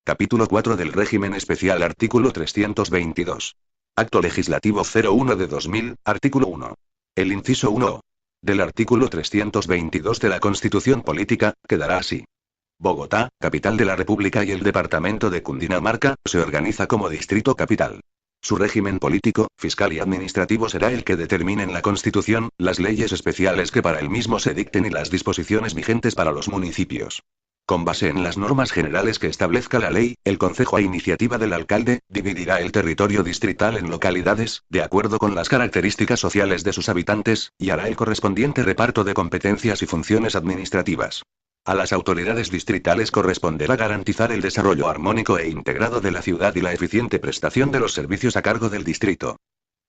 Capítulo 4 del Régimen Especial. Artículo 322. Acto Legislativo 01 de 2000, artículo 1. El inciso 1 del artículo 322 de la Constitución Política, quedará así. Bogotá, capital de la República, y el departamento de Cundinamarca, se organiza como distrito capital. Su régimen político, fiscal y administrativo será el que determine en la Constitución, las leyes especiales que para el mismo se dicten y las disposiciones vigentes para los municipios. Con base en las normas generales que establezca la ley, el Concejo, a iniciativa del alcalde, dividirá el territorio distrital en localidades, de acuerdo con las características sociales de sus habitantes, y hará el correspondiente reparto de competencias y funciones administrativas. A las autoridades distritales corresponderá garantizar el desarrollo armónico e integrado de la ciudad y la eficiente prestación de los servicios a cargo del distrito.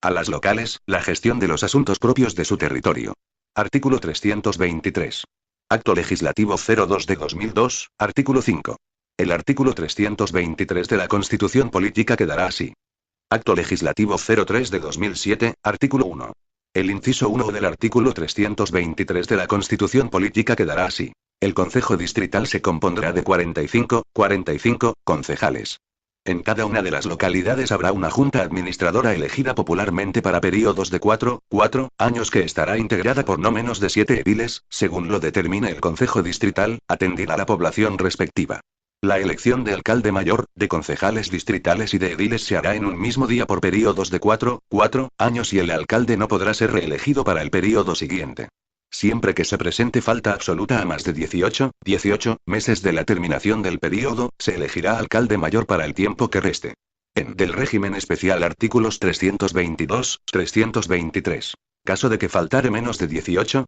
A las locales, la gestión de los asuntos propios de su territorio. Artículo 323. Acto Legislativo 02 de 2002, artículo 5. El artículo 323 de la Constitución Política quedará así. Acto Legislativo 03 de 2007, artículo 1. El inciso 1 del artículo 323 de la Constitución Política quedará así. El Concejo Distrital se compondrá de 45 concejales. En cada una de las localidades habrá una junta administradora elegida popularmente para períodos de 4 años, que estará integrada por no menos de 7 ediles, según lo determine el Concejo Distrital, atendida a la población respectiva. La elección de alcalde mayor, de concejales distritales y de ediles se hará en un mismo día por períodos de 4 años, y el alcalde no podrá ser reelegido para el período siguiente. Siempre que se presente falta absoluta a más de 18 meses de la terminación del período, se elegirá alcalde mayor para el tiempo que reste. En del régimen especial, artículos 322-323. Caso de que faltare menos de 18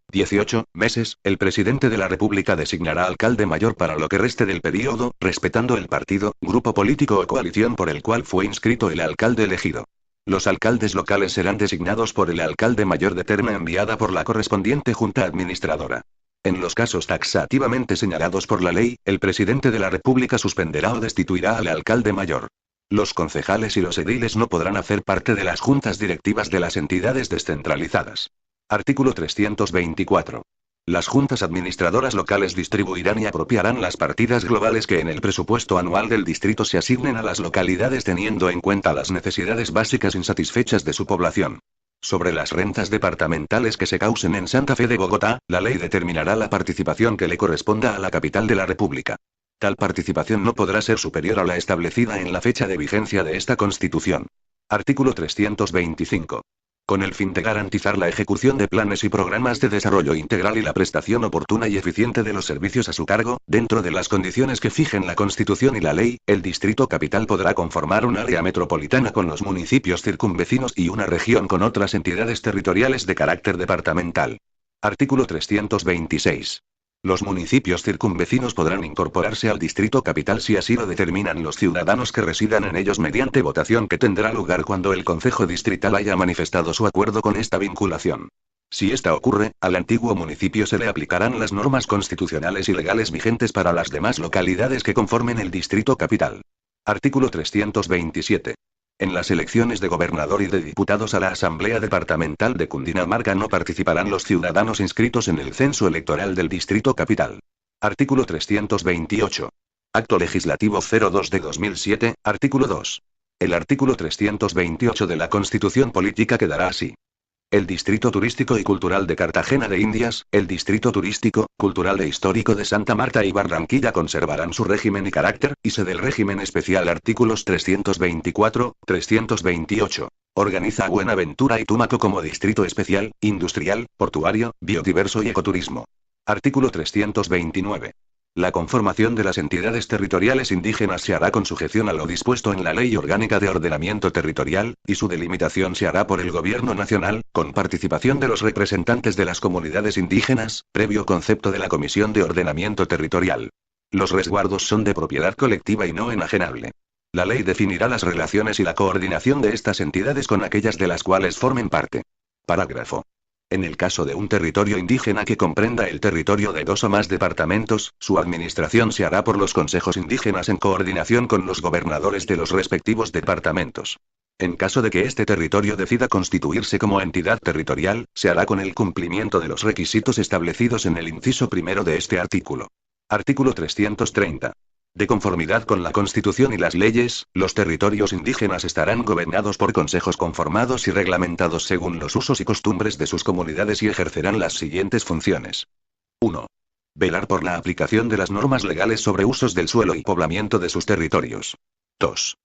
meses, el presidente de la República designará alcalde mayor para lo que reste del período, respetando el partido, grupo político o coalición por el cual fue inscrito el alcalde elegido. Los alcaldes locales serán designados por el alcalde mayor de terna enviada por la correspondiente junta administradora. En los casos taxativamente señalados por la ley, el presidente de la República suspenderá o destituirá al alcalde mayor. Los concejales y los ediles no podrán hacer parte de las juntas directivas de las entidades descentralizadas. Artículo 324. Las juntas administradoras locales distribuirán y apropiarán las partidas globales que en el presupuesto anual del distrito se asignen a las localidades, teniendo en cuenta las necesidades básicas insatisfechas de su población. Sobre las rentas departamentales que se causen en Santa Fe de Bogotá, la ley determinará la participación que le corresponda a la capital de la República. Tal participación no podrá ser superior a la establecida en la fecha de vigencia de esta Constitución. Artículo 325. Con el fin de garantizar la ejecución de planes y programas de desarrollo integral y la prestación oportuna y eficiente de los servicios a su cargo, dentro de las condiciones que fijen la Constitución y la ley, el Distrito Capital podrá conformar un área metropolitana con los municipios circunvecinos y una región con otras entidades territoriales de carácter departamental. Artículo 326. Los municipios circunvecinos podrán incorporarse al Distrito Capital si así lo determinan los ciudadanos que residan en ellos, mediante votación que tendrá lugar cuando el Concejo Distrital haya manifestado su acuerdo con esta vinculación. Si esta ocurre, al antiguo municipio se le aplicarán las normas constitucionales y legales vigentes para las demás localidades que conformen el Distrito Capital. Artículo 327. En las elecciones de gobernador y de diputados a la Asamblea Departamental de Cundinamarca no participarán los ciudadanos inscritos en el censo electoral del Distrito Capital. Artículo 328. Acto Legislativo 02 de 2007, artículo 2. El artículo 328 de la Constitución Política quedará así. El Distrito Turístico y Cultural de Cartagena de Indias, el Distrito Turístico, Cultural e Histórico de Santa Marta y Barranquilla conservarán su régimen y carácter, y se del régimen especial. Artículos 324, 328. Organiza a Buenaventura y Tumaco como distrito especial, industrial, portuario, biodiverso y ecoturismo. Artículo 329. La conformación de las entidades territoriales indígenas se hará con sujeción a lo dispuesto en la Ley Orgánica de Ordenamiento Territorial, y su delimitación se hará por el Gobierno Nacional, con participación de los representantes de las comunidades indígenas, previo concepto de la Comisión de Ordenamiento Territorial. Los resguardos son de propiedad colectiva y no enajenable. La ley definirá las relaciones y la coordinación de estas entidades con aquellas de las cuales formen parte. Parágrafo. En el caso de un territorio indígena que comprenda el territorio de 2 o más departamentos, su administración se hará por los consejos indígenas en coordinación con los gobernadores de los respectivos departamentos. En caso de que este territorio decida constituirse como entidad territorial, se hará con el cumplimiento de los requisitos establecidos en el inciso primero de este artículo. Artículo 330. De conformidad con la Constitución y las leyes, los territorios indígenas estarán gobernados por consejos conformados y reglamentados según los usos y costumbres de sus comunidades y ejercerán las siguientes funciones. 1. Velar por la aplicación de las normas legales sobre usos del suelo y poblamiento de sus territorios. 2.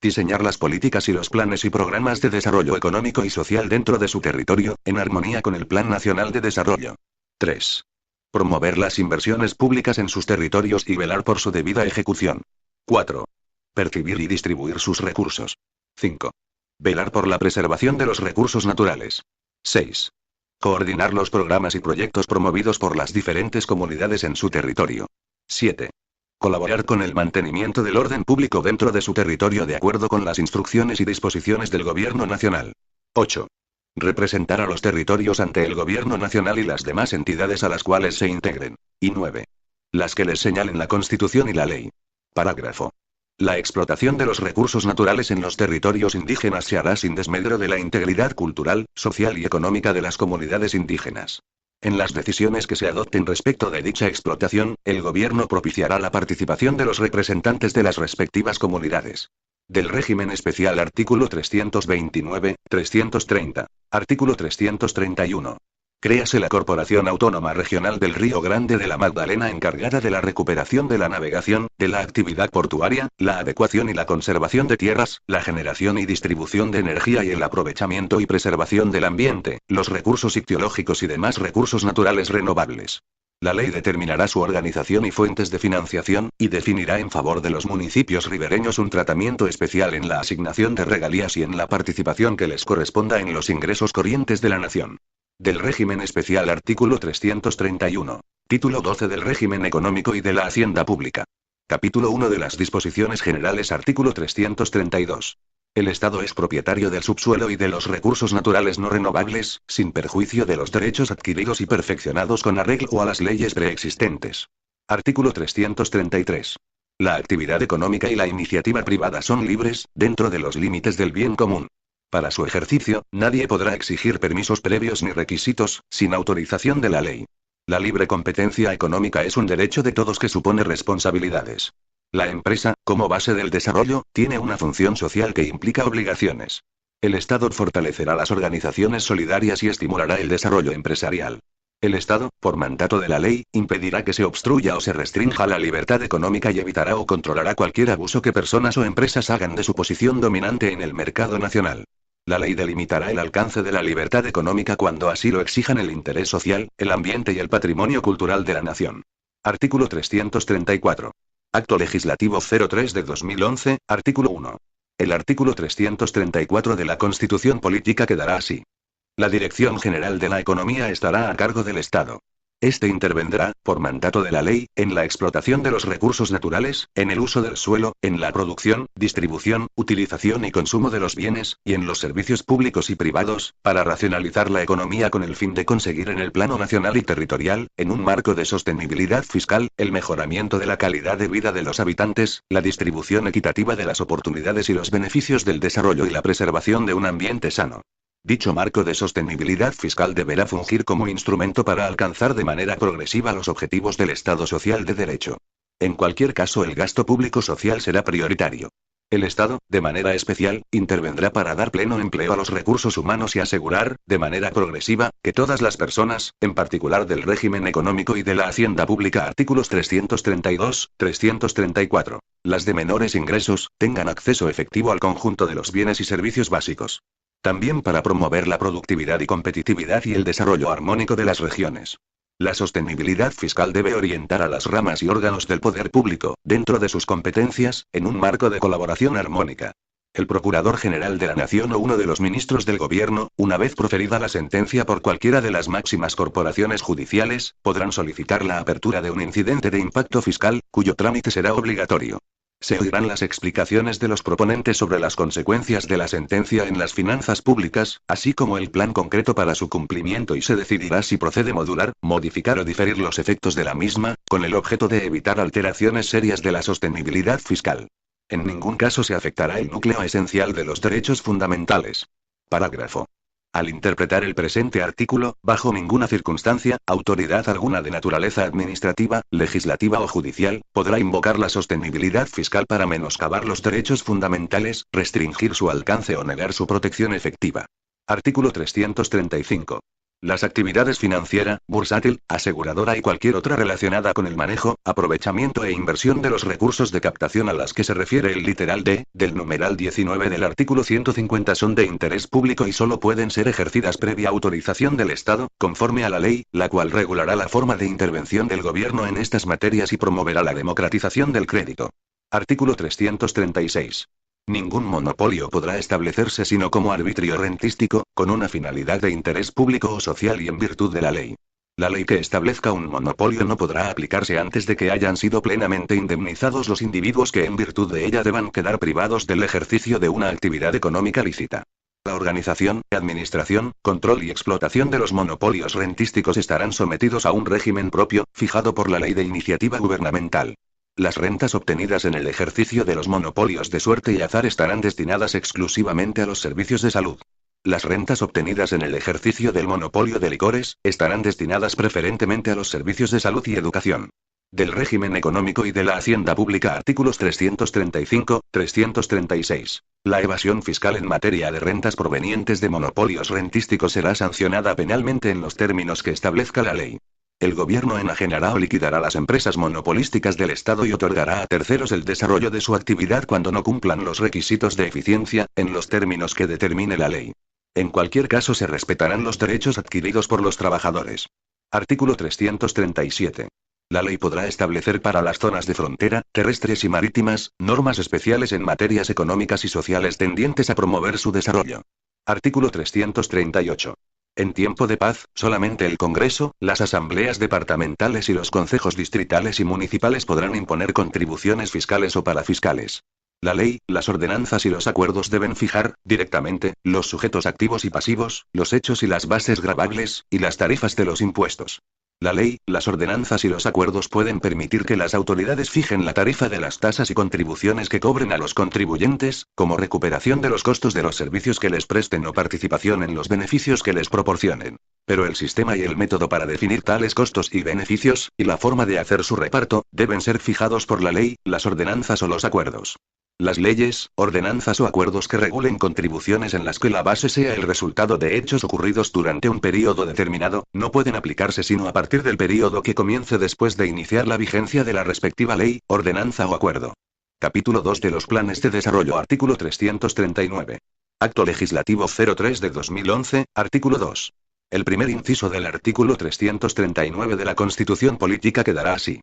Diseñar las políticas y los planes y programas de desarrollo económico y social dentro de su territorio, en armonía con el Plan Nacional de Desarrollo. 3. Promover las inversiones públicas en sus territorios y velar por su debida ejecución. 4. Percibir y distribuir sus recursos. 5. Velar por la preservación de los recursos naturales. 6. Coordinar los programas y proyectos promovidos por las diferentes comunidades en su territorio. 7. Colaborar con el mantenimiento del orden público dentro de su territorio de acuerdo con las instrucciones y disposiciones del Gobierno Nacional. 8. Representar a los territorios ante el Gobierno Nacional y las demás entidades a las cuales se integren. Y 9. Las que les señalen la Constitución y la ley. Parágrafo. La explotación de los recursos naturales en los territorios indígenas se hará sin desmedro de la integridad cultural, social y económica de las comunidades indígenas. En las decisiones que se adopten respecto de dicha explotación, el gobierno propiciará la participación de los representantes de las respectivas comunidades. Del régimen especial artículo 329, 330. Artículo 331. Créase la Corporación Autónoma Regional del Río Grande de la Magdalena encargada de la recuperación de la navegación, de la actividad portuaria, la adecuación y la conservación de tierras, la generación y distribución de energía y el aprovechamiento y preservación del ambiente, los recursos ictiológicos y demás recursos naturales renovables. La ley determinará su organización y fuentes de financiación, y definirá en favor de los municipios ribereños un tratamiento especial en la asignación de regalías y en la participación que les corresponda en los ingresos corrientes de la nación. Del régimen especial artículo 331. Título 12 del régimen económico y de la hacienda pública. Capítulo 1 de las disposiciones generales artículo 332. El Estado es propietario del subsuelo y de los recursos naturales no renovables, sin perjuicio de los derechos adquiridos y perfeccionados con arreglo a las leyes preexistentes. Artículo 333. La actividad económica y la iniciativa privada son libres, dentro de los límites del bien común. Para su ejercicio, nadie podrá exigir permisos previos ni requisitos, sin autorización de la ley. La libre competencia económica es un derecho de todos que supone responsabilidades. La empresa, como base del desarrollo, tiene una función social que implica obligaciones. El Estado fortalecerá las organizaciones solidarias y estimulará el desarrollo empresarial. El Estado, por mandato de la ley, impedirá que se obstruya o se restrinja la libertad económica y evitará o controlará cualquier abuso que personas o empresas hagan de su posición dominante en el mercado nacional. La ley delimitará el alcance de la libertad económica cuando así lo exijan el interés social, el ambiente y el patrimonio cultural de la nación. Artículo 334. Acto Legislativo 03 de 2011, artículo 1. El artículo 334 de la Constitución Política quedará así. La Dirección General de la Economía estará a cargo del Estado. Este intervendrá, por mandato de la ley, en la explotación de los recursos naturales, en el uso del suelo, en la producción, distribución, utilización y consumo de los bienes, y en los servicios públicos y privados, para racionalizar la economía con el fin de conseguir en el plano nacional y territorial, en un marco de sostenibilidad fiscal, el mejoramiento de la calidad de vida de los habitantes, la distribución equitativa de las oportunidades y los beneficios del desarrollo y la preservación de un ambiente sano. Dicho marco de sostenibilidad fiscal deberá fungir como instrumento para alcanzar de manera progresiva los objetivos del Estado social de derecho. En cualquier caso, el gasto público social será prioritario. El Estado, de manera especial, intervendrá para dar pleno empleo a los recursos humanos y asegurar, de manera progresiva, que todas las personas, en particular del régimen económico y de la hacienda pública artículos 332, 334, las de menores ingresos, tengan acceso efectivo al conjunto de los bienes y servicios básicos. También para promover la productividad y competitividad y el desarrollo armónico de las regiones. La sostenibilidad fiscal debe orientar a las ramas y órganos del poder público, dentro de sus competencias, en un marco de colaboración armónica. El Procurador General de la Nación o uno de los ministros del Gobierno, una vez proferida la sentencia por cualquiera de las máximas corporaciones judiciales, podrán solicitar la apertura de un incidente de impacto fiscal, cuyo trámite será obligatorio. Se oirán las explicaciones de los proponentes sobre las consecuencias de la sentencia en las finanzas públicas, así como el plan concreto para su cumplimiento y se decidirá si procede modular, modificar o diferir los efectos de la misma, con el objeto de evitar alteraciones serias de la sostenibilidad fiscal. En ningún caso se afectará el núcleo esencial de los derechos fundamentales. Parágrafo. Al interpretar el presente artículo, bajo ninguna circunstancia, autoridad alguna de naturaleza administrativa, legislativa o judicial, podrá invocar la sostenibilidad fiscal para menoscabar los derechos fundamentales, restringir su alcance o negar su protección efectiva. Artículo 335. Las actividades financiera, bursátil, aseguradora y cualquier otra relacionada con el manejo, aprovechamiento e inversión de los recursos de captación a las que se refiere el literal D, del numeral 19 del artículo 150 son de interés público y solo pueden ser ejercidas previa autorización del Estado, conforme a la ley, la cual regulará la forma de intervención del gobierno en estas materias y promoverá la democratización del crédito. Artículo 336. Ningún monopolio podrá establecerse sino como arbitrio rentístico, con una finalidad de interés público o social y en virtud de la ley. La ley que establezca un monopolio no podrá aplicarse antes de que hayan sido plenamente indemnizados los individuos que en virtud de ella deban quedar privados del ejercicio de una actividad económica lícita. La organización, administración, control y explotación de los monopolios rentísticos estarán sometidos a un régimen propio, fijado por la ley de iniciativa gubernamental. Las rentas obtenidas en el ejercicio de los monopolios de suerte y azar estarán destinadas exclusivamente a los servicios de salud. Las rentas obtenidas en el ejercicio del monopolio de licores, estarán destinadas preferentemente a los servicios de salud y educación. Del régimen económico y de la hacienda pública artículos 335, 336. La evasión fiscal en materia de rentas provenientes de monopolios rentísticos será sancionada penalmente en los términos que establezca la ley. El gobierno enajenará o liquidará las empresas monopolísticas del Estado y otorgará a terceros el desarrollo de su actividad cuando no cumplan los requisitos de eficiencia, en los términos que determine la ley. En cualquier caso se respetarán los derechos adquiridos por los trabajadores. Artículo 337. La ley podrá establecer para las zonas de frontera, terrestres y marítimas, normas especiales en materias económicas y sociales tendientes a promover su desarrollo. Artículo 338. En tiempo de paz, solamente el Congreso, las asambleas departamentales y los concejos distritales y municipales podrán imponer contribuciones fiscales o parafiscales. La ley, las ordenanzas y los acuerdos deben fijar, directamente, los sujetos activos y pasivos, los hechos y las bases gravables, y las tarifas de los impuestos. La ley, las ordenanzas y los acuerdos pueden permitir que las autoridades fijen la tarifa de las tasas y contribuciones que cobren a los contribuyentes, como recuperación de los costos de los servicios que les presten o participación en los beneficios que les proporcionen. Pero el sistema y el método para definir tales costos y beneficios, y la forma de hacer su reparto, deben ser fijados por la ley, las ordenanzas o los acuerdos. Las leyes, ordenanzas o acuerdos que regulen contribuciones en las que la base sea el resultado de hechos ocurridos durante un período determinado, no pueden aplicarse sino a partir del período que comience después de iniciar la vigencia de la respectiva ley, ordenanza o acuerdo. Capítulo 2 de los Planes de Desarrollo. Artículo 339. Acto Legislativo 03 de 2011, artículo 2. El primer inciso del artículo 339 de la Constitución Política quedará así.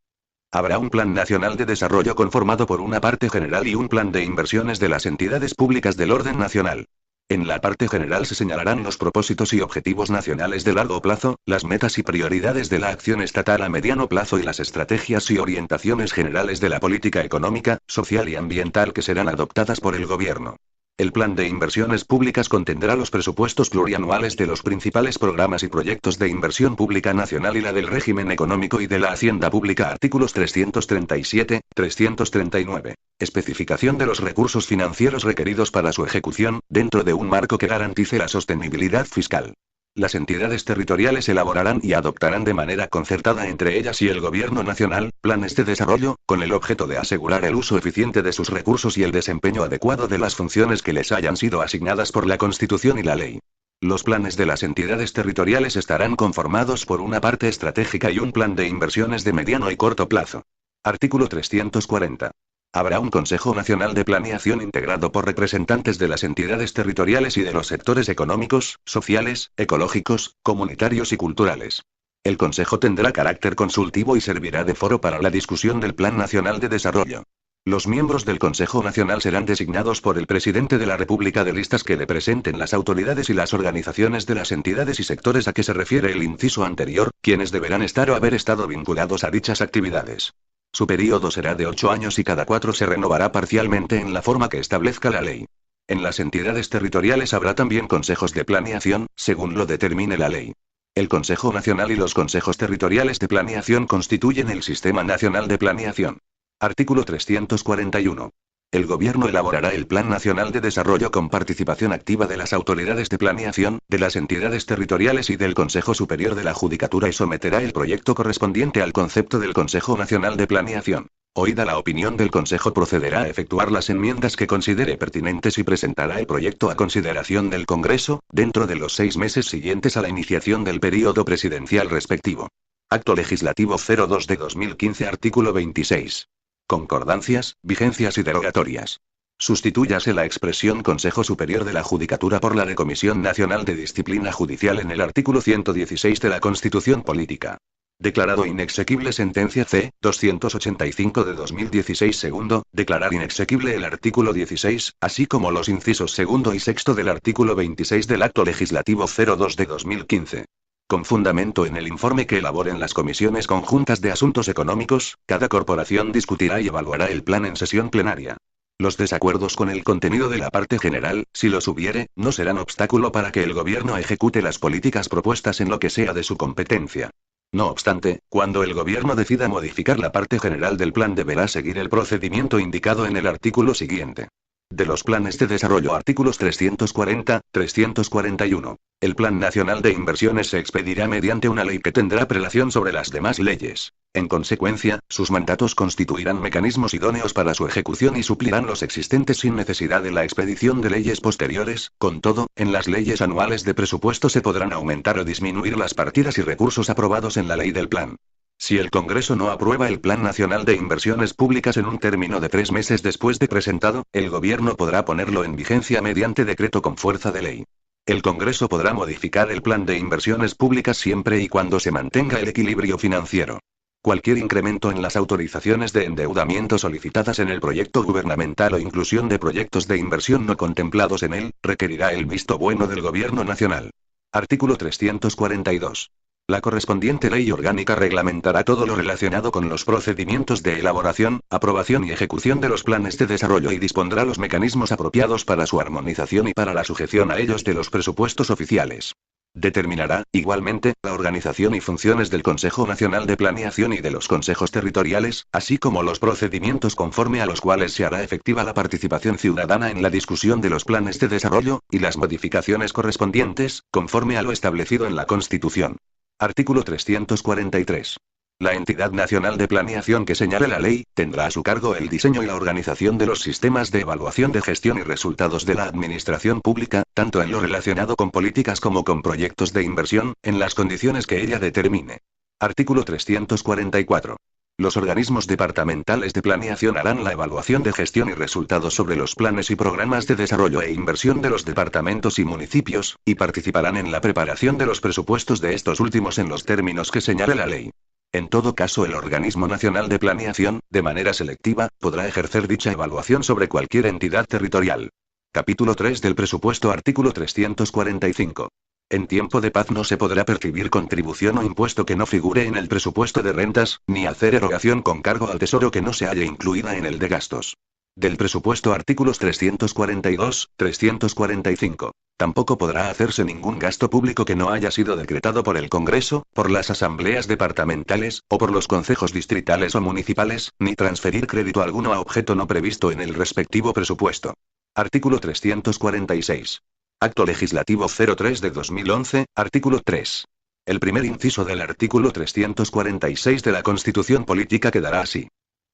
Habrá un Plan Nacional de Desarrollo conformado por una parte general y un plan de inversiones de las entidades públicas del orden nacional. En la parte general se señalarán los propósitos y objetivos nacionales de largo plazo, las metas y prioridades de la acción estatal a mediano plazo y las estrategias y orientaciones generales de la política económica, social y ambiental que serán adoptadas por el gobierno. El plan de inversiones públicas contendrá los presupuestos plurianuales de los principales programas y proyectos de inversión pública nacional y la del régimen económico y de la hacienda pública. Artículos 337, 339. Especificación de los recursos financieros requeridos para su ejecución, dentro de un marco que garantice la sostenibilidad fiscal. Las entidades territoriales elaborarán y adoptarán de manera concertada entre ellas y el Gobierno nacional, planes de desarrollo, con el objeto de asegurar el uso eficiente de sus recursos y el desempeño adecuado de las funciones que les hayan sido asignadas por la Constitución y la ley. Los planes de las entidades territoriales estarán conformados por una parte estratégica y un plan de inversiones de mediano y corto plazo. Artículo 340. Habrá un Consejo Nacional de Planeación integrado por representantes de las entidades territoriales y de los sectores económicos, sociales, ecológicos, comunitarios y culturales. El Consejo tendrá carácter consultivo y servirá de foro para la discusión del Plan Nacional de Desarrollo. Los miembros del Consejo Nacional serán designados por el presidente de la República de listas que le presenten las autoridades y las organizaciones de las entidades y sectores a que se refiere el inciso anterior, quienes deberán estar o haber estado vinculados a dichas actividades. Su período será de 8 años y cada 4 se renovará parcialmente en la forma que establezca la ley. En las entidades territoriales habrá también consejos de planeación, según lo determine la ley. El Consejo Nacional y los consejos territoriales de planeación constituyen el Sistema Nacional de Planeación. Artículo 341. El Gobierno elaborará el Plan Nacional de Desarrollo con participación activa de las autoridades de planeación, de las entidades territoriales y del Consejo Superior de la Judicatura y someterá el proyecto correspondiente al concepto del Consejo Nacional de Planeación. Oída la opinión del Consejo, procederá a efectuar las enmiendas que considere pertinentes y presentará el proyecto a consideración del Congreso, dentro de los 6 meses siguientes a la iniciación del período presidencial respectivo. Acto Legislativo 02 de 2015, artículo 26. Concordancias, vigencias y derogatorias. Sustitúyase la expresión Consejo Superior de la Judicatura por la de Comisión Nacional de Disciplina Judicial en el artículo 116 de la Constitución Política. Declarado inexequible sentencia C-285 de 2016. Segundo, declarar inexequible el artículo 16, así como los incisos segundo y sexto del artículo 26 del Acto Legislativo 02 de 2015. Con fundamento en el informe que elaboren las comisiones conjuntas de asuntos económicos, cada corporación discutirá y evaluará el plan en sesión plenaria. Los desacuerdos con el contenido de la parte general, si los hubiere, no serán obstáculo para que el Gobierno ejecute las políticas propuestas en lo que sea de su competencia. No obstante, cuando el Gobierno decida modificar la parte general del plan, deberá seguir el procedimiento indicado en el artículo siguiente. De los planes de desarrollo, artículos 340, 341. El Plan Nacional de Inversiones se expedirá mediante una ley que tendrá prelación sobre las demás leyes. En consecuencia, sus mandatos constituirán mecanismos idóneos para su ejecución y suplirán los existentes sin necesidad de la expedición de leyes posteriores. Con todo, en las leyes anuales de presupuesto se podrán aumentar o disminuir las partidas y recursos aprobados en la ley del plan. Si el Congreso no aprueba el Plan Nacional de Inversiones Públicas en un término de 3 meses después de presentado, el Gobierno podrá ponerlo en vigencia mediante decreto con fuerza de ley. El Congreso podrá modificar el Plan de Inversiones Públicas siempre y cuando se mantenga el equilibrio financiero. Cualquier incremento en las autorizaciones de endeudamiento solicitadas en el proyecto gubernamental o inclusión de proyectos de inversión no contemplados en él, requerirá el visto bueno del Gobierno Nacional. Artículo 342. La correspondiente ley orgánica reglamentará todo lo relacionado con los procedimientos de elaboración, aprobación y ejecución de los planes de desarrollo y dispondrá los mecanismos apropiados para su armonización y para la sujeción a ellos de los presupuestos oficiales. Determinará, igualmente, la organización y funciones del Consejo Nacional de Planeación y de los consejos territoriales, así como los procedimientos conforme a los cuales se hará efectiva la participación ciudadana en la discusión de los planes de desarrollo, y las modificaciones correspondientes, conforme a lo establecido en la Constitución. Artículo 343. La entidad nacional de planeación que señale la ley, tendrá a su cargo el diseño y la organización de los sistemas de evaluación de gestión y resultados de la administración pública, tanto en lo relacionado con políticas como con proyectos de inversión, en las condiciones que ella determine. Artículo 344. Los organismos departamentales de planeación harán la evaluación de gestión y resultados sobre los planes y programas de desarrollo e inversión de los departamentos y municipios, y participarán en la preparación de los presupuestos de estos últimos en los términos que señale la ley. En todo caso, el organismo nacional de planeación, de manera selectiva, podrá ejercer dicha evaluación sobre cualquier entidad territorial. Capítulo 3 del presupuesto. Artículo 345. En tiempo de paz no se podrá percibir contribución o impuesto que no figure en el presupuesto de rentas, ni hacer erogación con cargo al tesoro que no se haya incluida en el de gastos. Del presupuesto. Artículos 342, 345. Tampoco podrá hacerse ningún gasto público que no haya sido decretado por el Congreso, por las asambleas departamentales, o por los consejos distritales o municipales, ni transferir crédito alguno a objeto no previsto en el respectivo presupuesto. Artículo 346. Acto Legislativo 03 de 2011, artículo 3. El primer inciso del artículo 346 de la Constitución Política quedará así.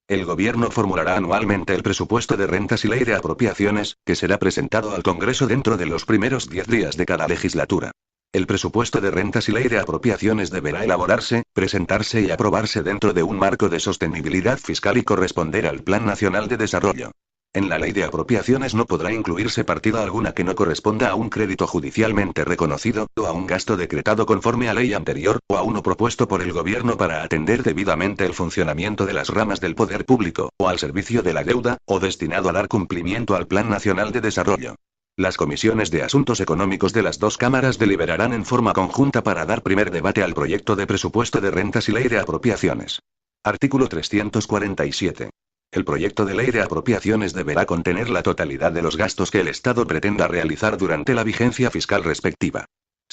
El Gobierno formulará anualmente el presupuesto de rentas y ley de apropiaciones, que será presentado al Congreso dentro de los primeros 10 días de cada legislatura. El presupuesto de rentas y ley de apropiaciones deberá elaborarse, presentarse y aprobarse dentro de un marco de sostenibilidad fiscal y corresponder al Plan Nacional de Desarrollo. En la ley de apropiaciones no podrá incluirse partida alguna que no corresponda a un crédito judicialmente reconocido, o a un gasto decretado conforme a ley anterior, o a uno propuesto por el Gobierno para atender debidamente el funcionamiento de las ramas del poder público, o al servicio de la deuda, o destinado a dar cumplimiento al Plan Nacional de Desarrollo. Las comisiones de asuntos económicos de las dos cámaras deliberarán en forma conjunta para dar primer debate al proyecto de presupuesto de rentas y ley de apropiaciones. Artículo 347. El proyecto de ley de apropiaciones deberá contener la totalidad de los gastos que el Estado pretenda realizar durante la vigencia fiscal respectiva.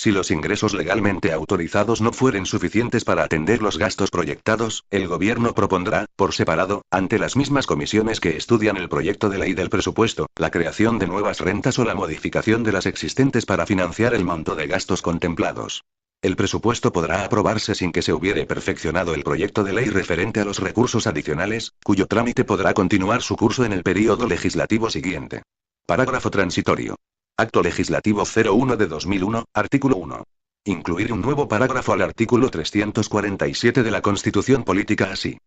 Si los ingresos legalmente autorizados no fueren suficientes para atender los gastos proyectados, el gobierno propondrá, por separado, ante las mismas comisiones que estudian el proyecto de ley del presupuesto, la creación de nuevas rentas o la modificación de las existentes para financiar el monto de gastos contemplados. El presupuesto podrá aprobarse sin que se hubiere perfeccionado el proyecto de ley referente a los recursos adicionales, cuyo trámite podrá continuar su curso en el período legislativo siguiente. Parágrafo transitorio. Acto Legislativo 01 de 2001, artículo 1. Incluir un nuevo parágrafo al artículo 347 de la Constitución Política así.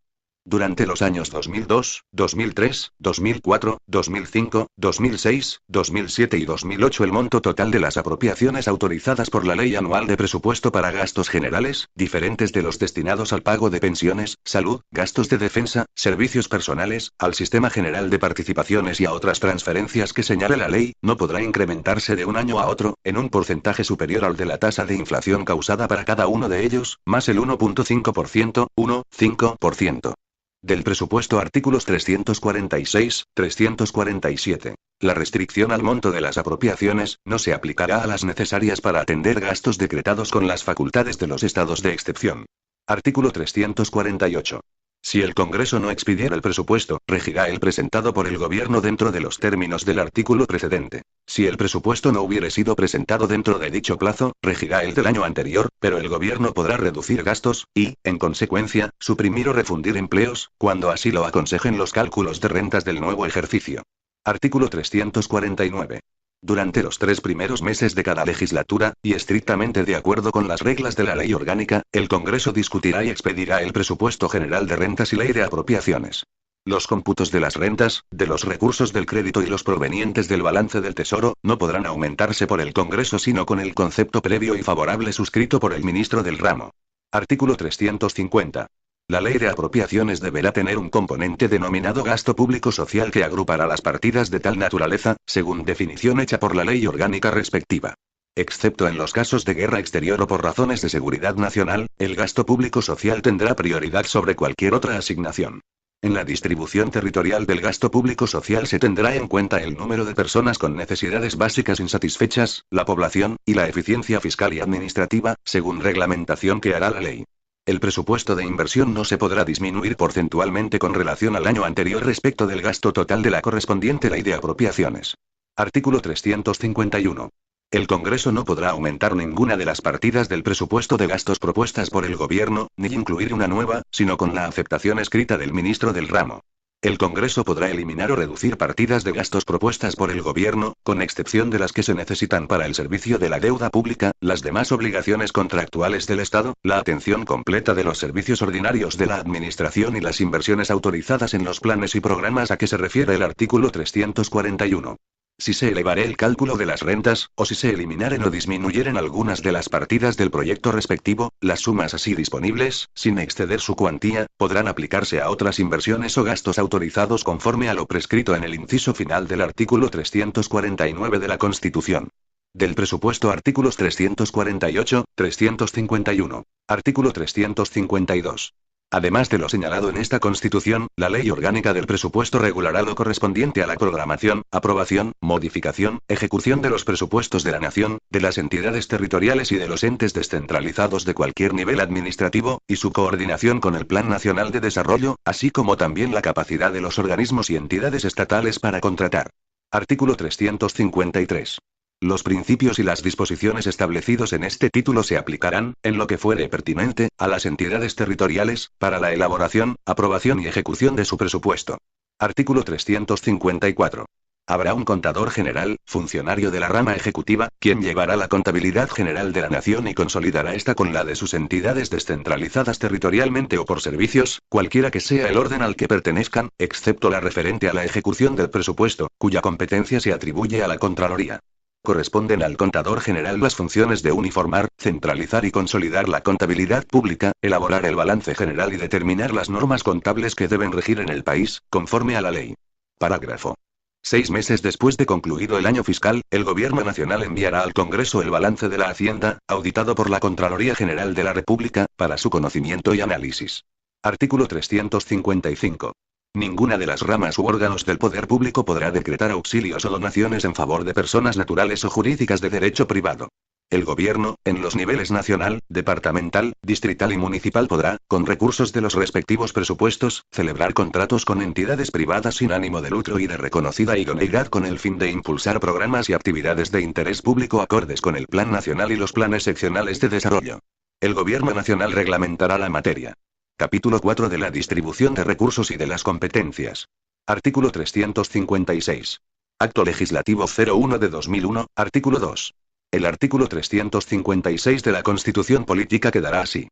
Durante los años 2002, 2003, 2004, 2005, 2006, 2007 y 2008 el monto total de las apropiaciones autorizadas por la Ley Anual de Presupuesto para gastos generales, diferentes de los destinados al pago de pensiones, salud, gastos de defensa, servicios personales, al Sistema General de Participaciones y a otras transferencias que señale la ley, no podrá incrementarse de un año a otro, en un porcentaje superior al de la tasa de inflación causada para cada uno de ellos, más el 1.5%, 1,5%. Del presupuesto artículos 346, 347. La restricción al monto de las apropiaciones, no se aplicará a las necesarias para atender gastos decretados con las facultades de los estados de excepción. Artículo 348. Si el Congreso no expidiera el presupuesto, regirá el presentado por el Gobierno dentro de los términos del artículo precedente. Si el presupuesto no hubiere sido presentado dentro de dicho plazo, regirá el del año anterior, pero el Gobierno podrá reducir gastos, y, en consecuencia, suprimir o refundir empleos, cuando así lo aconsejen los cálculos de rentas del nuevo ejercicio. Artículo 349. Durante los 3 primeros meses de cada legislatura, y estrictamente de acuerdo con las reglas de la Ley Orgánica, el Congreso discutirá y expedirá el presupuesto general de rentas y ley de apropiaciones. Los cómputos de las rentas, de los recursos del crédito y los provenientes del balance del Tesoro, no podrán aumentarse por el Congreso sino con el concepto previo y favorable suscrito por el ministro del ramo. Artículo 350. La ley de apropiaciones deberá tener un componente denominado gasto público social que agrupará las partidas de tal naturaleza, según definición hecha por la ley orgánica respectiva. Excepto en los casos de guerra exterior o por razones de seguridad nacional, el gasto público social tendrá prioridad sobre cualquier otra asignación. En la distribución territorial del gasto público social se tendrá en cuenta el número de personas con necesidades básicas insatisfechas, la población, y la eficiencia fiscal y administrativa, según reglamentación que hará la ley. El presupuesto de inversión no se podrá disminuir porcentualmente con relación al año anterior respecto del gasto total de la correspondiente ley de apropiaciones. Artículo 351. El Congreso no podrá aumentar ninguna de las partidas del presupuesto de gastos propuestas por el Gobierno, ni incluir una nueva, sino con la aceptación escrita del ministro del ramo. El Congreso podrá eliminar o reducir partidas de gastos propuestas por el Gobierno, con excepción de las que se necesitan para el servicio de la deuda pública, las demás obligaciones contractuales del Estado, la atención completa de los servicios ordinarios de la Administración y las inversiones autorizadas en los planes y programas a que se refiere el artículo 341. Si se elevare el cálculo de las rentas, o si se eliminaren o disminuyeren algunas de las partidas del proyecto respectivo, las sumas así disponibles, sin exceder su cuantía, podrán aplicarse a otras inversiones o gastos autorizados conforme a lo prescrito en el inciso final del artículo 349 de la Constitución. Del presupuesto artículos 348, 351. Artículo 352. Además de lo señalado en esta Constitución, la Ley Orgánica del Presupuesto regulará lo correspondiente a la programación, aprobación, modificación, ejecución de los presupuestos de la Nación, de las entidades territoriales y de los entes descentralizados de cualquier nivel administrativo, y su coordinación con el Plan Nacional de Desarrollo, así como también la capacidad de los organismos y entidades estatales para contratar. Artículo 353. Los principios y las disposiciones establecidos en este título se aplicarán, en lo que fuere pertinente, a las entidades territoriales, para la elaboración, aprobación y ejecución de su presupuesto. Artículo 354. Habrá un contador general, funcionario de la rama ejecutiva, quien llevará la contabilidad general de la nación y consolidará esta con la de sus entidades descentralizadas territorialmente o por servicios, cualquiera que sea el orden al que pertenezcan, excepto la referente a la ejecución del presupuesto, cuya competencia se atribuye a la Contraloría. Corresponden al contador general las funciones de uniformar, centralizar y consolidar la contabilidad pública, elaborar el balance general y determinar las normas contables que deben regir en el país, conforme a la ley. Parágrafo. 6 meses después de concluido el año fiscal, el Gobierno Nacional enviará al Congreso el balance de la Hacienda, auditado por la Contraloría General de la República, para su conocimiento y análisis. Artículo 355. Ninguna de las ramas u órganos del poder público podrá decretar auxilios o donaciones en favor de personas naturales o jurídicas de derecho privado. El gobierno, en los niveles nacional, departamental, distrital y municipal podrá, con recursos de los respectivos presupuestos, celebrar contratos con entidades privadas sin ánimo de lucro y de reconocida idoneidad con el fin de impulsar programas y actividades de interés público acordes con el Plan Nacional y los planes seccionales de desarrollo. El Gobierno Nacional reglamentará la materia. Capítulo 4 de la distribución de recursos y de las competencias. Artículo 356. Acto Legislativo 01 de 2001, artículo 2. El artículo 356 de la Constitución Política quedará así.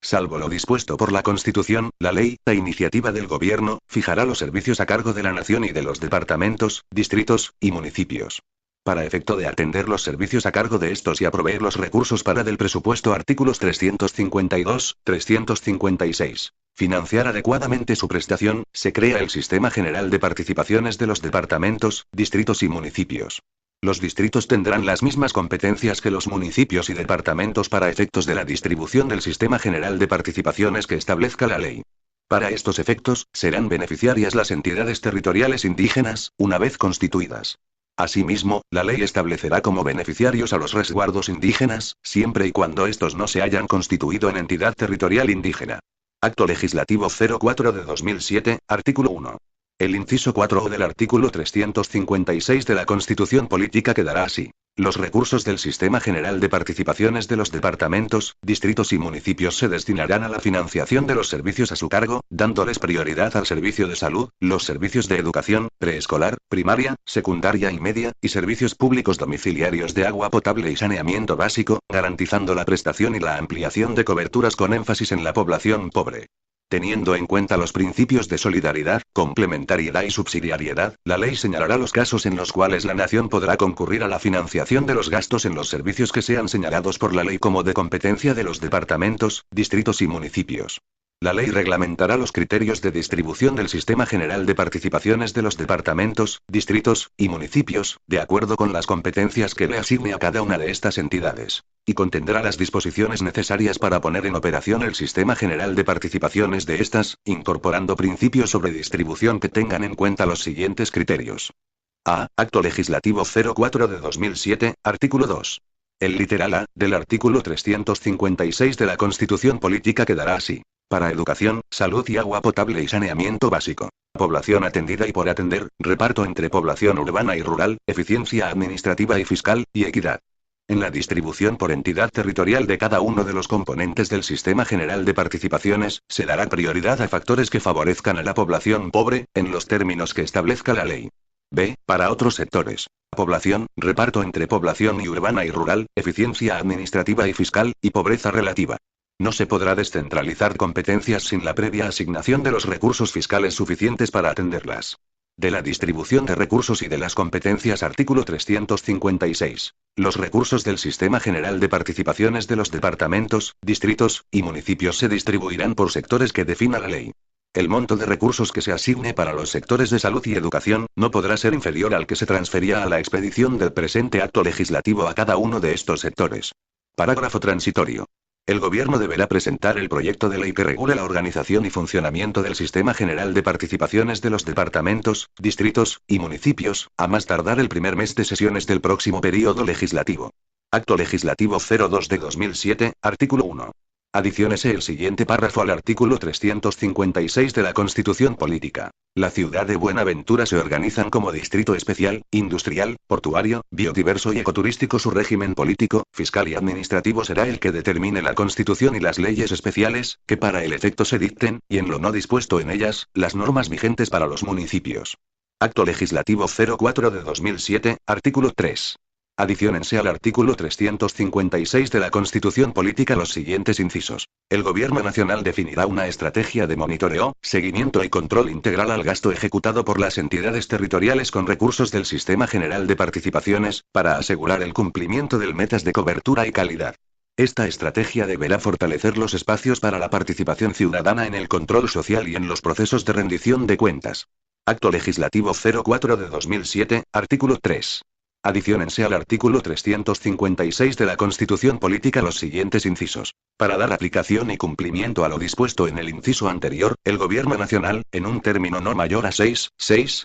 Salvo lo dispuesto por la Constitución, la ley, a iniciativa del Gobierno, fijará los servicios a cargo de la Nación y de los departamentos, distritos, y municipios. Para efecto de atender los servicios a cargo de estos y a proveer los recursos para del presupuesto artículos 352, 356. Financiar adecuadamente su prestación, se crea el Sistema General de Participaciones de los departamentos, distritos y municipios. Los distritos tendrán las mismas competencias que los municipios y departamentos para efectos de la distribución del Sistema General de Participaciones que establezca la ley. Para estos efectos, serán beneficiarias las entidades territoriales indígenas, una vez constituidas. Asimismo, la ley establecerá como beneficiarios a los resguardos indígenas, siempre y cuando estos no se hayan constituido en entidad territorial indígena. Acto Legislativo 04 de 2007, artículo 1. El inciso 4 del artículo 356 de la Constitución Política quedará así. Los recursos del Sistema General de Participaciones de los departamentos, distritos y municipios se destinarán a la financiación de los servicios a su cargo, dándoles prioridad al servicio de salud, los servicios de educación, preescolar, primaria, secundaria y media, y servicios públicos domiciliarios de agua potable y saneamiento básico, garantizando la prestación y la ampliación de coberturas con énfasis en la población pobre. Teniendo en cuenta los principios de solidaridad, complementariedad y subsidiariedad, la ley señalará los casos en los cuales la nación podrá concurrir a la financiación de los gastos en los servicios que sean señalados por la ley como de competencia de los departamentos, distritos y municipios. La ley reglamentará los criterios de distribución del Sistema General de Participaciones de los departamentos, distritos y municipios, de acuerdo con las competencias que le asigne a cada una de estas entidades. Y contendrá las disposiciones necesarias para poner en operación el Sistema General de Participaciones de estas, incorporando principios sobre distribución que tengan en cuenta los siguientes criterios. A. Acto Legislativo 04 de 2007, artículo 2. El literal A, del artículo 356 de la Constitución Política quedará así. Para educación, salud y agua potable y saneamiento básico. Población atendida y por atender, reparto entre población urbana y rural, eficiencia administrativa y fiscal, y equidad. En la distribución por entidad territorial de cada uno de los componentes del Sistema General de Participaciones, se dará prioridad a factores que favorezcan a la población pobre, en los términos que establezca la ley. B. Para otros sectores. Población, reparto entre población y urbana y rural, eficiencia administrativa y fiscal, y pobreza relativa. No se podrá descentralizar competencias sin la previa asignación de los recursos fiscales suficientes para atenderlas. De la distribución de recursos y de las competencias artículo 356. Los recursos del Sistema General de Participaciones de los departamentos, distritos y municipios se distribuirán por sectores que defina la ley. El monto de recursos que se asigne para los sectores de salud y educación no podrá ser inferior al que se transfería a la expedición del presente acto legislativo a cada uno de estos sectores. Parágrafo transitorio. El Gobierno deberá presentar el proyecto de ley que regule la organización y funcionamiento del Sistema General de Participaciones de los departamentos, distritos y municipios, a más tardar el primer mes de sesiones del próximo período legislativo. Acto Legislativo 02 de 2007, artículo 1. Adiciónese el siguiente párrafo al artículo 356 de la Constitución Política. La ciudad de Buenaventura se organizan como distrito especial, industrial, portuario, biodiverso y ecoturístico. Su régimen político, fiscal y administrativo será el que determine la Constitución y las leyes especiales, que para el efecto se dicten, y en lo no dispuesto en ellas, las normas vigentes para los municipios. Acto Legislativo 04 de 2007, artículo 3. Adiciónense al artículo 356 de la Constitución Política los siguientes incisos. El Gobierno Nacional definirá una estrategia de monitoreo, seguimiento y control integral al gasto ejecutado por las entidades territoriales con recursos del Sistema General de Participaciones, para asegurar el cumplimiento del metas de cobertura y calidad. Esta estrategia deberá fortalecer los espacios para la participación ciudadana en el control social y en los procesos de rendición de cuentas. Acto Legislativo 04 de 2007, artículo 3. Adiciónense al artículo 356 de la Constitución Política los siguientes incisos. Para dar aplicación y cumplimiento a lo dispuesto en el inciso anterior, el Gobierno Nacional, en un término no mayor a 6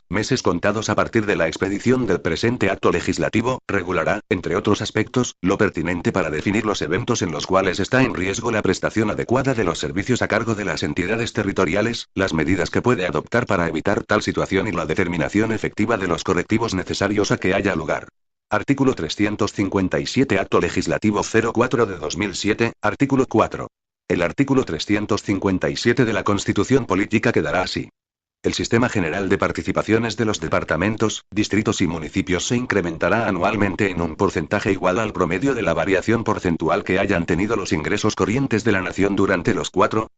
meses contados a partir de la expedición del presente acto legislativo, regulará, entre otros aspectos, lo pertinente para definir los eventos en los cuales está en riesgo la prestación adecuada de los servicios a cargo de las entidades territoriales, las medidas que puede adoptar para evitar tal situación y la determinación efectiva de los correctivos necesarios a que haya lugar. Artículo 357 Acto Legislativo 04 de 2007, artículo 4. El artículo 357 de la Constitución Política quedará así. El sistema general de participaciones de los departamentos, distritos y municipios se incrementará anualmente en un porcentaje igual al promedio de la variación porcentual que hayan tenido los ingresos corrientes de la nación durante los 4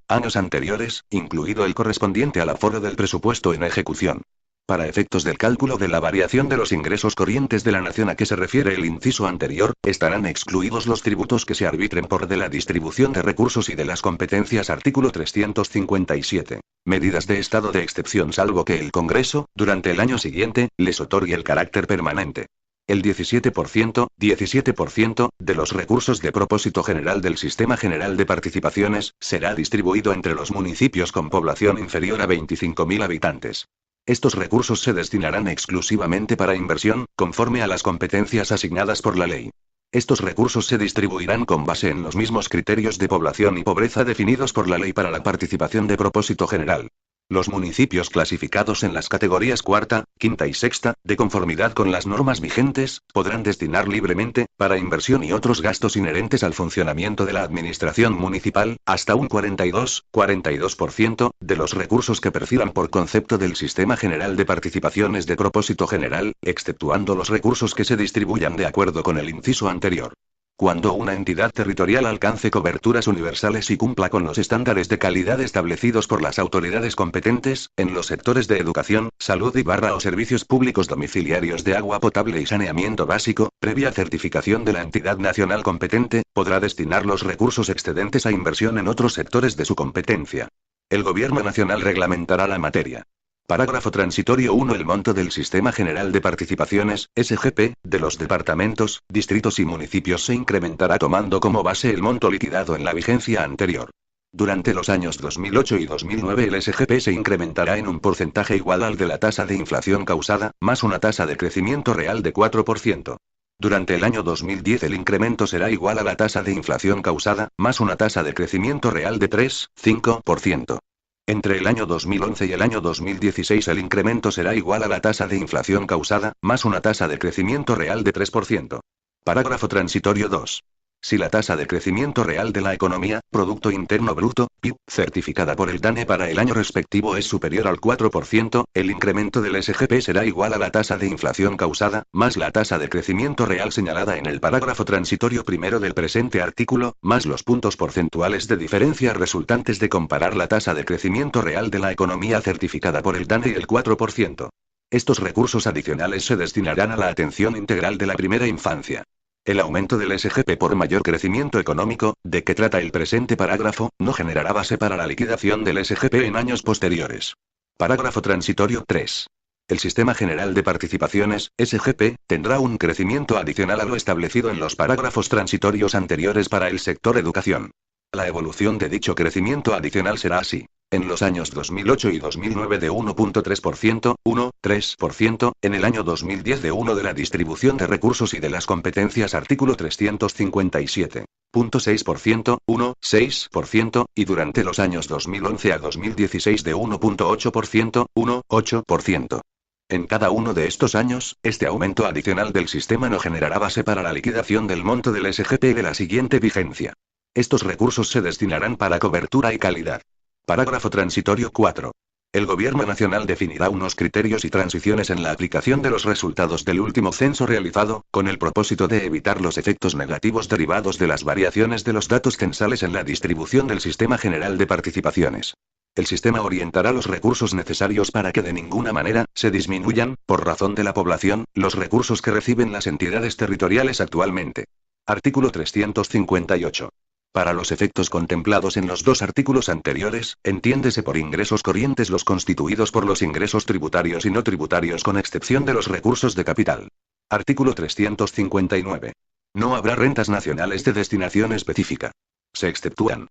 años anteriores, incluido el correspondiente al aforo del presupuesto en ejecución. Para efectos del cálculo de la variación de los ingresos corrientes de la nación a que se refiere el inciso anterior, estarán excluidos los tributos que se arbitren por de la distribución de recursos y de las competencias. Artículo 357. Medidas de estado de excepción salvo que el Congreso, durante el año siguiente, les otorgue el carácter permanente. El 17% de los recursos de propósito general del Sistema General de Participaciones, será distribuido entre los municipios con población inferior a 25.000 habitantes. Estos recursos se destinarán exclusivamente para inversión, conforme a las competencias asignadas por la ley. Estos recursos se distribuirán con base en los mismos criterios de población y pobreza definidos por la ley para la participación de propósito general. Los municipios clasificados en las categorías cuarta, quinta y sexta, de conformidad con las normas vigentes, podrán destinar libremente, para inversión y otros gastos inherentes al funcionamiento de la administración municipal, hasta un 42% de los recursos que perciban por concepto del Sistema General de Participaciones de Propósito General, exceptuando los recursos que se distribuyan de acuerdo con el inciso anterior. Cuando una entidad territorial alcance coberturas universales y cumpla con los estándares de calidad establecidos por las autoridades competentes, en los sectores de educación, salud y o servicios públicos domiciliarios de agua potable y saneamiento básico, previa certificación de la entidad nacional competente, podrá destinar los recursos excedentes a inversión en otros sectores de su competencia. El Gobierno Nacional reglamentará la materia. Parágrafo transitorio 1. El monto del Sistema General de Participaciones, SGP, de los departamentos, distritos y municipios se incrementará tomando como base el monto liquidado en la vigencia anterior. Durante los años 2008 y 2009 el SGP se incrementará en un porcentaje igual al de la tasa de inflación causada, más una tasa de crecimiento real de 4%. Durante el año 2010 el incremento será igual a la tasa de inflación causada, más una tasa de crecimiento real de 3,5%. Entre el año 2011 y el año 2016 el incremento será igual a la tasa de inflación causada, más una tasa de crecimiento real de 3%. Parágrafo transitorio 2. Si la tasa de crecimiento real de la economía, Producto Interno Bruto, PIB, certificada por el DANE para el año respectivo es superior al 4%, el incremento del SGP será igual a la tasa de inflación causada, más la tasa de crecimiento real señalada en el parágrafo transitorio primero del presente artículo, más los puntos porcentuales de diferencia resultantes de comparar la tasa de crecimiento real de la economía certificada por el DANE y el 4%. Estos recursos adicionales se destinarán a la atención integral de la primera infancia. El aumento del SGP por mayor crecimiento económico, de que trata el presente parágrafo, no generará base para la liquidación del SGP en años posteriores. Parágrafo transitorio 3. El Sistema General de Participaciones, SGP, tendrá un crecimiento adicional a lo establecido en los parágrafos transitorios anteriores para el sector educación. La evolución de dicho crecimiento adicional será así. En los años 2008 y 2009 de 1.3%, en el año 2010 de 1 de la distribución de recursos y de las competencias artículo 357.6%, 1,6%, y durante los años 2011 a 2016 de 1.8%, 1,8%. En cada uno de estos años, este aumento adicional del sistema no generará base para la liquidación del monto del SGP de la siguiente vigencia. Estos recursos se destinarán para cobertura y calidad. Parágrafo transitorio 4. El Gobierno Nacional definirá unos criterios y transiciones en la aplicación de los resultados del último censo realizado, con el propósito de evitar los efectos negativos derivados de las variaciones de los datos censales en la distribución del Sistema General de Participaciones. El sistema orientará los recursos necesarios para que de ninguna manera se disminuyan, por razón de la población, los recursos que reciben las entidades territoriales actualmente. Artículo 358. Para los efectos contemplados en los dos artículos anteriores, entiéndese por ingresos corrientes los constituidos por los ingresos tributarios y no tributarios con excepción de los recursos de capital. Artículo 359. No habrá rentas nacionales de destinación específica. Se exceptúan.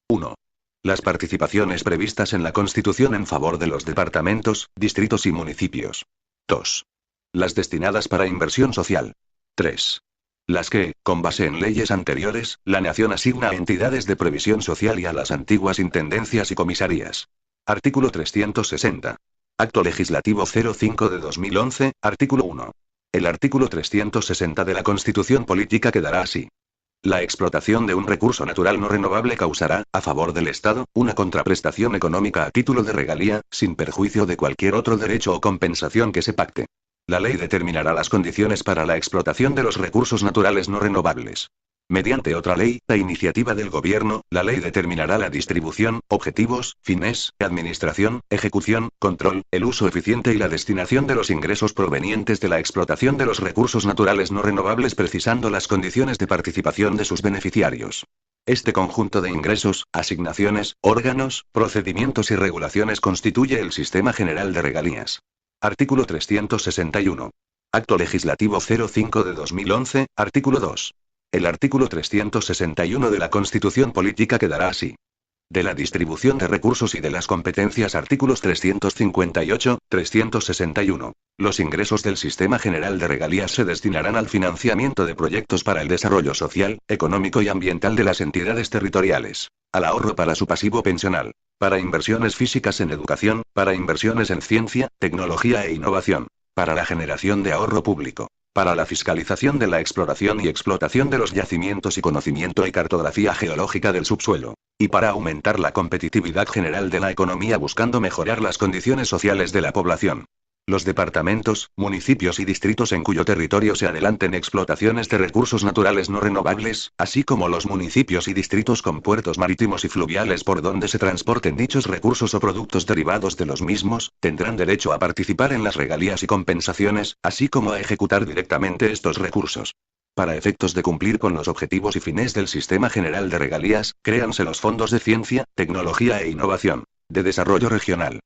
1. Las participaciones previstas en la Constitución en favor de los departamentos, distritos y municipios. 2. Las destinadas para inversión social. 3. Las que, con base en leyes anteriores, la nación asigna a entidades de previsión social y a las antiguas intendencias y comisarías. Artículo 360. Acto Legislativo 05 de 2011, artículo 1. El artículo 360 de la Constitución Política quedará así. La explotación de un recurso natural no renovable causará, a favor del Estado, una contraprestación económica a título de regalía, sin perjuicio de cualquier otro derecho o compensación que se pacte. La ley determinará las condiciones para la explotación de los recursos naturales no renovables. Mediante otra ley, a iniciativa del Gobierno, la ley determinará la distribución, objetivos, fines, administración, ejecución, control, el uso eficiente y la destinación de los ingresos provenientes de la explotación de los recursos naturales no renovables, precisando las condiciones de participación de sus beneficiarios. Este conjunto de ingresos, asignaciones, órganos, procedimientos y regulaciones constituye el Sistema General de Regalías. Artículo 361. Acto Legislativo 05 de 2011, artículo 2. El artículo 361 de la Constitución Política quedará así. De la distribución de recursos y de las competencias. Artículos 358, 361. Los ingresos del Sistema General de Regalías se destinarán al financiamiento de proyectos para el desarrollo social, económico y ambiental de las entidades territoriales, al ahorro para su pasivo pensional, para inversiones físicas en educación, para inversiones en ciencia, tecnología e innovación, para la generación de ahorro público, para la fiscalización de la exploración y explotación de los yacimientos y conocimiento y cartografía geológica del subsuelo, y para aumentar la competitividad general de la economía buscando mejorar las condiciones sociales de la población. Los departamentos, municipios y distritos en cuyo territorio se adelanten explotaciones de recursos naturales no renovables, así como los municipios y distritos con puertos marítimos y fluviales por donde se transporten dichos recursos o productos derivados de los mismos, tendrán derecho a participar en las regalías y compensaciones, así como a ejecutar directamente estos recursos. Para efectos de cumplir con los objetivos y fines del Sistema General de Regalías, créanse los fondos de ciencia, tecnología e innovación, de desarrollo regional,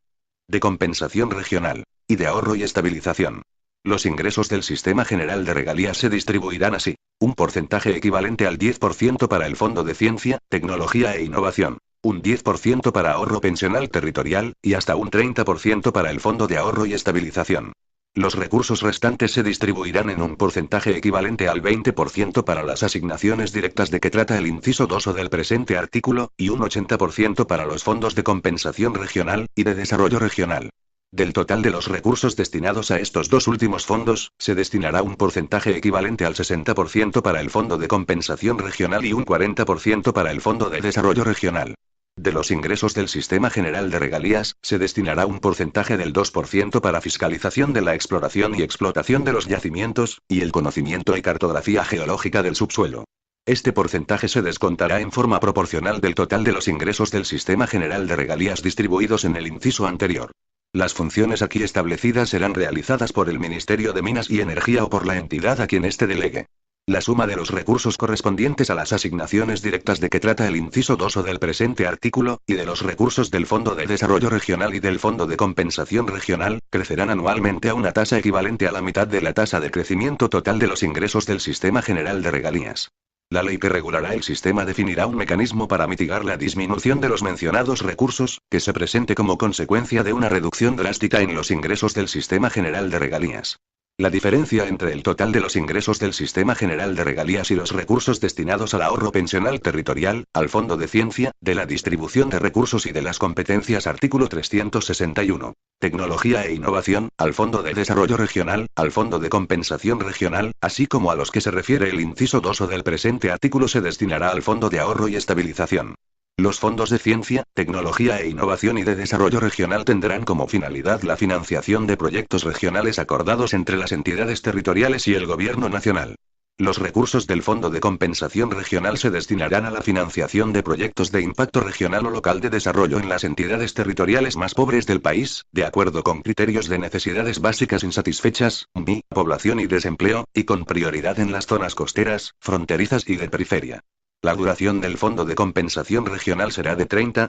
de compensación regional, y de ahorro y estabilización. Los ingresos del Sistema General de Regalías se distribuirán así: un porcentaje equivalente al 10% para el Fondo de Ciencia, Tecnología e Innovación, un 10% para ahorro pensional territorial, y hasta un 30% para el Fondo de Ahorro y Estabilización. Los recursos restantes se distribuirán en un porcentaje equivalente al 20% para las asignaciones directas de que trata el inciso 2 del presente artículo, y un 80% para los fondos de compensación regional, y de desarrollo regional. Del total de los recursos destinados a estos dos últimos fondos, se destinará un porcentaje equivalente al 60% para el Fondo de Compensación Regional y un 40% para el Fondo de Desarrollo Regional. De los ingresos del Sistema General de Regalías, se destinará un porcentaje del 2% para fiscalización de la exploración y explotación de los yacimientos, y el conocimiento y cartografía geológica del subsuelo. Este porcentaje se descontará en forma proporcional del total de los ingresos del Sistema General de Regalías distribuidos en el inciso anterior. Las funciones aquí establecidas serán realizadas por el Ministerio de Minas y Energía o por la entidad a quien éste delegue. La suma de los recursos correspondientes a las asignaciones directas de que trata el inciso 2 del presente artículo, y de los recursos del Fondo de Desarrollo Regional y del Fondo de Compensación Regional, crecerán anualmente a una tasa equivalente a la mitad de la tasa de crecimiento total de los ingresos del Sistema General de Regalías. La ley que regulará el sistema definirá un mecanismo para mitigar la disminución de los mencionados recursos, que se presente como consecuencia de una reducción drástica en los ingresos del Sistema General de Regalías. La diferencia entre el total de los ingresos del Sistema General de Regalías y los recursos destinados al ahorro pensional territorial, al Fondo de Ciencia, de la distribución de recursos y de las competencias. Artículo 361. Tecnología e Innovación, al Fondo de Desarrollo Regional, al Fondo de Compensación Regional, así como a los que se refiere el inciso 2 del presente artículo, se destinará al Fondo de Ahorro y Estabilización. Los fondos de ciencia, tecnología e innovación y de desarrollo regional tendrán como finalidad la financiación de proyectos regionales acordados entre las entidades territoriales y el Gobierno nacional. Los recursos del Fondo de Compensación Regional se destinarán a la financiación de proyectos de impacto regional o local de desarrollo en las entidades territoriales más pobres del país, de acuerdo con criterios de necesidades básicas insatisfechas, MBI, población y desempleo, y con prioridad en las zonas costeras, fronterizas y de periferia. La duración del Fondo de Compensación Regional será de 30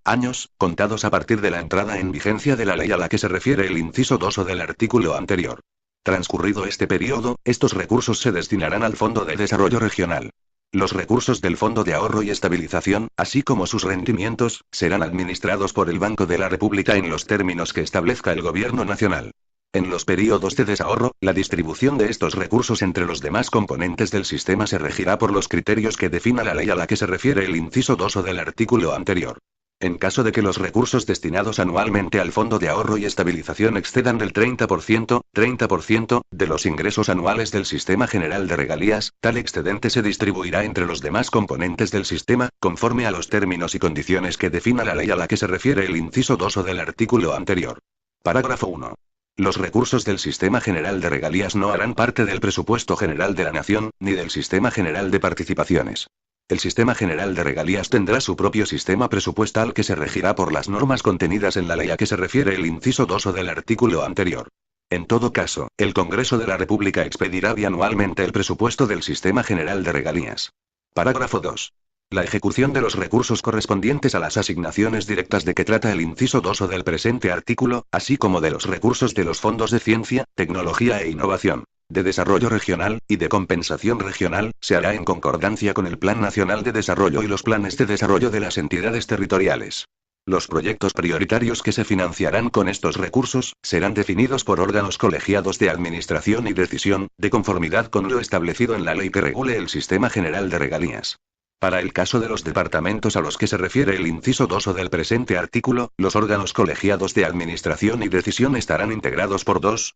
años, contados a partir de la entrada en vigencia de la ley a la que se refiere el inciso 2 del artículo anterior. Transcurrido este periodo, estos recursos se destinarán al Fondo de Desarrollo Regional. Los recursos del Fondo de Ahorro y Estabilización, así como sus rendimientos, serán administrados por el Banco de la República en los términos que establezca el Gobierno Nacional. En los periodos de desahorro, la distribución de estos recursos entre los demás componentes del sistema se regirá por los criterios que defina la ley a la que se refiere el inciso 2 o del artículo anterior. En caso de que los recursos destinados anualmente al Fondo de Ahorro y Estabilización excedan del 30% de los ingresos anuales del Sistema General de Regalías, tal excedente se distribuirá entre los demás componentes del sistema, conforme a los términos y condiciones que defina la ley a la que se refiere el inciso 2 o del artículo anterior. Parágrafo 1. Los recursos del Sistema General de Regalías no harán parte del presupuesto general de la Nación, ni del Sistema General de Participaciones. El Sistema General de Regalías tendrá su propio sistema presupuestal que se regirá por las normas contenidas en la ley a que se refiere el inciso 2 o del artículo anterior. En todo caso, el Congreso de la República expedirá bianualmente el presupuesto del Sistema General de Regalías. Parágrafo 2. La ejecución de los recursos correspondientes a las asignaciones directas de que trata el inciso 2 o del presente artículo, así como de los recursos de los fondos de ciencia, tecnología e innovación, de desarrollo regional, y de compensación regional, se hará en concordancia con el Plan Nacional de Desarrollo y los planes de desarrollo de las entidades territoriales. Los proyectos prioritarios que se financiarán con estos recursos, serán definidos por órganos colegiados de administración y decisión, de conformidad con lo establecido en la ley que regule el Sistema General de Regalías. Para el caso de los departamentos a los que se refiere el inciso 2 o del presente artículo, los órganos colegiados de administración y decisión estarán integrados por 2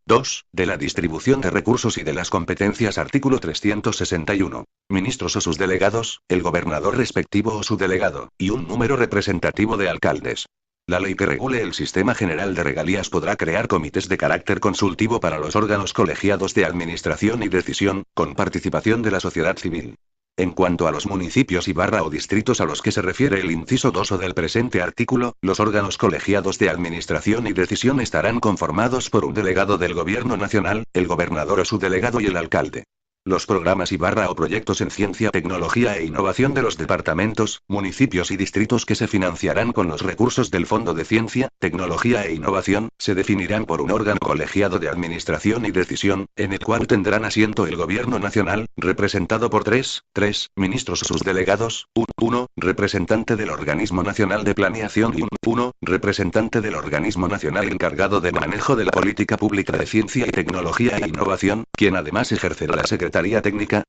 de la distribución de recursos y de las competencias artículo 361. Ministros o sus delegados, el gobernador respectivo o su delegado, y un número representativo de alcaldes. La ley que regule el Sistema General de Regalías podrá crear comités de carácter consultivo para los órganos colegiados de administración y decisión, con participación de la sociedad civil. En cuanto a los municipios o distritos a los que se refiere el inciso 2 o del presente artículo, los órganos colegiados de administración y decisión estarán conformados por un delegado del Gobierno Nacional, el gobernador o su delegado y el alcalde. Los programas o proyectos en ciencia, tecnología e innovación de los departamentos, municipios y distritos que se financiarán con los recursos del Fondo de Ciencia, Tecnología e Innovación, se definirán por un órgano colegiado de administración y decisión, en el cual tendrán asiento el Gobierno Nacional, representado por tres ministros o sus delegados, uno representante del Organismo Nacional de Planeación y uno representante del Organismo Nacional encargado de manejo de la política pública de ciencia y tecnología e innovación, quien además ejercerá la Secretaría Técnica,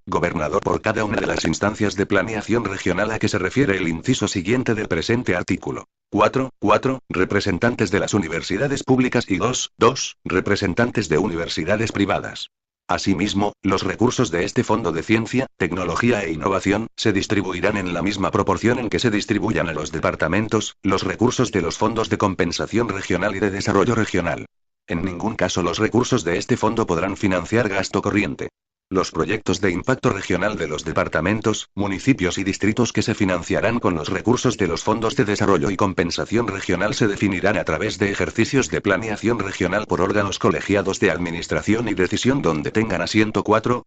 gobernador por cada una de las instancias de planeación regional a que se refiere el inciso siguiente del presente artículo. 4 representantes de las universidades públicas y 2 representantes de universidades privadas. Asimismo, los recursos de este Fondo de Ciencia, Tecnología e Innovación, se distribuirán en la misma proporción en que se distribuyan a los departamentos, los recursos de los fondos de compensación regional y de desarrollo regional. En ningún caso los recursos de este fondo podrán financiar gasto corriente. Los proyectos de impacto regional de los departamentos, municipios y distritos que se financiarán con los recursos de los fondos de desarrollo y compensación regional se definirán a través de ejercicios de planeación regional por órganos colegiados de administración y decisión donde tengan asiento 4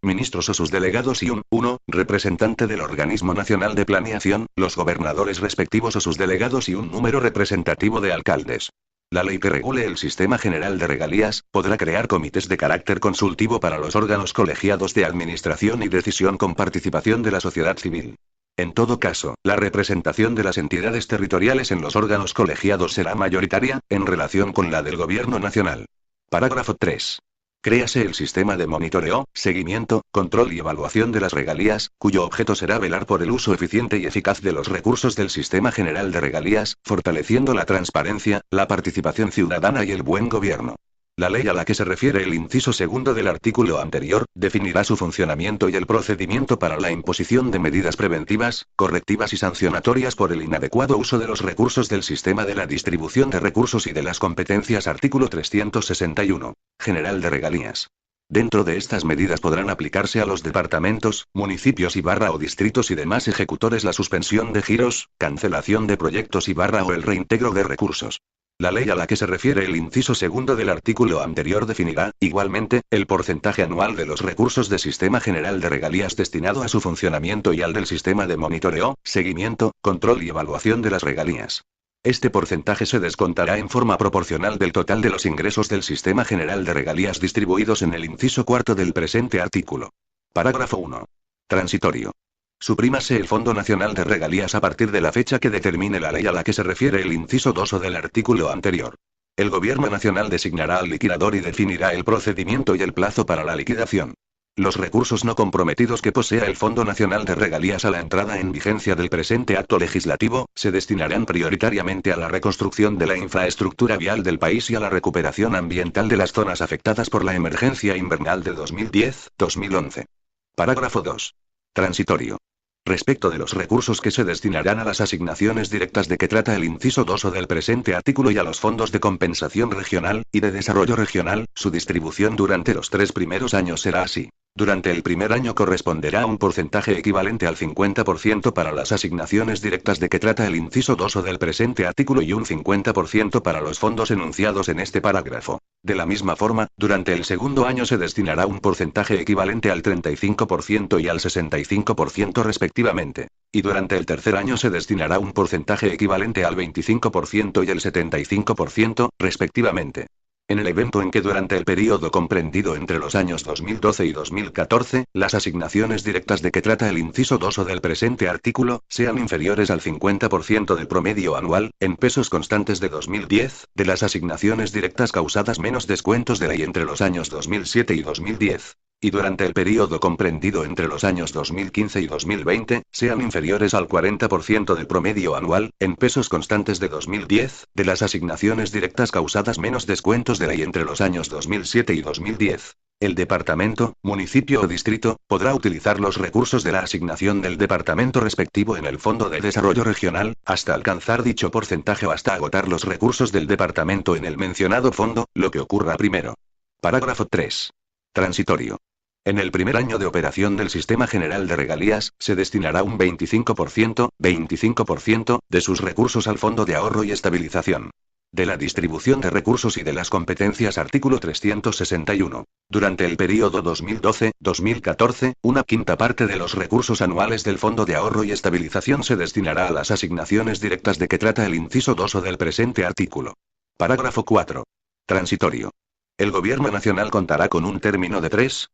ministros o sus delegados y uno representante del Organismo Nacional de Planeación, los gobernadores respectivos o sus delegados y un número representativo de alcaldes. La ley que regule el Sistema General de Regalías, podrá crear comités de carácter consultivo para los órganos colegiados de administración y decisión con participación de la sociedad civil. En todo caso, la representación de las entidades territoriales en los órganos colegiados será mayoritaria, en relación con la del Gobierno Nacional. Parágrafo 3. Créase el sistema de monitoreo, seguimiento, control y evaluación de las regalías, cuyo objeto será velar por el uso eficiente y eficaz de los recursos del Sistema General de Regalías, fortaleciendo la transparencia, la participación ciudadana y el buen gobierno. La ley a la que se refiere el inciso segundo del artículo anterior, definirá su funcionamiento y el procedimiento para la imposición de medidas preventivas, correctivas y sancionatorias por el inadecuado uso de los recursos del sistema de la distribución de recursos y de las competencias artículo 361. General de Regalías. Dentro de estas medidas podrán aplicarse a los departamentos, municipios o distritos y demás ejecutores la suspensión de giros, cancelación de proyectos o el reintegro de recursos. La ley a la que se refiere el inciso segundo del artículo anterior definirá, igualmente, el porcentaje anual de los recursos de Sistema General de Regalías destinado a su funcionamiento y al del sistema de monitoreo, seguimiento, control y evaluación de las regalías. Este porcentaje se descontará en forma proporcional del total de los ingresos del Sistema General de Regalías distribuidos en el inciso cuarto del presente artículo. Parágrafo 1. Transitorio. Suprímase el Fondo Nacional de Regalías a partir de la fecha que determine la ley a la que se refiere el inciso 2 o del artículo anterior. El Gobierno Nacional designará al liquidador y definirá el procedimiento y el plazo para la liquidación. Los recursos no comprometidos que posea el Fondo Nacional de Regalías a la entrada en vigencia del presente acto legislativo, se destinarán prioritariamente a la reconstrucción de la infraestructura vial del país y a la recuperación ambiental de las zonas afectadas por la emergencia invernal de 2010-2011. Parágrafo 2. Transitorio. Respecto de los recursos que se destinarán a las asignaciones directas de que trata el inciso 2 o del presente artículo y a los fondos de compensación regional y de desarrollo regional, su distribución durante los 3 primeros años será así. Durante el primer año corresponderá un porcentaje equivalente al 50% para las asignaciones directas de que trata el inciso 2 o del presente artículo y un 50% para los fondos enunciados en este parágrafo. De la misma forma, durante el segundo año se destinará un porcentaje equivalente al 35% y al 65% respectivamente. Y durante el tercer año se destinará un porcentaje equivalente al 25% y el 75%, respectivamente. En el evento en que durante el período comprendido entre los años 2012 y 2014, las asignaciones directas de que trata el inciso 2 o del presente artículo, sean inferiores al 50% del promedio anual, en pesos constantes de 2010, de las asignaciones directas causadas menos descuentos de ley entre los años 2007 y 2010. Y durante el período comprendido entre los años 2015 y 2020, sean inferiores al 40% del promedio anual, en pesos constantes de 2010, de las asignaciones directas causadas menos descuentos de ley entre los años 2007 y 2010. El departamento, municipio o distrito, podrá utilizar los recursos de la asignación del departamento respectivo en el Fondo de Desarrollo Regional, hasta alcanzar dicho porcentaje o hasta agotar los recursos del departamento en el mencionado fondo, lo que ocurra primero. Parágrafo 3. Transitorio. En el primer año de operación del Sistema General de Regalías, se destinará un 25% de sus recursos al Fondo de Ahorro y Estabilización. De la distribución de recursos y de las competencias artículo 361. Durante el período 2012-2014, una quinta parte de los recursos anuales del Fondo de Ahorro y Estabilización se destinará a las asignaciones directas de que trata el inciso 2 o del presente artículo. Parágrafo 4. Transitorio. El Gobierno Nacional contará con un término de 3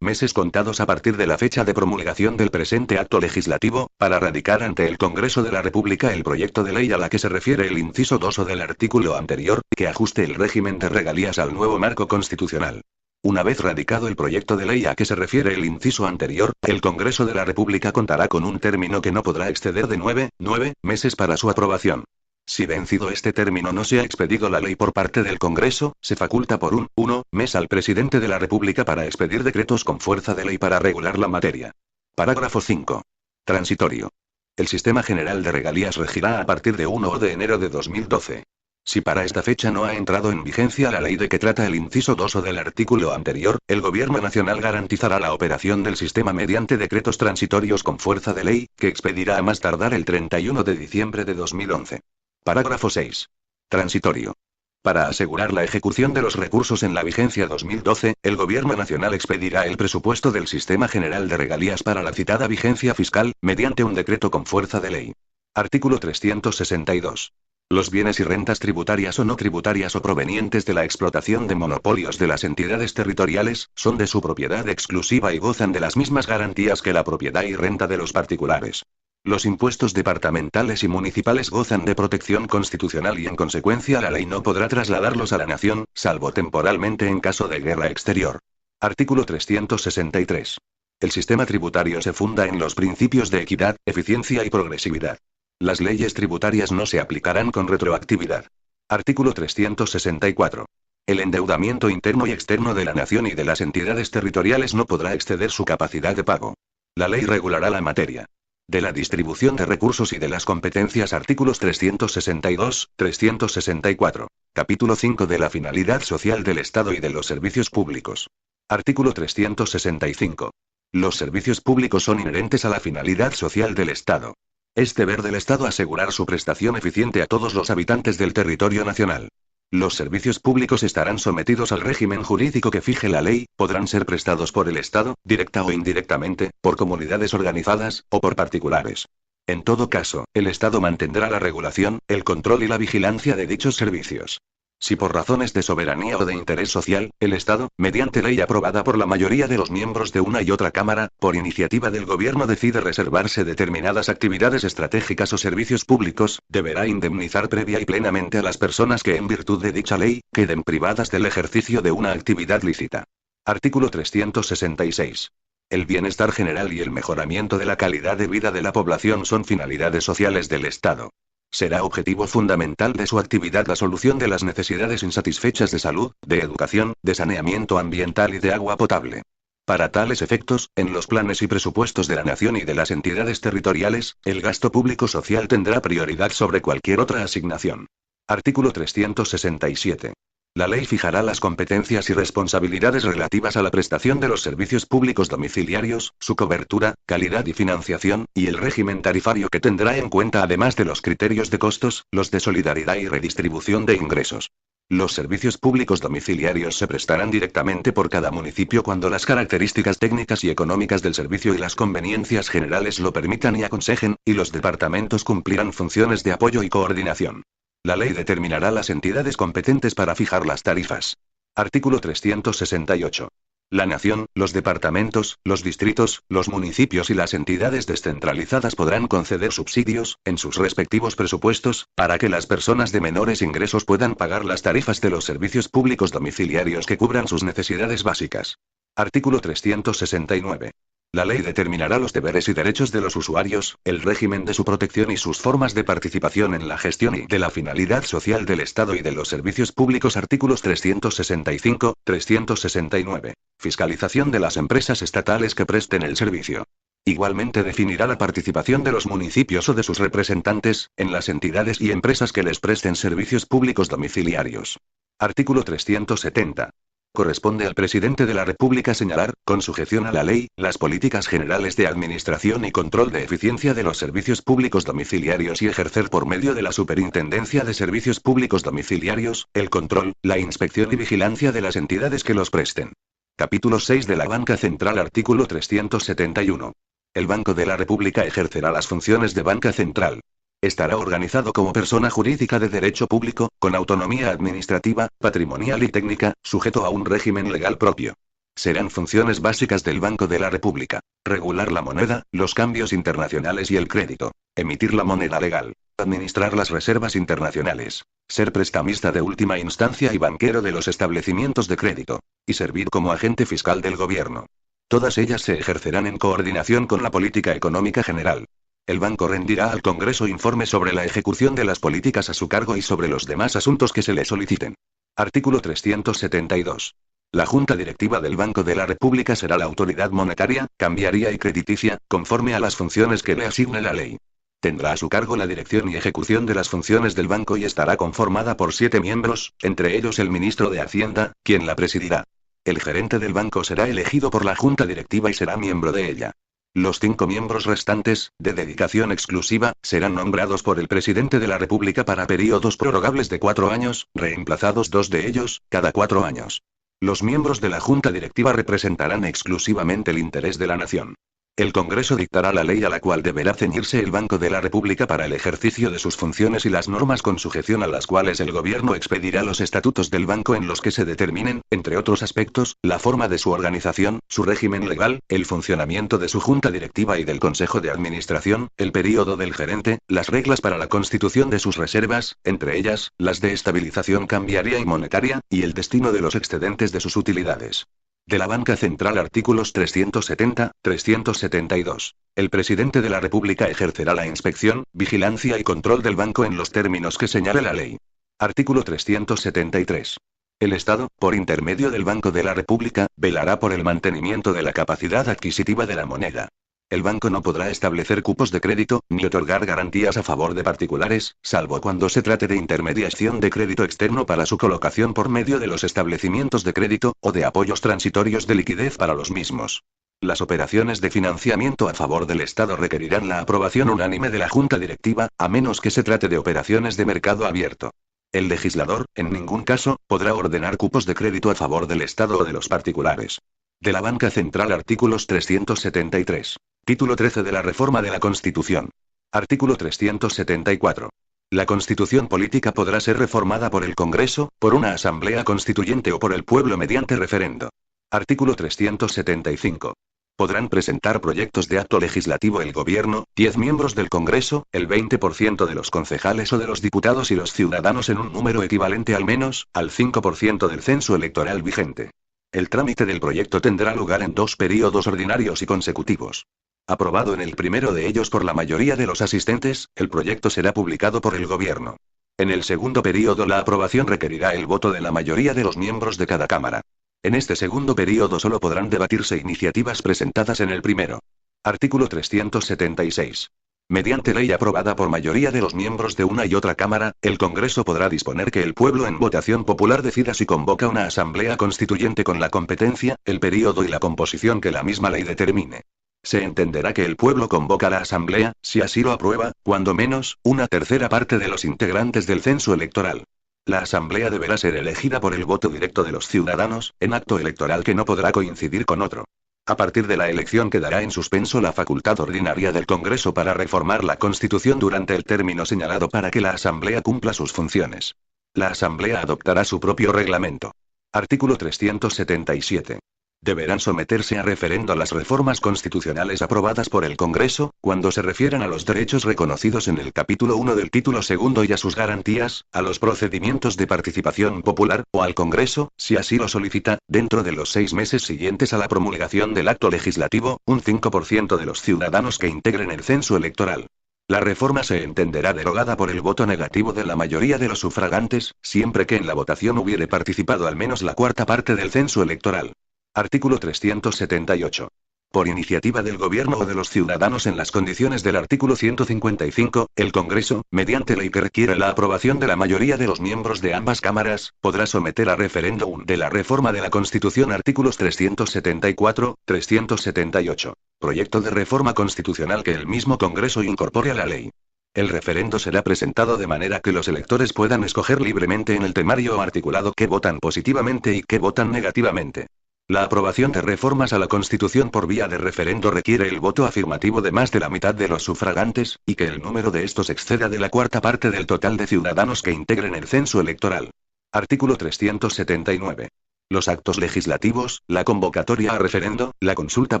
meses contados a partir de la fecha de promulgación del presente acto legislativo, para radicar ante el Congreso de la República el proyecto de ley a la que se refiere el inciso 2 o del artículo anterior, que ajuste el régimen de regalías al nuevo marco constitucional. Una vez radicado el proyecto de ley a que se refiere el inciso anterior, el Congreso de la República contará con un término que no podrá exceder de 9 meses para su aprobación. Si vencido este término no se ha expedido la ley por parte del Congreso, se faculta por un mes al presidente de la República para expedir decretos con fuerza de ley para regular la materia. Parágrafo 5. Transitorio. El Sistema General de Regalías regirá a partir de 1 de enero de 2012. Si para esta fecha no ha entrado en vigencia la ley de que trata el inciso 2 o del artículo anterior, el Gobierno Nacional garantizará la operación del sistema mediante decretos transitorios con fuerza de ley, que expedirá a más tardar el 31 de diciembre de 2011. Parágrafo 6. Transitorio. Para asegurar la ejecución de los recursos en la vigencia 2012, el Gobierno Nacional expedirá el presupuesto del Sistema General de Regalías para la citada vigencia fiscal, mediante un decreto con fuerza de ley. Artículo 362. Los bienes y rentas tributarias o no tributarias o provenientes de la explotación de monopolios de las entidades territoriales, son de su propiedad exclusiva y gozan de las mismas garantías que la propiedad y renta de los particulares. Los impuestos departamentales y municipales gozan de protección constitucional y en consecuencia la ley no podrá trasladarlos a la nación, salvo temporalmente en caso de guerra exterior. Artículo 363. El sistema tributario se funda en los principios de equidad, eficiencia y progresividad. Las leyes tributarias no se aplicarán con retroactividad. Artículo 364. El endeudamiento interno y externo de la nación y de las entidades territoriales no podrá exceder su capacidad de pago. La ley regulará la materia de la distribución de recursos y de las competencias artículos 362, 364. Capítulo 5 de la finalidad social del Estado y de los servicios públicos. Artículo 365. Los servicios públicos son inherentes a la finalidad social del Estado. Es deber del Estado asegurar su prestación eficiente a todos los habitantes del territorio nacional. Los servicios públicos estarán sometidos al régimen jurídico que fije la ley, podrán ser prestados por el Estado, directa o indirectamente, por comunidades organizadas, o por particulares. En todo caso, el Estado mantendrá la regulación, el control y la vigilancia de dichos servicios. Si por razones de soberanía o de interés social, el Estado, mediante ley aprobada por la mayoría de los miembros de una y otra Cámara, por iniciativa del Gobierno decide reservarse determinadas actividades estratégicas o servicios públicos, deberá indemnizar previa y plenamente a las personas que en virtud de dicha ley, queden privadas del ejercicio de una actividad lícita. Artículo 366. El bienestar general y el mejoramiento de la calidad de vida de la población son finalidades sociales del Estado. Será objetivo fundamental de su actividad la solución de las necesidades insatisfechas de salud, de educación, de saneamiento ambiental y de agua potable. Para tales efectos, en los planes y presupuestos de la nación y de las entidades territoriales, el gasto público social tendrá prioridad sobre cualquier otra asignación. Artículo 367. La ley fijará las competencias y responsabilidades relativas a la prestación de los servicios públicos domiciliarios, su cobertura, calidad y financiación, y el régimen tarifario que tendrá en cuenta además de los criterios de costos, los de solidaridad y redistribución de ingresos. Los servicios públicos domiciliarios se prestarán directamente por cada municipio cuando las características técnicas y económicas del servicio y las conveniencias generales lo permitan y aconsejen, y los departamentos cumplirán funciones de apoyo y coordinación. La ley determinará las entidades competentes para fijar las tarifas. Artículo 368. La nación, los departamentos, los distritos, los municipios y las entidades descentralizadas podrán conceder subsidios, en sus respectivos presupuestos, para que las personas de menores ingresos puedan pagar las tarifas de los servicios públicos domiciliarios que cubran sus necesidades básicas. Artículo 369. La ley determinará los deberes y derechos de los usuarios, el régimen de su protección y sus formas de participación en la gestión y de la finalidad social del Estado y de los servicios públicos. Artículos 365, 369. Fiscalización de las empresas estatales que presten el servicio. Igualmente definirá la participación de los municipios o de sus representantes, en las entidades y empresas que les presten servicios públicos domiciliarios. Artículo 370. Corresponde al presidente de la República señalar, con sujeción a la ley, las políticas generales de administración y control de eficiencia de los servicios públicos domiciliarios y ejercer por medio de la Superintendencia de Servicios Públicos Domiciliarios, el control, la inspección y vigilancia de las entidades que los presten. Capítulo 6 de la Banca Central. Artículo 371. El Banco de la República ejercerá las funciones de banca central. Estará organizado como persona jurídica de derecho público, con autonomía administrativa, patrimonial y técnica, sujeto a un régimen legal propio. Serán funciones básicas del Banco de la República: regular la moneda, los cambios internacionales y el crédito, emitir la moneda legal, administrar las reservas internacionales, ser prestamista de última instancia y banquero de los establecimientos de crédito, y servir como agente fiscal del gobierno. Todas ellas se ejercerán en coordinación con la política económica general. El banco rendirá al Congreso informe sobre la ejecución de las políticas a su cargo y sobre los demás asuntos que se le soliciten. Artículo 372. La Junta Directiva del Banco de la República será la autoridad monetaria, cambiaria y crediticia, conforme a las funciones que le asigne la ley. Tendrá a su cargo la dirección y ejecución de las funciones del banco y estará conformada por 7 miembros, entre ellos el ministro de Hacienda, quien la presidirá. El gerente del banco será elegido por la Junta Directiva y será miembro de ella. Los 5 miembros restantes, de dedicación exclusiva, serán nombrados por el presidente de la República para períodos prorrogables de 4 años, reemplazados 2 de ellos, cada 4 años. Los miembros de la Junta Directiva representarán exclusivamente el interés de la nación. El Congreso dictará la ley a la cual deberá ceñirse el Banco de la República para el ejercicio de sus funciones y las normas con sujeción a las cuales el Gobierno expedirá los estatutos del banco en los que se determinen, entre otros aspectos, la forma de su organización, su régimen legal, el funcionamiento de su Junta Directiva y del Consejo de Administración, el período del gerente, las reglas para la constitución de sus reservas, entre ellas, las de estabilización cambiaria y monetaria, y el destino de los excedentes de sus utilidades. De la Banca Central. Artículos 370, 372. El presidente de la República ejercerá la inspección, vigilancia y control del banco en los términos que señale la ley. Artículo 373. El Estado, por intermedio del Banco de la República, velará por el mantenimiento de la capacidad adquisitiva de la moneda. El banco no podrá establecer cupos de crédito, ni otorgar garantías a favor de particulares, salvo cuando se trate de intermediación de crédito externo para su colocación por medio de los establecimientos de crédito, o de apoyos transitorios de liquidez para los mismos. Las operaciones de financiamiento a favor del Estado requerirán la aprobación unánime de la Junta Directiva, a menos que se trate de operaciones de mercado abierto. El legislador, en ningún caso, podrá ordenar cupos de crédito a favor del Estado o de los particulares. De la Banca Central. Artículos 373. Título 13 de la Reforma de la Constitución. Artículo 374. La Constitución política podrá ser reformada por el Congreso, por una Asamblea Constituyente o por el pueblo mediante referendo. Artículo 375. Podrán presentar proyectos de acto legislativo el Gobierno, 10 miembros del Congreso, el 20% de los concejales o de los diputados y los ciudadanos en un número equivalente al menos, al 5% del censo electoral vigente. El trámite del proyecto tendrá lugar en 2 períodos ordinarios y consecutivos. Aprobado en el primero de ellos por la mayoría de los asistentes, el proyecto será publicado por el Gobierno. En el segundo período la aprobación requerirá el voto de la mayoría de los miembros de cada Cámara. En este segundo período solo podrán debatirse iniciativas presentadas en el primero. Artículo 376. Mediante ley aprobada por mayoría de los miembros de una y otra Cámara, el Congreso podrá disponer que el pueblo en votación popular decida si convoca una Asamblea Constituyente con la competencia, el período y la composición que la misma ley determine. Se entenderá que el pueblo convoca la Asamblea, si así lo aprueba, cuando menos, una tercera parte de los integrantes del censo electoral. La Asamblea deberá ser elegida por el voto directo de los ciudadanos, en acto electoral que no podrá coincidir con otro. A partir de la elección quedará en suspenso la facultad ordinaria del Congreso para reformar la Constitución durante el término señalado para que la Asamblea cumpla sus funciones. La Asamblea adoptará su propio reglamento. Artículo 377. Deberán someterse a referendo las reformas constitucionales aprobadas por el Congreso, cuando se refieran a los derechos reconocidos en el capítulo 1 del título 2 y a sus garantías, a los procedimientos de participación popular, o al Congreso, si así lo solicita, dentro de los 6 meses siguientes a la promulgación del acto legislativo, un 5% de los ciudadanos que integren el censo electoral. La reforma se entenderá derogada por el voto negativo de la mayoría de los sufragantes, siempre que en la votación hubiere participado al menos la cuarta parte del censo electoral. Artículo 378. Por iniciativa del Gobierno o de los ciudadanos en las condiciones del artículo 155, el Congreso, mediante ley que requiere la aprobación de la mayoría de los miembros de ambas cámaras, podrá someter a referéndum de la reforma de la Constitución artículos 374, 378. Proyecto de reforma constitucional que el mismo Congreso incorpore a la ley. El referendo será presentado de manera que los electores puedan escoger libremente en el temario o articulado que votan positivamente y que votan negativamente. La aprobación de reformas a la Constitución por vía de referendo requiere el voto afirmativo de más de la mitad de los sufragantes, y que el número de estos exceda de la cuarta parte del total de ciudadanos que integren el censo electoral. Artículo 379. Los actos legislativos, la convocatoria a referendo, la consulta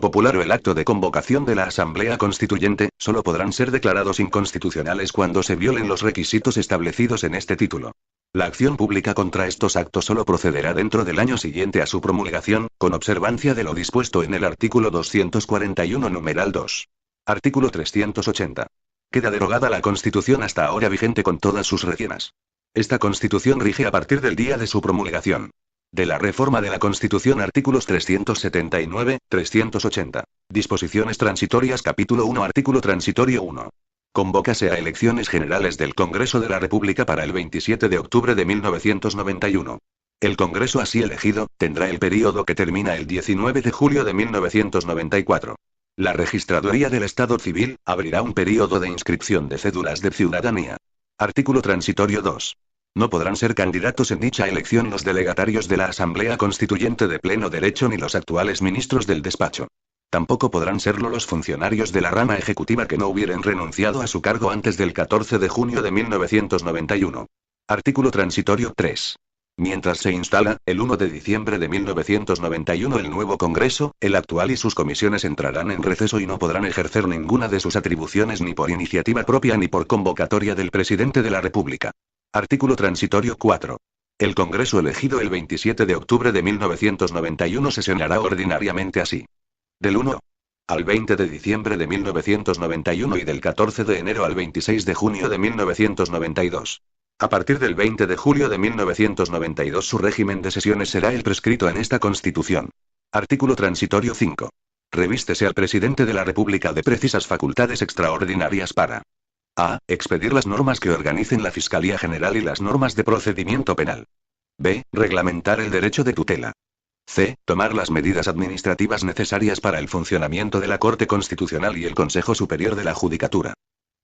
popular o el acto de convocación de la Asamblea Constituyente, solo podrán ser declarados inconstitucionales cuando se violen los requisitos establecidos en este título. La acción pública contra estos actos solo procederá dentro del año siguiente a su promulgación, con observancia de lo dispuesto en el artículo 241 numeral 2. Artículo 380. Queda derogada la Constitución hasta ahora vigente con todas sus rellenas. Esta Constitución rige a partir del día de su promulgación. De la reforma de la Constitución artículos 379, 380. Disposiciones transitorias capítulo 1 artículo transitorio 1. Convócase a elecciones generales del Congreso de la República para el 27 de octubre de 1991. El Congreso así elegido, tendrá el período que termina el 19 de julio de 1994. La Registraduría del Estado Civil, abrirá un período de inscripción de cédulas de ciudadanía. Artículo transitorio 2. No podrán ser candidatos en dicha elección los delegatarios de la Asamblea Constituyente de pleno derecho ni los actuales ministros del despacho. Tampoco podrán serlo los funcionarios de la rama ejecutiva que no hubieren renunciado a su cargo antes del 14 de junio de 1991. Artículo transitorio 3. Mientras se instala, el 1 de diciembre de 1991 el nuevo Congreso, el actual y sus comisiones entrarán en receso y no podrán ejercer ninguna de sus atribuciones ni por iniciativa propia ni por convocatoria del Presidente de la República. Artículo transitorio 4. El Congreso elegido el 27 de octubre de 1991 sesionará ordinariamente así. Del 1 al 20 de diciembre de 1991 y del 14 de enero al 26 de junio de 1992. A partir del 20 de julio de 1992 su régimen de sesiones será el prescrito en esta Constitución. Artículo transitorio 5. Revístese al presidente de la República de precisas facultades extraordinarias para a. Expedir las normas que organicen la Fiscalía General y las normas de procedimiento penal. b. Reglamentar el derecho de tutela. C. Tomar las medidas administrativas necesarias para el funcionamiento de la Corte Constitucional y el Consejo Superior de la Judicatura.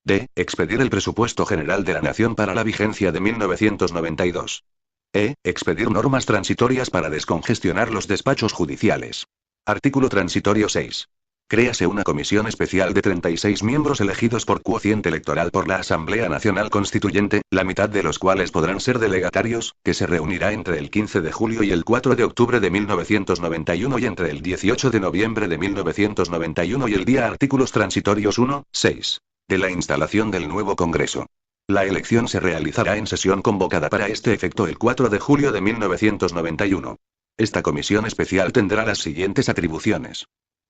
D. Expedir el presupuesto general de la Nación para la vigencia de 1992. E. Expedir normas transitorias para descongestionar los despachos judiciales. Artículo transitorio 6. Créase una comisión especial de 36 miembros elegidos por cuociente electoral por la Asamblea Nacional Constituyente, la mitad de los cuales podrán ser delegatarios, que se reunirá entre el 15 de julio y el 4 de octubre de 1991 y entre el 18 de noviembre de 1991 y el día artículos transitorios 1, 6. De la instalación del nuevo Congreso. La elección se realizará en sesión convocada para este efecto el 4 de julio de 1991. Esta comisión especial tendrá las siguientes atribuciones.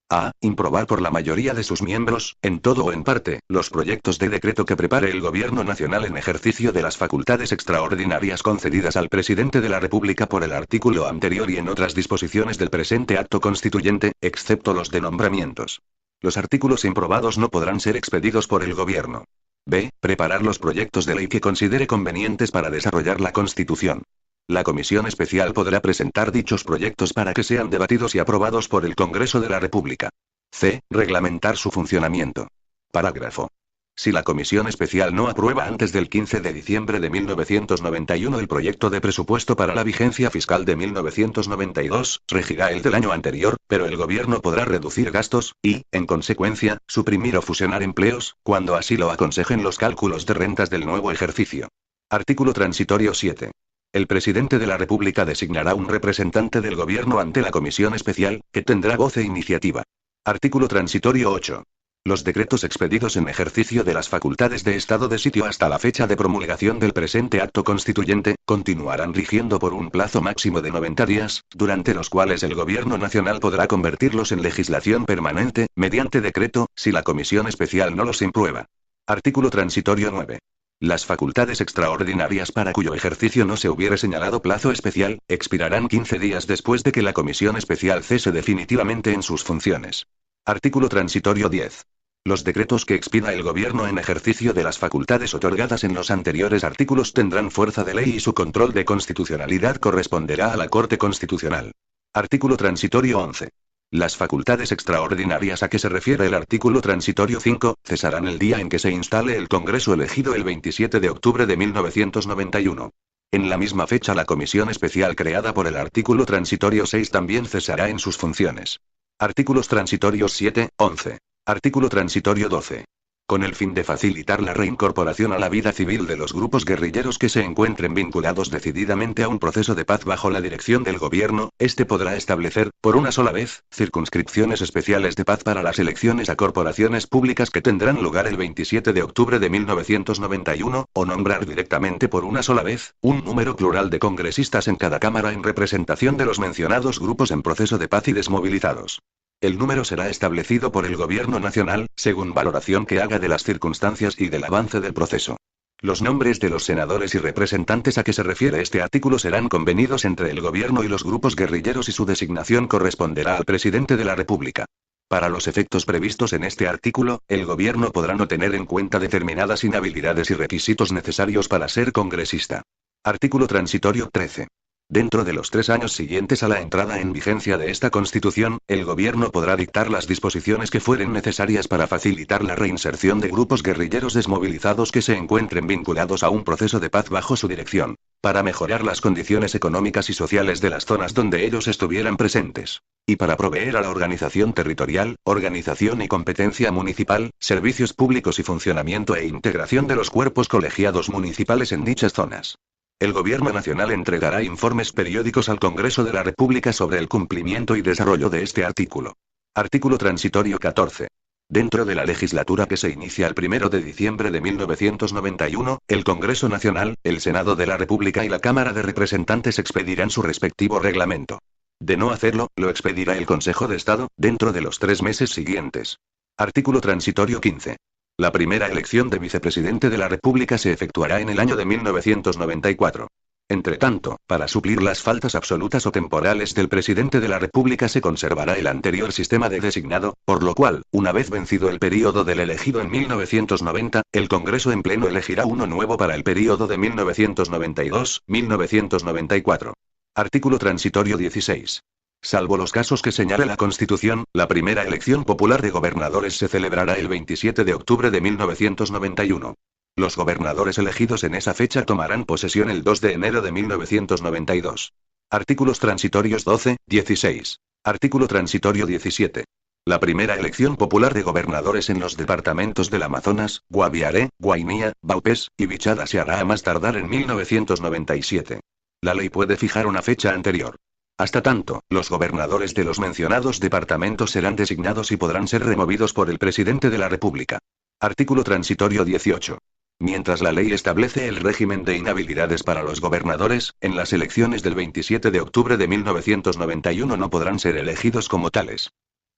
A. Improbar por la mayoría de sus miembros, en todo o en parte, los proyectos de decreto que prepare el Gobierno Nacional en ejercicio de las facultades extraordinarias concedidas al Presidente de la República por el artículo anterior y en otras disposiciones del presente acto constituyente, excepto los de nombramientos. Los artículos improbados no podrán ser expedidos por el Gobierno. B. Preparar los proyectos de ley que considere convenientes para desarrollar la Constitución. La comisión especial podrá presentar dichos proyectos para que sean debatidos y aprobados por el Congreso de la República. C. Reglamentar su funcionamiento. Parágrafo. Si la comisión especial no aprueba antes del 15 de diciembre de 1991 el proyecto de presupuesto para la vigencia fiscal de 1992, regirá el del año anterior, pero el gobierno podrá reducir gastos, y, en consecuencia, suprimir o fusionar empleos, cuando así lo aconsejen los cálculos de rentas del nuevo ejercicio. Artículo transitorio 7. El presidente de la República designará un representante del gobierno ante la comisión especial, que tendrá voz e iniciativa. Artículo transitorio 8. Los decretos expedidos en ejercicio de las facultades de estado de sitio hasta la fecha de promulgación del presente acto constituyente, continuarán rigiendo por un plazo máximo de 90 días, durante los cuales el Gobierno Nacional podrá convertirlos en legislación permanente, mediante decreto, si la comisión especial no los imprueba. Artículo transitorio 9. Las facultades extraordinarias para cuyo ejercicio no se hubiere señalado plazo especial, expirarán 15 días después de que la comisión especial cese definitivamente en sus funciones. Artículo transitorio 10. Los decretos que expida el Gobierno en ejercicio de las facultades otorgadas en los anteriores artículos tendrán fuerza de ley y su control de constitucionalidad corresponderá a la Corte Constitucional. Artículo transitorio 11. Las facultades extraordinarias a que se refiere el artículo transitorio 5, cesarán el día en que se instale el Congreso elegido el 27 de octubre de 1991. En la misma fecha la comisión especial creada por el artículo transitorio 6 también cesará en sus funciones. Artículos transitorios 7, 11. Artículo transitorio 12. Con el fin de facilitar la reincorporación a la vida civil de los grupos guerrilleros que se encuentren vinculados decididamente a un proceso de paz bajo la dirección del gobierno, este podrá establecer, por una sola vez, circunscripciones especiales de paz para las elecciones a corporaciones públicas que tendrán lugar el 27 de octubre de 1991, o nombrar directamente por una sola vez, un número plural de congresistas en cada cámara en representación de los mencionados grupos en proceso de paz y desmovilizados. El número será establecido por el Gobierno Nacional, según valoración que haga de las circunstancias y del avance del proceso. Los nombres de los senadores y representantes a que se refiere este artículo serán convenidos entre el Gobierno y los grupos guerrilleros y su designación corresponderá al presidente de la República. Para los efectos previstos en este artículo, el Gobierno podrá no tener en cuenta determinadas inhabilidades y requisitos necesarios para ser congresista. Artículo transitorio 13. Dentro de los 3 años siguientes a la entrada en vigencia de esta Constitución, el Gobierno podrá dictar las disposiciones que fueren necesarias para facilitar la reinserción de grupos guerrilleros desmovilizados que se encuentren vinculados a un proceso de paz bajo su dirección, para mejorar las condiciones económicas y sociales de las zonas donde ellos estuvieran presentes, y para proveer a la organización territorial, organización y competencia municipal, servicios públicos y funcionamiento e integración de los cuerpos colegiados municipales en dichas zonas. El Gobierno Nacional entregará informes periódicos al Congreso de la República sobre el cumplimiento y desarrollo de este artículo. Artículo transitorio 14. Dentro de la legislatura que se inicia el 1 de diciembre de 1991, el Congreso Nacional, el Senado de la República y la Cámara de Representantes expedirán su respectivo reglamento. De no hacerlo, lo expedirá el Consejo de Estado, dentro de los 3 meses siguientes. Artículo transitorio 15. La primera elección de vicepresidente de la República se efectuará en el año de 1994. Entretanto, para suplir las faltas absolutas o temporales del presidente de la República se conservará el anterior sistema de designado, por lo cual, una vez vencido el período del elegido en 1990, el Congreso en pleno elegirá uno nuevo para el período de 1992-1994. Artículo transitorio 16. Salvo los casos que señale la Constitución, la primera elección popular de gobernadores se celebrará el 27 de octubre de 1991. Los gobernadores elegidos en esa fecha tomarán posesión el 2 de enero de 1992. Artículos transitorios 12, 16. Artículo transitorio 17. La primera elección popular de gobernadores en los departamentos del Amazonas, Guaviare, Guainía, Baupés y Vichada se hará a más tardar en 1997. La ley puede fijar una fecha anterior. Hasta tanto, los gobernadores de los mencionados departamentos serán designados y podrán ser removidos por el presidente de la República. Artículo transitorio 18. Mientras la ley establece el régimen de inhabilidades para los gobernadores, en las elecciones del 27 de octubre de 1991 no podrán ser elegidos como tales.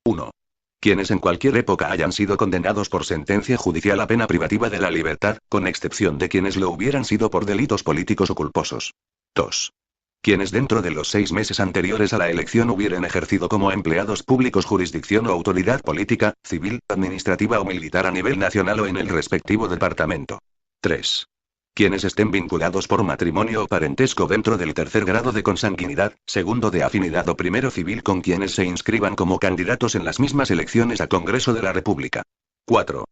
1. Quienes en cualquier época hayan sido condenados por sentencia judicial a pena privativa de la libertad, con excepción de quienes lo hubieran sido por delitos políticos o culposos. 2. Quienes dentro de los 6 meses anteriores a la elección hubieran ejercido como empleados públicos jurisdicción o autoridad política, civil, administrativa o militar a nivel nacional o en el respectivo departamento. 3. Quienes estén vinculados por matrimonio o parentesco dentro del tercer grado de consanguinidad, segundo de afinidad o primero civil con quienes se inscriban como candidatos en las mismas elecciones a Congreso de la República. 4.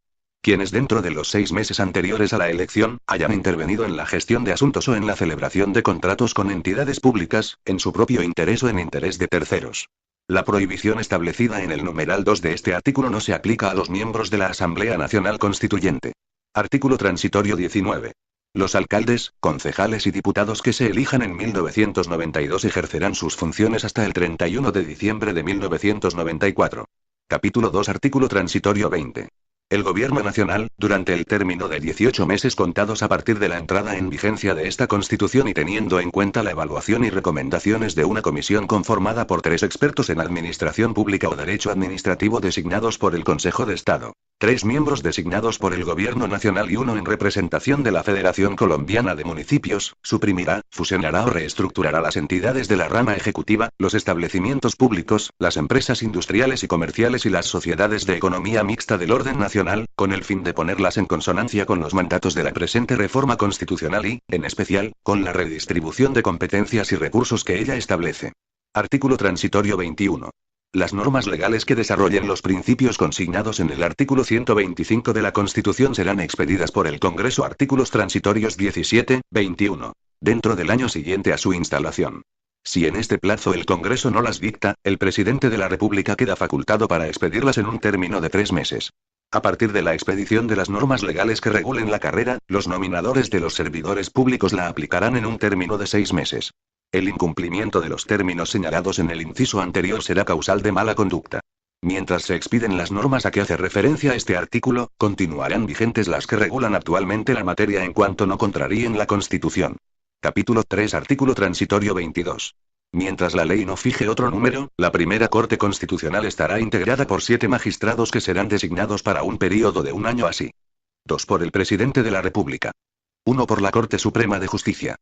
Quienes dentro de los 6 meses anteriores a la elección, hayan intervenido en la gestión de asuntos o en la celebración de contratos con entidades públicas, en su propio interés o en interés de terceros. La prohibición establecida en el numeral 2 de este artículo no se aplica a los miembros de la Asamblea Nacional Constituyente. Artículo transitorio 19. Los alcaldes, concejales y diputados que se elijan en 1992 ejercerán sus funciones hasta el 31 de diciembre de 1994. Capítulo 2. Artículo transitorio 20. El Gobierno Nacional, durante el término de 18 meses contados a partir de la entrada en vigencia de esta Constitución y teniendo en cuenta la evaluación y recomendaciones de una comisión conformada por 3 expertos en Administración Pública o Derecho Administrativo designados por el Consejo de Estado, 3 miembros designados por el Gobierno Nacional y 1 en representación de la Federación Colombiana de Municipios, suprimirá, fusionará o reestructurará las entidades de la rama ejecutiva, los establecimientos públicos, las empresas industriales y comerciales y las sociedades de economía mixta del orden nacional, con el fin de ponerlas en consonancia con los mandatos de la presente reforma constitucional y, en especial, con la redistribución de competencias y recursos que ella establece. Artículo transitorio 21. Las normas legales que desarrollen los principios consignados en el artículo 125 de la Constitución serán expedidas por el Congreso. Artículos transitorios 17, 21. Dentro del año siguiente a su instalación. Si en este plazo el Congreso no las dicta, el presidente de la República queda facultado para expedirlas en un término de 3 meses. A partir de la expedición de las normas legales que regulen la carrera, los nominadores de los servidores públicos la aplicarán en un término de 6 meses. El incumplimiento de los términos señalados en el inciso anterior será causal de mala conducta. Mientras se expiden las normas a que hace referencia este artículo, continuarán vigentes las que regulan actualmente la materia en cuanto no contraríen la Constitución. Capítulo 3. Artículo transitorio 22. Mientras la ley no fije otro número, la primera Corte Constitucional estará integrada por 7 magistrados que serán designados para un período de 1 año así. 2 por el Presidente de la República. 1 por la Corte Suprema de Justicia.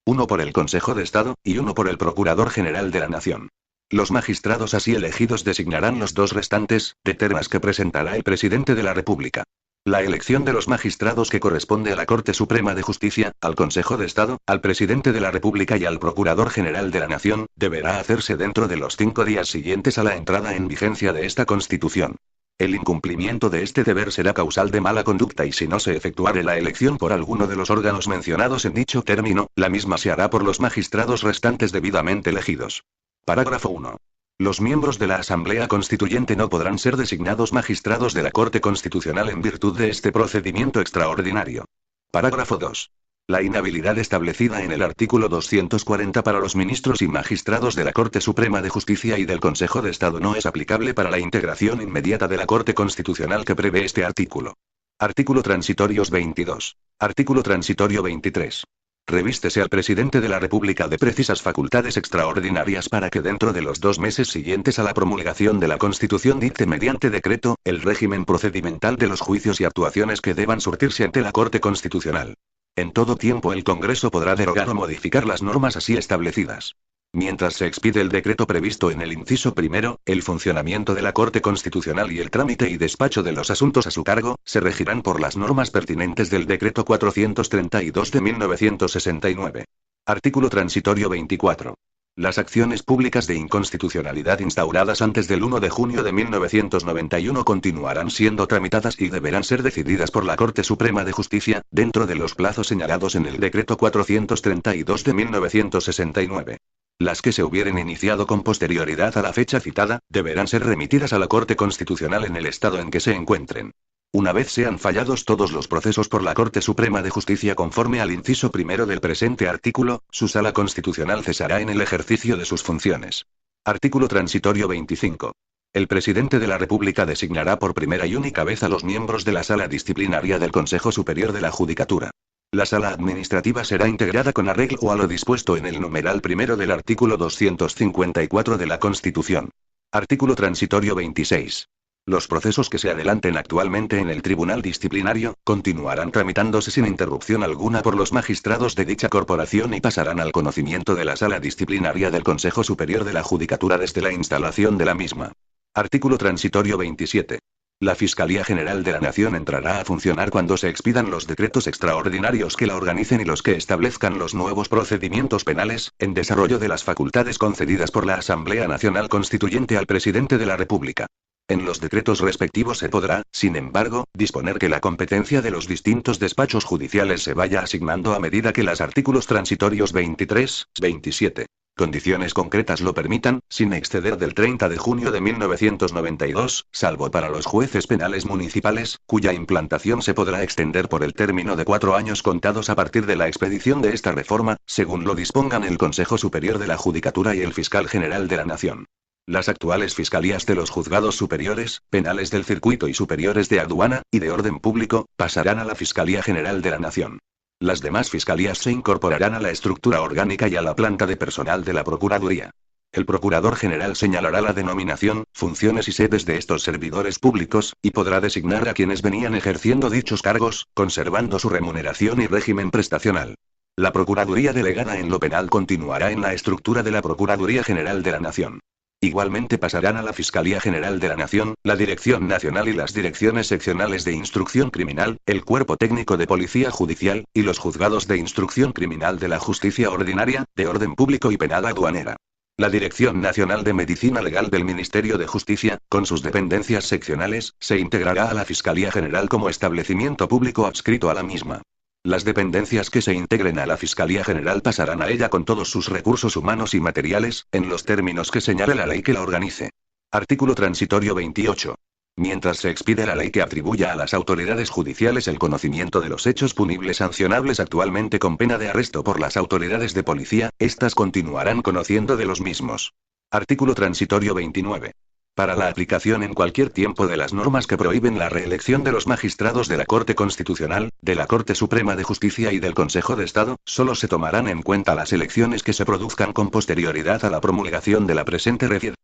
1 por el Consejo de Estado, y 1 por el Procurador General de la Nación. Los magistrados así elegidos designarán los 2 restantes, de ternas que presentará el Presidente de la República. La elección de los magistrados que corresponde a la Corte Suprema de Justicia, al Consejo de Estado, al Presidente de la República y al Procurador General de la Nación, deberá hacerse dentro de los 5 días siguientes a la entrada en vigencia de esta Constitución. El incumplimiento de este deber será causal de mala conducta y si no se efectuare la elección por alguno de los órganos mencionados en dicho término, la misma se hará por los magistrados restantes debidamente elegidos. Parágrafo 1. Los miembros de la Asamblea Constituyente no podrán ser designados magistrados de la Corte Constitucional en virtud de este procedimiento extraordinario. Parágrafo 2. La inhabilidad establecida en el artículo 240 para los ministros y magistrados de la Corte Suprema de Justicia y del Consejo de Estado no es aplicable para la integración inmediata de la Corte Constitucional que prevé este artículo. Artículo transitorios 22. Artículo transitorio 23. Revístese al presidente de la República de precisas facultades extraordinarias para que dentro de los 2 meses siguientes a la promulgación de la Constitución dicte mediante decreto, el régimen procedimental de los juicios y actuaciones que deban surtirse ante la Corte Constitucional. En todo tiempo el Congreso podrá derogar o modificar las normas así establecidas. Mientras se expide el decreto previsto en el inciso primero, el funcionamiento de la Corte Constitucional y el trámite y despacho de los asuntos a su cargo, se regirán por las normas pertinentes del Decreto 432 de 1969. Artículo transitorio 24. Las acciones públicas de inconstitucionalidad instauradas antes del 1 de junio de 1991 continuarán siendo tramitadas y deberán ser decididas por la Corte Suprema de Justicia, dentro de los plazos señalados en el Decreto 432 de 1969. Las que se hubieren iniciado con posterioridad a la fecha citada, deberán ser remitidas a la Corte Constitucional en el estado en que se encuentren. Una vez sean fallados todos los procesos por la Corte Suprema de Justicia conforme al inciso primero del presente artículo, su Sala Constitucional cesará en el ejercicio de sus funciones. Artículo transitorio 25. El presidente de la República designará por primera y única vez a los miembros de la Sala Disciplinaria del Consejo Superior de la Judicatura. La sala administrativa será integrada con arreglo a lo dispuesto en el numeral primero del artículo 254 de la Constitución. Artículo transitorio 26. Los procesos que se adelanten actualmente en el Tribunal Disciplinario, continuarán tramitándose sin interrupción alguna por los magistrados de dicha corporación y pasarán al conocimiento de la Sala Disciplinaria del Consejo Superior de la Judicatura desde la instalación de la misma. Artículo transitorio 27. La Fiscalía General de la Nación entrará a funcionar cuando se expidan los decretos extraordinarios que la organicen y los que establezcan los nuevos procedimientos penales, en desarrollo de las facultades concedidas por la Asamblea Nacional Constituyente al Presidente de la República. En los decretos respectivos se podrá, sin embargo, disponer que la competencia de los distintos despachos judiciales se vaya asignando a medida que los artículos transitorios 23, 27. Condiciones concretas lo permitan, sin exceder del 30 de junio de 1992, salvo para los jueces penales municipales, cuya implantación se podrá extender por el término de 4 años contados a partir de la expedición de esta reforma, según lo dispongan el Consejo Superior de la Judicatura y el Fiscal General de la Nación. Las actuales fiscalías de los juzgados superiores, penales del circuito y superiores de aduana, y de orden público, pasarán a la Fiscalía General de la Nación. Las demás fiscalías se incorporarán a la estructura orgánica y a la planta de personal de la Procuraduría. El Procurador General señalará la denominación, funciones y sedes de estos servidores públicos, y podrá designar a quienes venían ejerciendo dichos cargos, conservando su remuneración y régimen prestacional. La Procuraduría delegada en lo penal continuará en la estructura de la Procuraduría General de la Nación. Igualmente pasarán a la Fiscalía General de la Nación, la Dirección Nacional y las Direcciones Seccionales de Instrucción Criminal, el Cuerpo Técnico de Policía Judicial, y los Juzgados de Instrucción Criminal de la Justicia Ordinaria, de Orden Público y Penal Aduanera. La Dirección Nacional de Medicina Legal del Ministerio de Justicia, con sus dependencias seccionales, se integrará a la Fiscalía General como establecimiento público adscrito a la misma. Las dependencias que se integren a la Fiscalía General pasarán a ella con todos sus recursos humanos y materiales, en los términos que señale la ley que la organice. Artículo transitorio 28. Mientras se expide la ley que atribuya a las autoridades judiciales el conocimiento de los hechos punibles sancionables actualmente con pena de arresto por las autoridades de policía, éstas continuarán conociendo de los mismos. Artículo transitorio 29. Para la aplicación en cualquier tiempo de las normas que prohíben la reelección de los magistrados de la Corte Constitucional, de la Corte Suprema de Justicia y del Consejo de Estado, solo se tomarán en cuenta las elecciones que se produzcan con posterioridad a la promulgación de la presente refiere.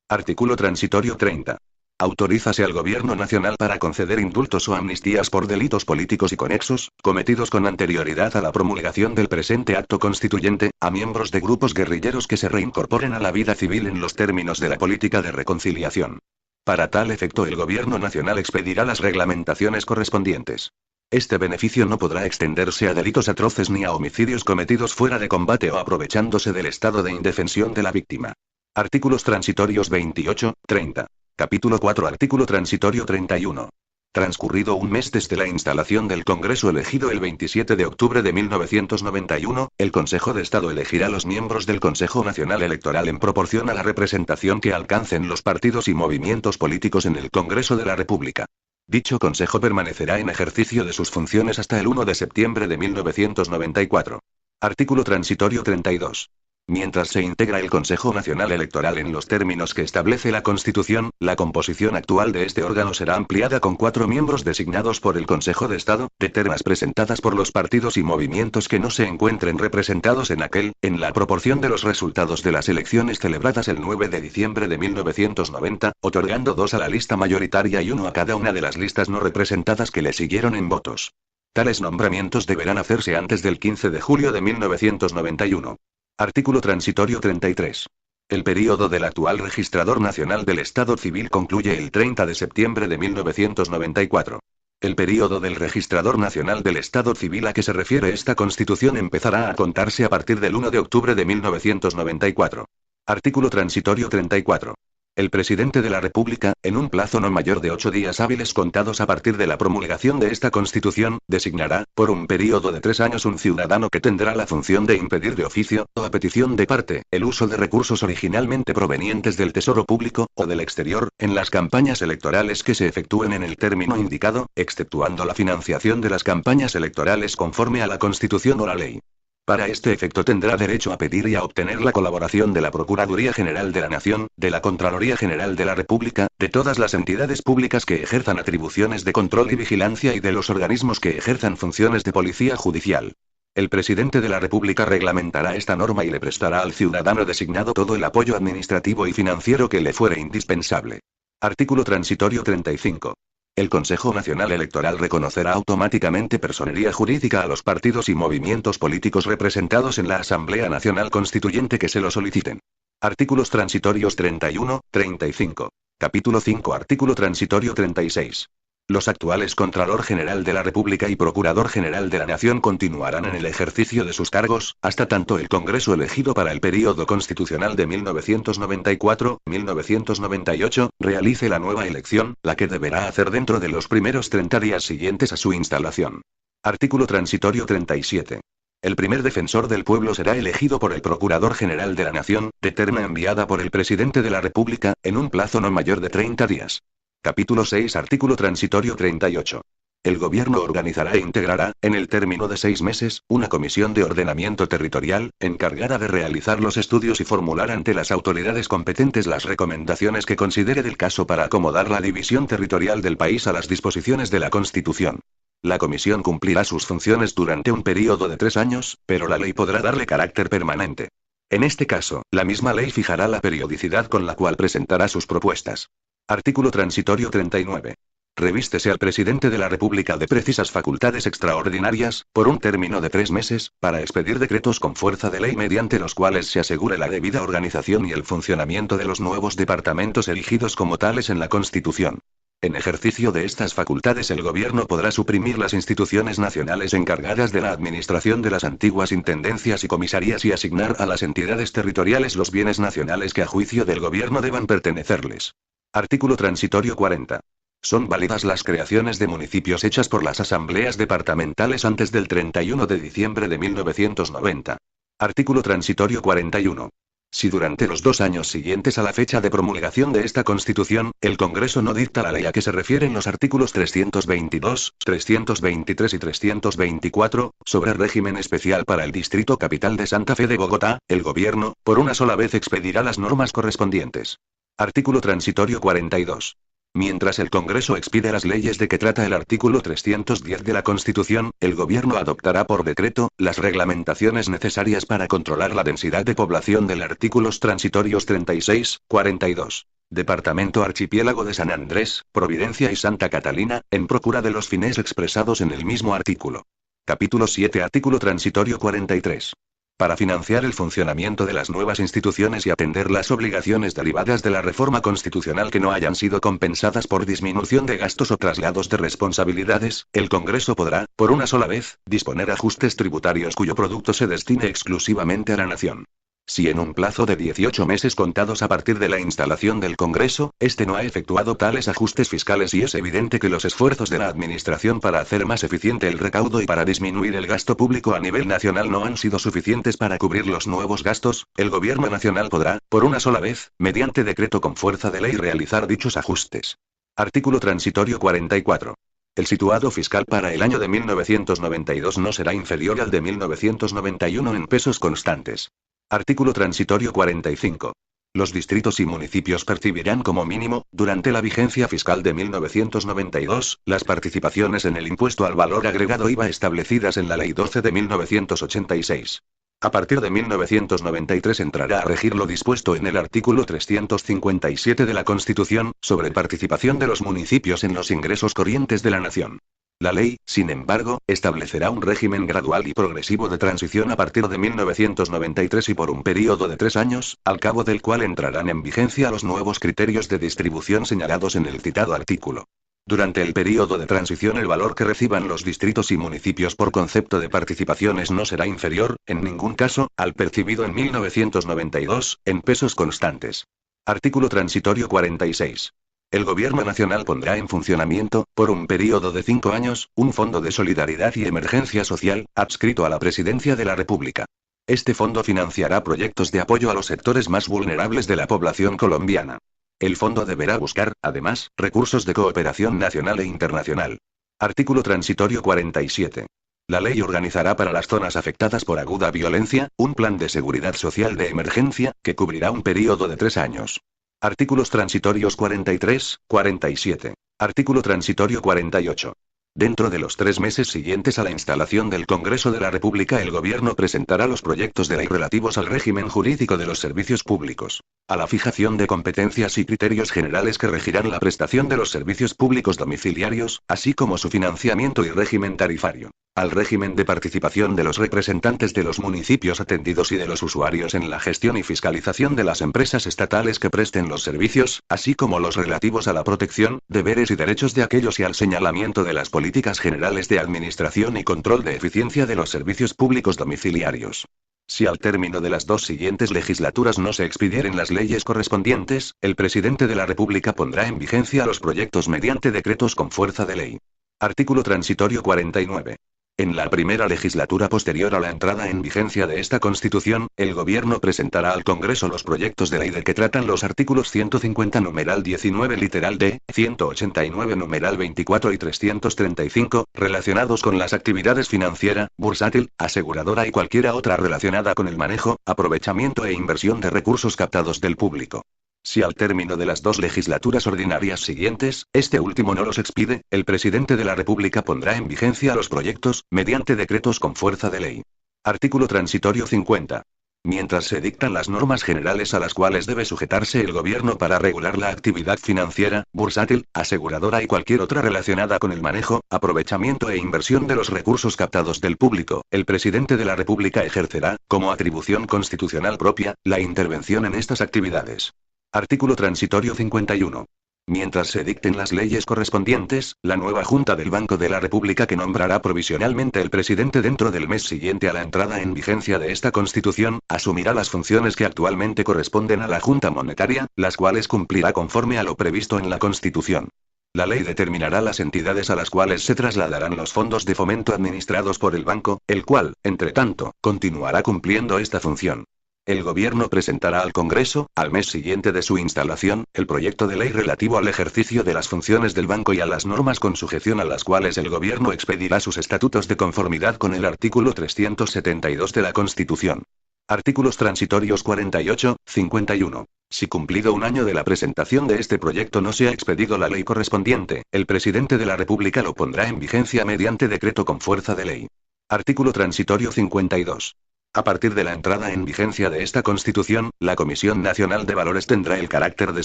Artículo transitorio 30. Autorízase al Gobierno Nacional para conceder indultos o amnistías por delitos políticos y conexos, cometidos con anterioridad a la promulgación del presente acto constituyente, a miembros de grupos guerrilleros que se reincorporen a la vida civil en los términos de la política de reconciliación. Para tal efecto el Gobierno Nacional expedirá las reglamentaciones correspondientes. Este beneficio no podrá extenderse a delitos atroces ni a homicidios cometidos fuera de combate o aprovechándose del estado de indefensión de la víctima. Artículos transitorios 28, 30. Capítulo 4. Artículo transitorio 31. Transcurrido un mes desde la instalación del Congreso elegido el 27 de octubre de 1991, el Consejo de Estado elegirá los miembros del Consejo Nacional Electoral en proporción a la representación que alcancen los partidos y movimientos políticos en el Congreso de la República. Dicho Consejo permanecerá en ejercicio de sus funciones hasta el 1 de septiembre de 1994. Artículo transitorio 32. Mientras se integra el Consejo Nacional Electoral en los términos que establece la Constitución, la composición actual de este órgano será ampliada con 4 miembros designados por el Consejo de Estado, de ternas presentadas por los partidos y movimientos que no se encuentren representados en aquel, en la proporción de los resultados de las elecciones celebradas el 9 de diciembre de 1990, otorgando 2 a la lista mayoritaria y 1 a cada una de las listas no representadas que le siguieron en votos. Tales nombramientos deberán hacerse antes del 15 de julio de 1991. Artículo transitorio 33. El período del actual Registrador Nacional del Estado Civil concluye el 30 de septiembre de 1994. El período del Registrador Nacional del Estado Civil a que se refiere esta Constitución empezará a contarse a partir del 1 de octubre de 1994. Artículo transitorio 34. El presidente de la República, en un plazo no mayor de 8 días hábiles contados a partir de la promulgación de esta Constitución, designará, por un período de 3 años, un ciudadano que tendrá la función de impedir de oficio, o a petición de parte, el uso de recursos originalmente provenientes del Tesoro Público, o del exterior, en las campañas electorales que se efectúen en el término indicado, exceptuando la financiación de las campañas electorales conforme a la Constitución o la ley. Para este efecto tendrá derecho a pedir y a obtener la colaboración de la Procuraduría General de la Nación, de la Contraloría General de la República, de todas las entidades públicas que ejerzan atribuciones de control y vigilancia y de los organismos que ejerzan funciones de policía judicial. El presidente de la República reglamentará esta norma y le prestará al ciudadano designado todo el apoyo administrativo y financiero que le fuere indispensable. Artículo transitorio 35. El Consejo Nacional Electoral reconocerá automáticamente personería jurídica a los partidos y movimientos políticos representados en la Asamblea Nacional Constituyente que se lo soliciten. Artículos transitorios 31, 35. Capítulo 5. Artículo transitorio 36. Los actuales Contralor General de la República y Procurador General de la Nación continuarán en el ejercicio de sus cargos, hasta tanto el Congreso elegido para el período constitucional de 1994-1998 realice la nueva elección, la que deberá hacer dentro de los primeros 30 días siguientes a su instalación. Artículo transitorio 37. El primer defensor del pueblo será elegido por el Procurador General de la Nación, de terna enviada por el Presidente de la República, en un plazo no mayor de 30 días. Capítulo 6. Artículo transitorio 38. El Gobierno organizará e integrará, en el término de 6 meses, una comisión de ordenamiento territorial, encargada de realizar los estudios y formular ante las autoridades competentes las recomendaciones que considere del caso para acomodar la división territorial del país a las disposiciones de la Constitución. La comisión cumplirá sus funciones durante un período de 3 años, pero la ley podrá darle carácter permanente. En este caso, la misma ley fijará la periodicidad con la cual presentará sus propuestas. Artículo transitorio 39. Revístese al presidente de la República de precisas facultades extraordinarias, por un término de 3 meses, para expedir decretos con fuerza de ley mediante los cuales se asegure la debida organización y el funcionamiento de los nuevos departamentos elegidos como tales en la Constitución. En ejercicio de estas facultades el Gobierno podrá suprimir las instituciones nacionales encargadas de la administración de las antiguas intendencias y comisarías y asignar a las entidades territoriales los bienes nacionales que a juicio del Gobierno deban pertenecerles. Artículo transitorio 40. Son válidas las creaciones de municipios hechas por las asambleas departamentales antes del 31 de diciembre de 1990. Artículo transitorio 41. Si durante los 2 años siguientes a la fecha de promulgación de esta Constitución, el Congreso no dicta la ley a que se refieren los artículos 322, 323 y 324, sobre régimen especial para el Distrito Capital de Santa Fe de Bogotá, el Gobierno, por una sola vez expedirá las normas correspondientes. Artículo transitorio 42. Mientras el Congreso expide las leyes de que trata el artículo 310 de la Constitución, el Gobierno adoptará por decreto las reglamentaciones necesarias para controlar la densidad de población del artículos transitorios 36, 42. Departamento Archipiélago de San Andrés, Providencia y Santa Catalina, en procura de los fines expresados en el mismo artículo. Capítulo 7. Artículo transitorio 43. Para financiar el funcionamiento de las nuevas instituciones y atender las obligaciones derivadas de la reforma constitucional que no hayan sido compensadas por disminución de gastos o traslados de responsabilidades, el Congreso podrá, por una sola vez, disponer ajustes tributarios cuyo producto se destine exclusivamente a la nación. Si en un plazo de 18 meses contados a partir de la instalación del Congreso, este no ha efectuado tales ajustes fiscales y es evidente que los esfuerzos de la Administración para hacer más eficiente el recaudo y para disminuir el gasto público a nivel nacional no han sido suficientes para cubrir los nuevos gastos, el Gobierno Nacional podrá, por una sola vez, mediante decreto con fuerza de ley realizar dichos ajustes. Artículo transitorio 44. El situado fiscal para el año de 1992 no será inferior al de 1991 en pesos constantes. Artículo transitorio 45. Los distritos y municipios percibirán como mínimo, durante la vigencia fiscal de 1992, las participaciones en el impuesto al valor agregado IVA establecidas en la Ley 12 de 1986. A partir de 1993 entrará a regir lo dispuesto en el artículo 357 de la Constitución, sobre participación de los municipios en los ingresos corrientes de la nación. La ley, sin embargo, establecerá un régimen gradual y progresivo de transición a partir de 1993 y por un período de 3 años, al cabo del cual entrarán en vigencia los nuevos criterios de distribución señalados en el citado artículo. Durante el período de transición el valor que reciban los distritos y municipios por concepto de participaciones no será inferior, en ningún caso, al percibido en 1992, en pesos constantes. Artículo transitorio 46. El Gobierno Nacional pondrá en funcionamiento, por un período de 5 años, un Fondo de Solidaridad y Emergencia Social, adscrito a la Presidencia de la República. Este fondo financiará proyectos de apoyo a los sectores más vulnerables de la población colombiana. El fondo deberá buscar, además, recursos de cooperación nacional e internacional. Artículo transitorio 47. La ley organizará para las zonas afectadas por aguda violencia, un plan de seguridad social de emergencia, que cubrirá un período de 3 años. Artículos transitorios 43, 47. Artículo transitorio 48. Dentro de los 3 meses siguientes a la instalación del Congreso de la República, el Gobierno presentará los proyectos de ley relativos al régimen jurídico de los servicios públicos, a la fijación de competencias y criterios generales que regirán la prestación de los servicios públicos domiciliarios, así como su financiamiento y régimen tarifario, al régimen de participación de los representantes de los municipios atendidos y de los usuarios en la gestión y fiscalización de las empresas estatales que presten los servicios, así como los relativos a la protección, deberes y derechos de aquellos y al señalamiento de las políticas generales de administración y control de eficiencia de los servicios públicos domiciliarios. Si al término de las 2 siguientes legislaturas no se expidieren las leyes correspondientes, el presidente de la República pondrá en vigencia los proyectos mediante decretos con fuerza de ley. Artículo transitorio 49. En la primera legislatura posterior a la entrada en vigencia de esta Constitución, el Gobierno presentará al Congreso los proyectos de ley de que tratan los artículos 150 numeral 19 literal D, 189 numeral 24 y 335, relacionados con las actividades financiera, bursátil, aseguradora y cualquiera otra relacionada con el manejo, aprovechamiento e inversión de recursos captados del público. Si al término de las 2 legislaturas ordinarias siguientes, este último no los expide, el presidente de la República pondrá en vigencia los proyectos, mediante decretos con fuerza de ley. Artículo transitorio 50. Mientras se dictan las normas generales a las cuales debe sujetarse el Gobierno para regular la actividad financiera, bursátil, aseguradora y cualquier otra relacionada con el manejo, aprovechamiento e inversión de los recursos captados del público, el presidente de la República ejercerá, como atribución constitucional propia, la intervención en estas actividades. Artículo transitorio 51. Mientras se dicten las leyes correspondientes, la nueva Junta del Banco de la República que nombrará provisionalmente el presidente dentro del mes siguiente a la entrada en vigencia de esta Constitución, asumirá las funciones que actualmente corresponden a la Junta Monetaria, las cuales cumplirá conforme a lo previsto en la Constitución. La ley determinará las entidades a las cuales se trasladarán los fondos de fomento administrados por el banco, el cual, entre tanto, continuará cumpliendo esta función. El Gobierno presentará al Congreso, al mes siguiente de su instalación, el proyecto de ley relativo al ejercicio de las funciones del banco y a las normas con sujeción a las cuales el Gobierno expedirá sus estatutos de conformidad con el artículo 372 de la Constitución. Artículos transitorios 48, 51. Si cumplido un año de la presentación de este proyecto no se ha expedido la ley correspondiente, el presidente de la República lo pondrá en vigencia mediante decreto con fuerza de ley. Artículo transitorio 52. A partir de la entrada en vigencia de esta Constitución, la Comisión Nacional de Valores tendrá el carácter de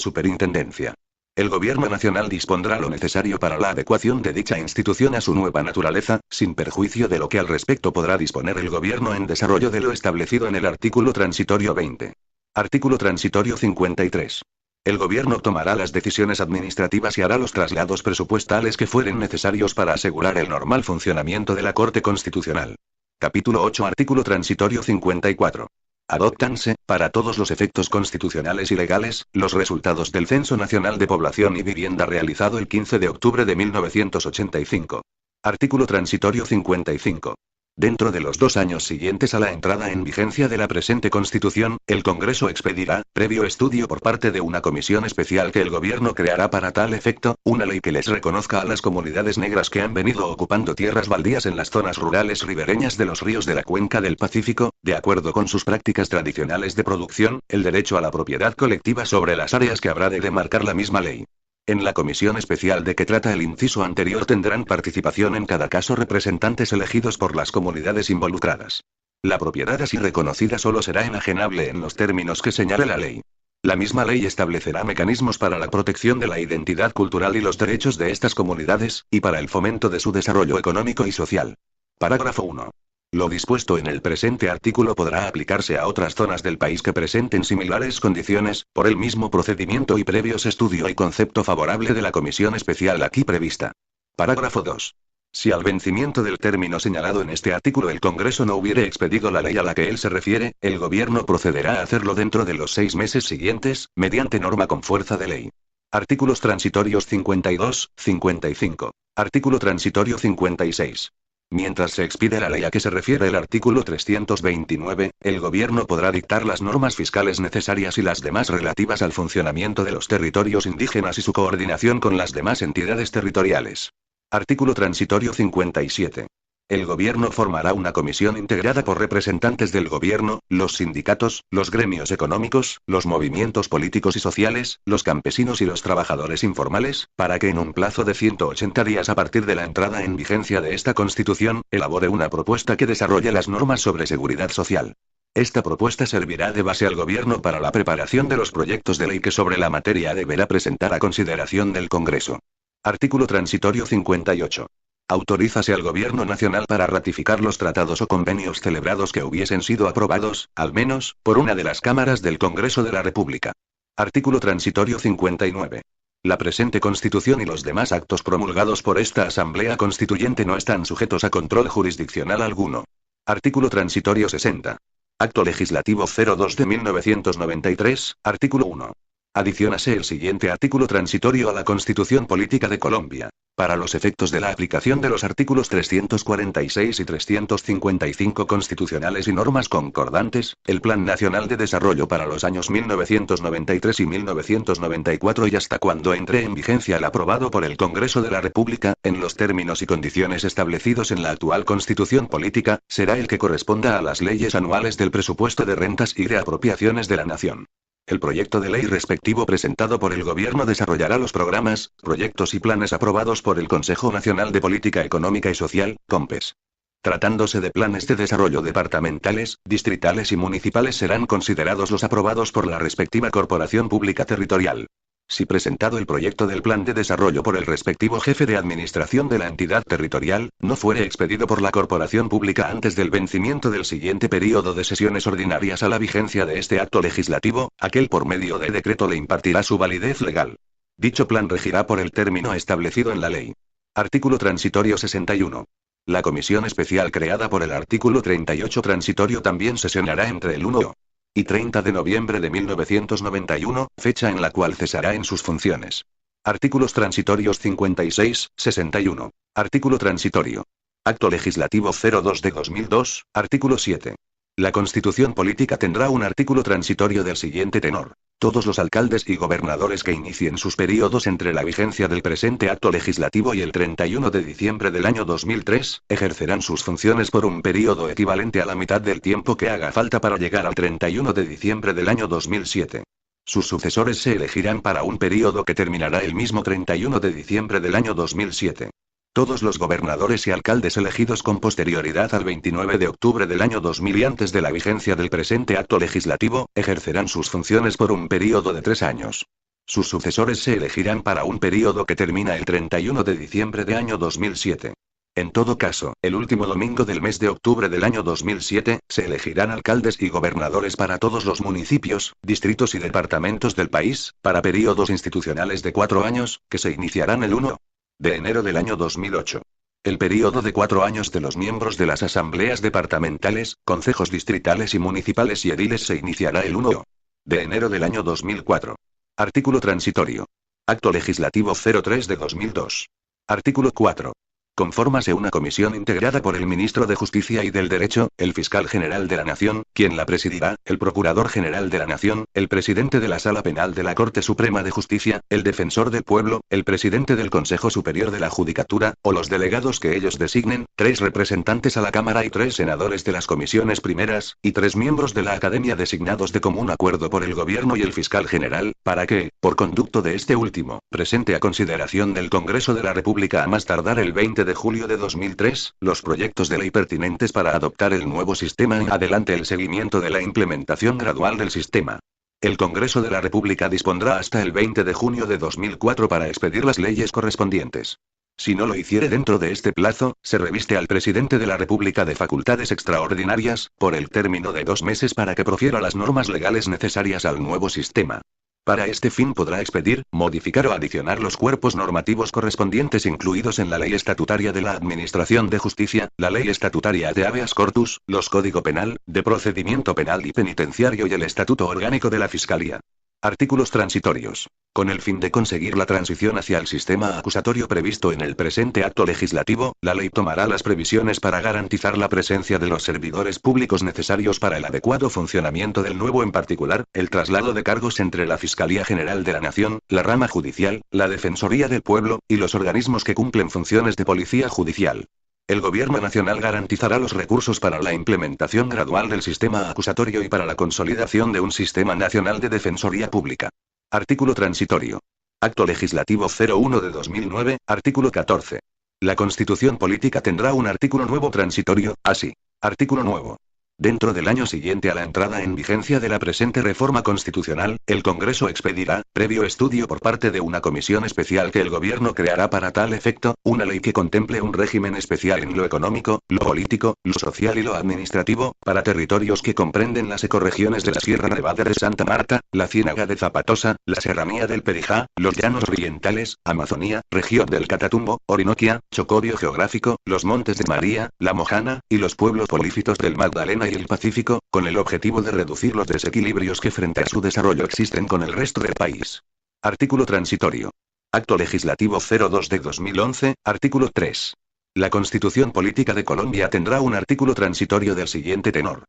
superintendencia. El Gobierno Nacional dispondrá lo necesario para la adecuación de dicha institución a su nueva naturaleza, sin perjuicio de lo que al respecto podrá disponer el Gobierno en desarrollo de lo establecido en el artículo transitorio 20. Artículo transitorio 53. El Gobierno tomará las decisiones administrativas y hará los traslados presupuestales que fueren necesarios para asegurar el normal funcionamiento de la Corte Constitucional. Capítulo 8. Artículo transitorio 54. Adóptanse, para todos los efectos constitucionales y legales, los resultados del Censo Nacional de Población y Vivienda realizado el 15 de octubre de 1985. Artículo transitorio 55. Dentro de los 2 años siguientes a la entrada en vigencia de la presente Constitución, el Congreso expedirá, previo estudio por parte de una comisión especial que el Gobierno creará para tal efecto, una ley que les reconozca a las comunidades negras que han venido ocupando tierras baldías en las zonas rurales ribereñas de los ríos de la cuenca del Pacífico, de acuerdo con sus prácticas tradicionales de producción, el derecho a la propiedad colectiva sobre las áreas que habrá de demarcar la misma ley. En la comisión especial de que trata el inciso anterior tendrán participación en cada caso representantes elegidos por las comunidades involucradas. La propiedad así reconocida solo será enajenable en los términos que señale la ley. La misma ley establecerá mecanismos para la protección de la identidad cultural y los derechos de estas comunidades, y para el fomento de su desarrollo económico y social. Parágrafo 1. Lo dispuesto en el presente artículo podrá aplicarse a otras zonas del país que presenten similares condiciones, por el mismo procedimiento y previos estudio y concepto favorable de la comisión especial aquí prevista. Parágrafo 2. Si al vencimiento del término señalado en este artículo el Congreso no hubiere expedido la ley a la que él se refiere, el Gobierno procederá a hacerlo dentro de los 6 meses siguientes, mediante norma con fuerza de ley. Artículos transitorios 52, 55. Artículo transitorio 56. Mientras se expide la ley a que se refiere el artículo 329, el Gobierno podrá dictar las normas fiscales necesarias y las demás relativas al funcionamiento de los territorios indígenas y su coordinación con las demás entidades territoriales. Artículo transitorio 57. El Gobierno formará una comisión integrada por representantes del Gobierno, los sindicatos, los gremios económicos, los movimientos políticos y sociales, los campesinos y los trabajadores informales, para que en un plazo de 180 días a partir de la entrada en vigencia de esta Constitución, elabore una propuesta que desarrolle las normas sobre seguridad social. Esta propuesta servirá de base al Gobierno para la preparación de los proyectos de ley que sobre la materia deberá presentar a consideración del Congreso. Artículo transitorio 58. Autorízase al Gobierno Nacional para ratificar los tratados o convenios celebrados que hubiesen sido aprobados, al menos, por una de las cámaras del Congreso de la República. Artículo transitorio 59. La presente Constitución y los demás actos promulgados por esta Asamblea Constituyente no están sujetos a control jurisdiccional alguno. Artículo transitorio 60. Acto Legislativo 02 de 1993, artículo 1. Adiciónase el siguiente artículo transitorio a la Constitución Política de Colombia. Para los efectos de la aplicación de los artículos 346 y 355 constitucionales y normas concordantes, el Plan Nacional de Desarrollo para los años 1993 y 1994 y hasta cuando entre en vigencia el aprobado por el Congreso de la República, en los términos y condiciones establecidos en la actual Constitución Política, será el que corresponda a las leyes anuales del presupuesto de rentas y de apropiaciones de la Nación. El proyecto de ley respectivo presentado por el Gobierno desarrollará los programas, proyectos y planes aprobados por el Consejo Nacional de Política Económica y Social, COMPES. Tratándose de planes de desarrollo departamentales, distritales y municipales serán considerados los aprobados por la respectiva corporación pública territorial. Si presentado el proyecto del plan de desarrollo por el respectivo jefe de administración de la entidad territorial, no fuere expedido por la corporación pública antes del vencimiento del siguiente período de sesiones ordinarias a la vigencia de este acto legislativo, aquel por medio de decreto le impartirá su validez legal. Dicho plan regirá por el término establecido en la ley. Artículo transitorio 61. La comisión especial creada por el artículo 38 transitorio también sesionará entre el 1 y 30 de noviembre de 1991, fecha en la cual cesará en sus funciones. Artículos transitorios 56, 61. Artículo transitorio. Acto Legislativo 02 de 2002, artículo 7. La Constitución Política tendrá un artículo transitorio del siguiente tenor. Todos los alcaldes y gobernadores que inicien sus períodos entre la vigencia del presente acto legislativo y el 31 de diciembre del año 2003, ejercerán sus funciones por un período equivalente a la mitad del tiempo que haga falta para llegar al 31 de diciembre del año 2007. Sus sucesores se elegirán para un período que terminará el mismo 31 de diciembre del año 2007. Todos los gobernadores y alcaldes elegidos con posterioridad al 29 de octubre del año 2000 y antes de la vigencia del presente acto legislativo, ejercerán sus funciones por un período de 3 años. Sus sucesores se elegirán para un período que termina el 31 de diciembre de año 2007. En todo caso, el último domingo del mes de octubre del año 2007, se elegirán alcaldes y gobernadores para todos los municipios, distritos y departamentos del país, para períodos institucionales de 4 años, que se iniciarán el 1 de enero del año 2008. El período de 4 años de los miembros de las asambleas departamentales, concejos distritales y municipales y ediles se iniciará el 1 de enero del año 2004. Artículo transitorio. Acto Legislativo 03 de 2002. Artículo 4. Confórmase una comisión integrada por el Ministro de Justicia y del Derecho, el Fiscal General de la Nación, quien la presidirá, el Procurador General de la Nación, el Presidente de la Sala Penal de la Corte Suprema de Justicia, el Defensor del Pueblo, el Presidente del Consejo Superior de la Judicatura, o los delegados que ellos designen, 3 representantes a la Cámara y 3 senadores de las comisiones primeras, y 3 miembros de la Academia designados de común acuerdo por el Gobierno y el Fiscal General, para que, por conducto de este último, presente a consideración del Congreso de la República a más tardar el 20 de julio de 2003, los proyectos de ley pertinentes para adoptar el nuevo sistema en adelante el seguimiento de la implementación gradual del sistema. El Congreso de la República dispondrá hasta el 20 de junio de 2004 para expedir las leyes correspondientes. Si no lo hiciere dentro de este plazo, se reviste al Presidente de la República de facultades extraordinarias, por el término de 2 meses para que profiera las normas legales necesarias al nuevo sistema. Para este fin podrá expedir, modificar o adicionar los cuerpos normativos correspondientes incluidos en la Ley Estatutaria de la Administración de Justicia, la Ley Estatutaria de Habeas Corpus, los Código Penal, de Procedimiento Penal y Penitenciario y el Estatuto Orgánico de la Fiscalía. Artículos transitorios. Con el fin de conseguir la transición hacia el sistema acusatorio previsto en el presente acto legislativo, la ley tomará las previsiones para garantizar la presencia de los servidores públicos necesarios para el adecuado funcionamiento del nuevo, en particular, el traslado de cargos entre la Fiscalía General de la Nación, la rama judicial, la Defensoría del Pueblo, y los organismos que cumplen funciones de policía judicial. El Gobierno Nacional garantizará los recursos para la implementación gradual del sistema acusatorio y para la consolidación de un sistema nacional de defensoría pública. Artículo transitorio. Acto Legislativo 01 de 2009, artículo 14. La Constitución Política tendrá un artículo nuevo transitorio, así. Artículo nuevo. Dentro del año siguiente a la entrada en vigencia de la presente reforma constitucional, el Congreso expedirá, previo estudio por parte de una comisión especial que el Gobierno creará para tal efecto, una ley que contemple un régimen especial en lo económico, lo político, lo social y lo administrativo, para territorios que comprenden las ecorregiones de la Sierra Nevada de Santa Marta, la Ciénaga de Zapatosa, la Serranía del Perijá, los Llanos Orientales, Amazonía, región del Catatumbo, Orinoquia, Chocó Biogeográfico, los Montes de María, La Mojana, y los pueblos polífitos del Magdalena y el Pacífico, con el objetivo de reducir los desequilibrios que frente a su desarrollo existen con el resto del país. Artículo transitorio. Acto Legislativo 02 de 2011, artículo 3. La Constitución Política de Colombia tendrá un artículo transitorio del siguiente tenor.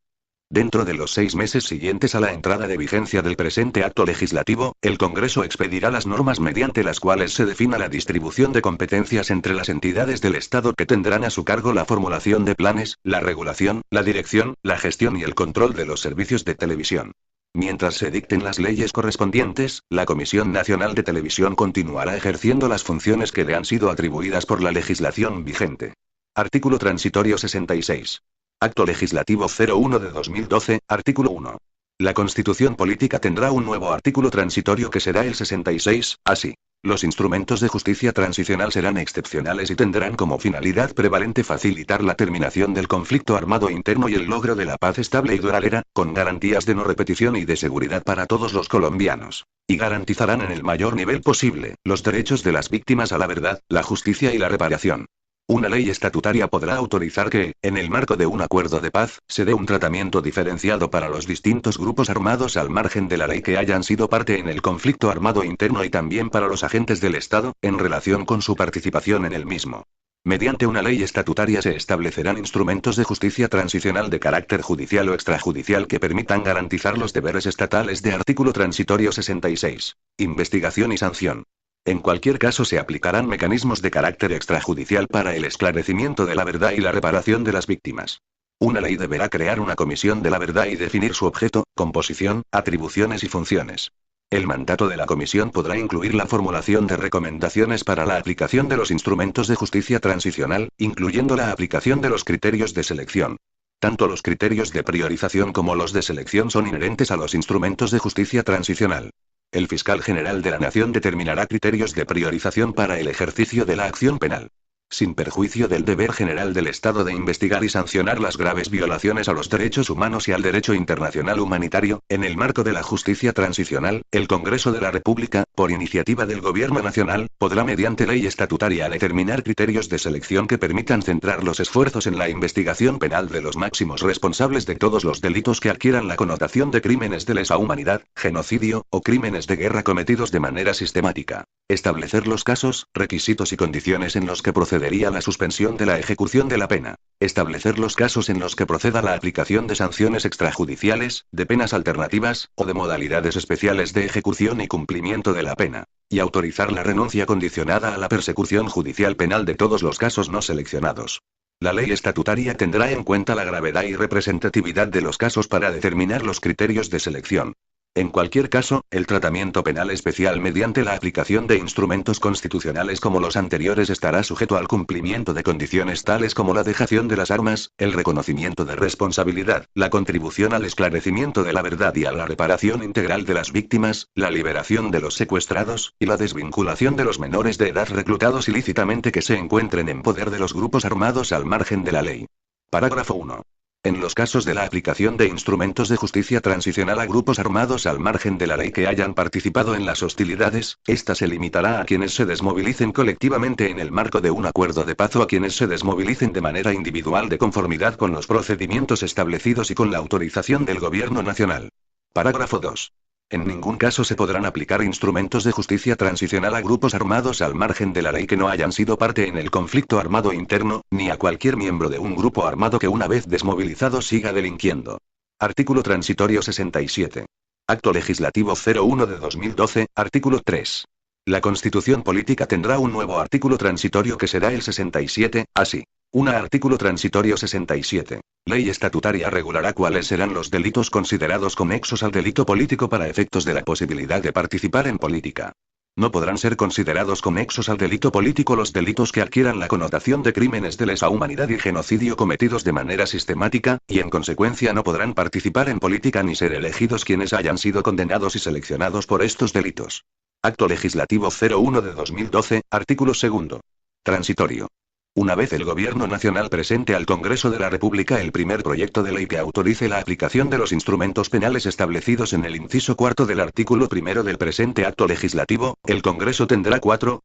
Dentro de los 6 meses siguientes a la entrada de vigencia del presente acto legislativo, el Congreso expedirá las normas mediante las cuales se defina la distribución de competencias entre las entidades del Estado que tendrán a su cargo la formulación de planes, la regulación, la dirección, la gestión y el control de los servicios de televisión. Mientras se dicten las leyes correspondientes, la Comisión Nacional de Televisión continuará ejerciendo las funciones que le han sido atribuidas por la legislación vigente. Artículo transitorio 66. Acto Legislativo 01 de 2012, artículo 1. La Constitución Política tendrá un nuevo artículo transitorio que será el 66, así. Los instrumentos de justicia transicional serán excepcionales y tendrán como finalidad prevalente facilitar la terminación del conflicto armado interno y el logro de la paz estable y duradera, con garantías de no repetición y de seguridad para todos los colombianos. Y garantizarán en el mayor nivel posible los derechos de las víctimas a la verdad, la justicia y la reparación. Una ley estatutaria podrá autorizar que, en el marco de un acuerdo de paz, se dé un tratamiento diferenciado para los distintos grupos armados al margen de la ley que hayan sido parte en el conflicto armado interno y también para los agentes del Estado, en relación con su participación en el mismo. Mediante una ley estatutaria se establecerán instrumentos de justicia transicional de carácter judicial o extrajudicial que permitan garantizar los deberes estatales de artículo transitorio 66. Investigación y sanción. En cualquier caso se aplicarán mecanismos de carácter extrajudicial para el esclarecimiento de la verdad y la reparación de las víctimas. Una ley deberá crear una comisión de la verdad y definir su objeto, composición, atribuciones y funciones. El mandato de la comisión podrá incluir la formulación de recomendaciones para la aplicación de los instrumentos de justicia transicional, incluyendo la aplicación de los criterios de selección. Tanto los criterios de priorización como los de selección son inherentes a los instrumentos de justicia transicional. El fiscal general de la Nación determinará criterios de priorización para el ejercicio de la acción penal, sin perjuicio del deber general del Estado de investigar y sancionar las graves violaciones a los derechos humanos y al derecho internacional humanitario. En el marco de la justicia transicional, el Congreso de la República, por iniciativa del Gobierno Nacional, podrá mediante ley estatutaria determinar criterios de selección que permitan centrar los esfuerzos en la investigación penal de los máximos responsables de todos los delitos que adquieran la connotación de crímenes de lesa humanidad, genocidio, o crímenes de guerra cometidos de manera sistemática. Establecer los casos, requisitos y condiciones en los que procedería la suspensión de la ejecución de la pena. Establecer los casos en los que proceda la aplicación de sanciones extrajudiciales, de penas alternativas, o de modalidades especiales de ejecución y cumplimiento de la pena. Y autorizar la renuncia condicionada a la persecución judicial penal de todos los casos no seleccionados. La ley estatutaria tendrá en cuenta la gravedad y representatividad de los casos para determinar los criterios de selección. En cualquier caso, el tratamiento penal especial mediante la aplicación de instrumentos constitucionales como los anteriores estará sujeto al cumplimiento de condiciones tales como la dejación de las armas, el reconocimiento de responsabilidad, la contribución al esclarecimiento de la verdad y a la reparación integral de las víctimas, la liberación de los secuestrados, y la desvinculación de los menores de edad reclutados ilícitamente que se encuentren en poder de los grupos armados al margen de la ley. Parágrafo 1. En los casos de la aplicación de instrumentos de justicia transicional a grupos armados al margen de la ley que hayan participado en las hostilidades, esta se limitará a quienes se desmovilicen colectivamente en el marco de un acuerdo de paz o a quienes se desmovilicen de manera individual de conformidad con los procedimientos establecidos y con la autorización del Gobierno Nacional. Parágrafo 2. En ningún caso se podrán aplicar instrumentos de justicia transicional a grupos armados al margen de la ley que no hayan sido parte en el conflicto armado interno, ni a cualquier miembro de un grupo armado que una vez desmovilizado siga delinquiendo. Artículo transitorio 67. Acto Legislativo 01 de 2012, artículo 3. La Constitución Política tendrá un nuevo artículo transitorio que será el 67, así. Artículo transitorio 67. Ley estatutaria regulará cuáles serán los delitos considerados conexos al delito político para efectos de la posibilidad de participar en política. No podrán ser considerados conexos al delito político los delitos que adquieran la connotación de crímenes de lesa humanidad y genocidio cometidos de manera sistemática, y en consecuencia no podrán participar en política ni ser elegidos quienes hayan sido condenados y seleccionados por estos delitos. Acto Legislativo 01 de 2012, artículo 2. Transitorio. Una vez el Gobierno Nacional presente al Congreso de la República el primer proyecto de ley que autorice la aplicación de los instrumentos penales establecidos en el inciso cuarto del artículo 1 del presente acto legislativo, el Congreso tendrá cuatro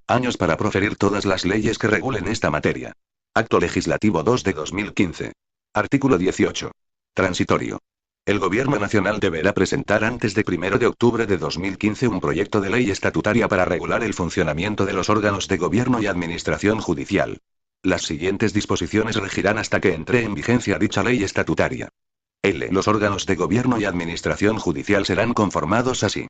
años para proferir todas las leyes que regulen esta materia. Acto Legislativo 2 de 2015. Artículo 18. Transitorio. El Gobierno Nacional deberá presentar antes de 1 de octubre de 2015 un proyecto de ley estatutaria para regular el funcionamiento de los órganos de gobierno y administración judicial. Las siguientes disposiciones regirán hasta que entre en vigencia dicha ley estatutaria. Los órganos de gobierno y administración judicial serán conformados así.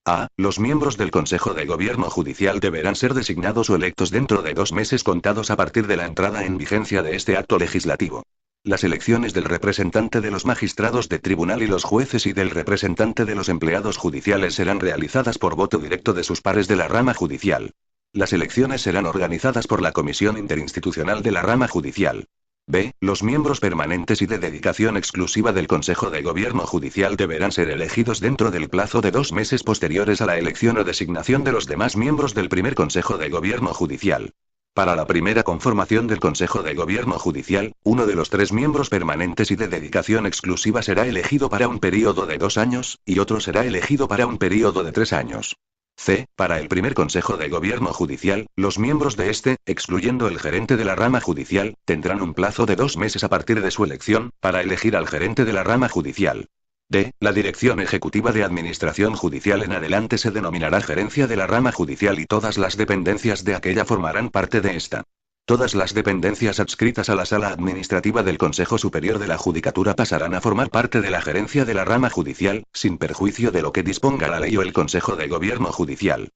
A. Los miembros del Consejo de Gobierno Judicial deberán ser designados o electos dentro de 2 meses contados a partir de la entrada en vigencia de este acto legislativo. Las elecciones del representante de los magistrados de tribunal y los jueces y del representante de los empleados judiciales serán realizadas por voto directo de sus pares de la rama judicial. Las elecciones serán organizadas por la Comisión Interinstitucional de la rama judicial. B. Los miembros permanentes y de dedicación exclusiva del Consejo de Gobierno Judicial deberán ser elegidos dentro del plazo de 2 meses posteriores a la elección o designación de los demás miembros del primer Consejo de Gobierno Judicial. Para la primera conformación del Consejo de Gobierno Judicial, uno de los 3 miembros permanentes y de dedicación exclusiva será elegido para un período de 2 años, y otro será elegido para un período de 3 años. C. Para el primer Consejo de Gobierno Judicial, los miembros de este, excluyendo el gerente de la rama judicial, tendrán un plazo de 2 meses a partir de su elección, para elegir al gerente de la rama judicial. D. La Dirección Ejecutiva de Administración Judicial en adelante se denominará Gerencia de la Rama Judicial y todas las dependencias de aquella formarán parte de esta. Todas las dependencias adscritas a la Sala Administrativa del Consejo Superior de la Judicatura pasarán a formar parte de la Gerencia de la Rama Judicial, sin perjuicio de lo que disponga la ley o el Consejo de Gobierno Judicial.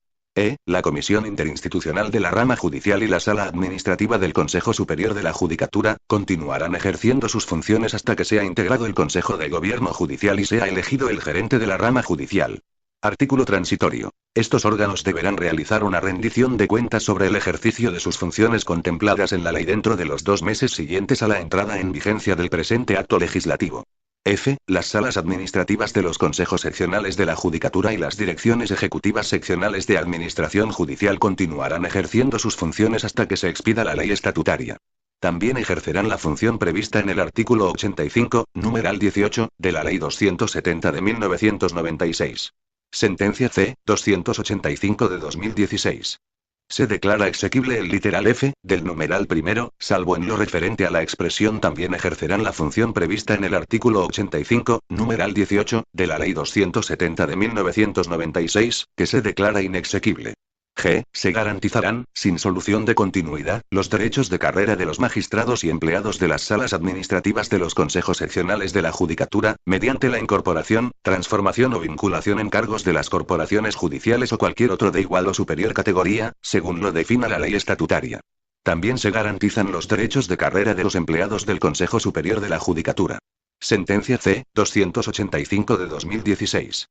La Comisión Interinstitucional de la Rama Judicial y la Sala Administrativa del Consejo Superior de la Judicatura, continuarán ejerciendo sus funciones hasta que sea integrado el Consejo de Gobierno Judicial y sea elegido el gerente de la rama judicial. Artículo transitorio. Estos órganos deberán realizar una rendición de cuentas sobre el ejercicio de sus funciones contempladas en la ley dentro de los 2 meses siguientes a la entrada en vigencia del presente acto legislativo. F. Las salas administrativas de los consejos seccionales de la Judicatura y las direcciones ejecutivas seccionales de administración judicial continuarán ejerciendo sus funciones hasta que se expida la ley estatutaria. También ejercerán la función prevista en el artículo 85, numeral 18, de la Ley 270 de 1996. Sentencia C-285 de 2016. Se declara exequible el literal F, del numeral primero, salvo en lo referente a la expresión también ejercerán la función prevista en el artículo 85, numeral 18, de la Ley 270 de 1996, que se declara inexequible. G. Se garantizarán, sin solución de continuidad, los derechos de carrera de los magistrados y empleados de las salas administrativas de los consejos seccionales de la Judicatura, mediante la incorporación, transformación o vinculación en cargos de las corporaciones judiciales o cualquier otro de igual o superior categoría, según lo defina la ley estatutaria. También se garantizan los derechos de carrera de los empleados del Consejo Superior de la Judicatura. Sentencia C-285 de 2016.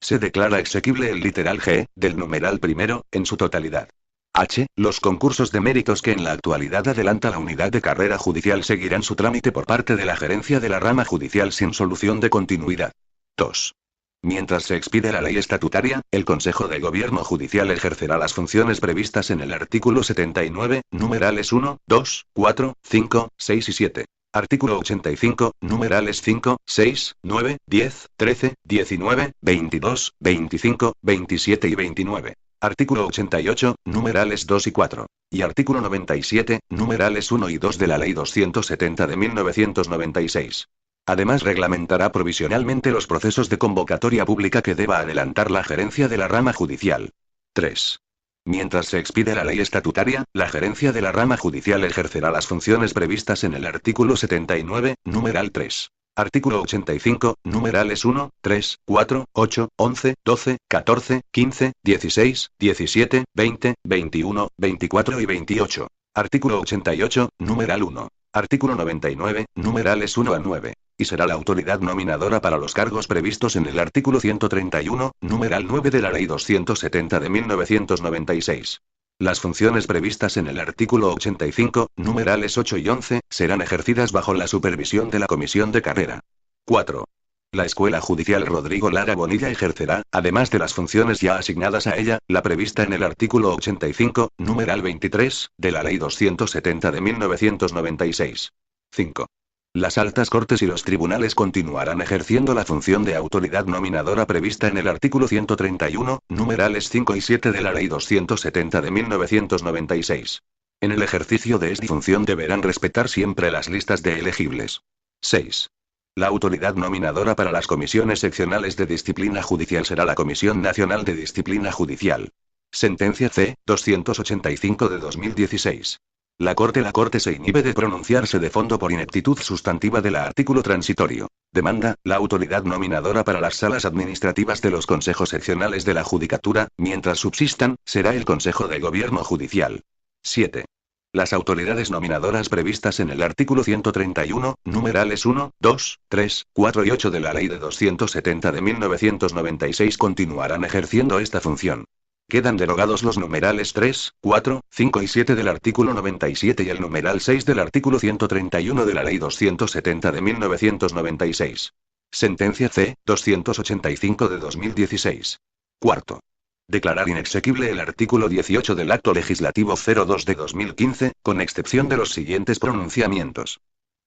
Se declara exequible el literal G, del numeral primero, en su totalidad. H. Los concursos de méritos que en la actualidad adelanta la unidad de carrera judicial seguirán su trámite por parte de la gerencia de la rama judicial sin solución de continuidad. 2. Mientras se expide la ley estatutaria, el Consejo de Gobierno Judicial ejercerá las funciones previstas en el artículo 79, numerales 1, 2, 4, 5, 6 y 7. Artículo 85, numerales 5, 6, 9, 10, 13, 19, 22, 25, 27 y 29. Artículo 88, numerales 2 y 4. Y artículo 97, numerales 1 y 2 de la Ley 270 de 1996. Además, reglamentará provisionalmente los procesos de convocatoria pública que deba adelantar la gerencia de la rama judicial. 3. Mientras se expide la ley estatutaria, la gerencia de la rama judicial ejercerá las funciones previstas en el artículo 79, numeral 3. Artículo 85, numerales 1, 3, 4, 8, 11, 12, 14, 15, 16, 17, 20, 21, 24 y 28. Artículo 88, numeral 1. Artículo 99, numerales 1 a 9. Y será la autoridad nominadora para los cargos previstos en el artículo 131, numeral 9 de la Ley 270 de 1996. Las funciones previstas en el artículo 85, numerales 8 y 11, serán ejercidas bajo la supervisión de la Comisión de Carrera. 4. La Escuela Judicial Rodrigo Lara Bonilla ejercerá, además de las funciones ya asignadas a ella, la prevista en el artículo 85, numeral 23, de la Ley 270 de 1996. 5. Las altas cortes y los tribunales continuarán ejerciendo la función de autoridad nominadora prevista en el artículo 131, numerales 5 y 7 de la Ley 270 de 1996. En el ejercicio de esta función deberán respetar siempre las listas de elegibles. 6. La autoridad nominadora para las comisiones seccionales de disciplina judicial será la Comisión Nacional de Disciplina Judicial. Sentencia C-285 de 2016. La Corte se inhibe de pronunciarse de fondo por ineptitud sustantiva del artículo transitorio. Demanda, la autoridad nominadora para las salas administrativas de los consejos seccionales de la Judicatura, mientras subsistan, será el Consejo de Gobierno Judicial. 7. Las autoridades nominadoras previstas en el artículo 131, numerales 1, 2, 3, 4 y 8 de la Ley de 270 de 1996 continuarán ejerciendo esta función. Quedan derogados los numerales 3, 4, 5 y 7 del artículo 97 y el numeral 6 del artículo 131 de la Ley 270 de 1996. Sentencia C-285 de 2016. Cuarto. Declarar inexequible el artículo 18 del Acto Legislativo 02 de 2015, con excepción de los siguientes pronunciamientos.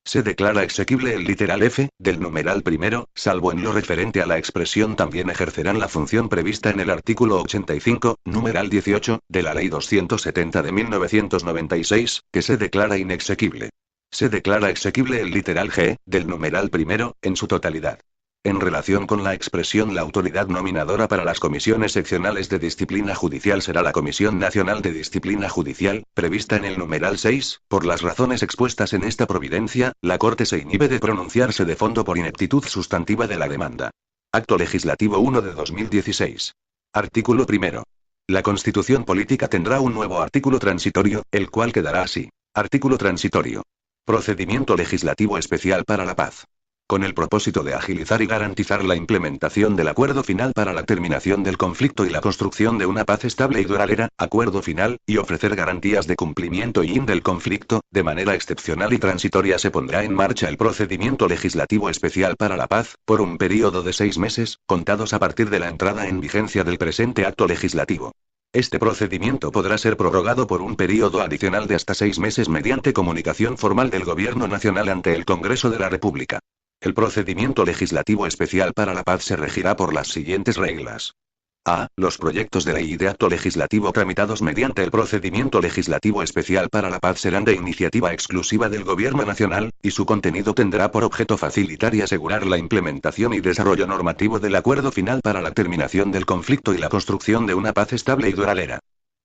Se declara exequible el literal F, del numeral primero, salvo en lo referente a la expresión también ejercerán la función prevista en el artículo 85, numeral 18, de la Ley 270 de 1996, que se declara inexequible. Se declara exequible el literal G, del numeral primero, en su totalidad. En relación con la expresión, la autoridad nominadora para las comisiones seccionales de disciplina judicial será la Comisión Nacional de Disciplina Judicial, prevista en el numeral 6, por las razones expuestas en esta providencia, la Corte se inhibe de pronunciarse de fondo por ineptitud sustantiva de la demanda. Acto Legislativo 1 de 2016. Artículo 1. La Constitución Política tendrá un nuevo artículo transitorio, el cual quedará así. Artículo transitorio. Procedimiento legislativo especial para la paz. Con el propósito de agilizar y garantizar la implementación del acuerdo final para la terminación del conflicto y la construcción de una paz estable y duradera, acuerdo final, y ofrecer garantías de cumplimiento y del conflicto, de manera excepcional y transitoria se pondrá en marcha el procedimiento legislativo especial para la paz, por un período de 6 meses, contados a partir de la entrada en vigencia del presente acto legislativo. Este procedimiento podrá ser prorrogado por un período adicional de hasta 6 meses mediante comunicación formal del Gobierno Nacional ante el Congreso de la República. El procedimiento legislativo especial para la paz se regirá por las siguientes reglas. A. Los proyectos de ley y de acto legislativo tramitados mediante el procedimiento legislativo especial para la paz serán de iniciativa exclusiva del Gobierno Nacional, y su contenido tendrá por objeto facilitar y asegurar la implementación y desarrollo normativo del acuerdo final para la terminación del conflicto y la construcción de una paz estable y duradera.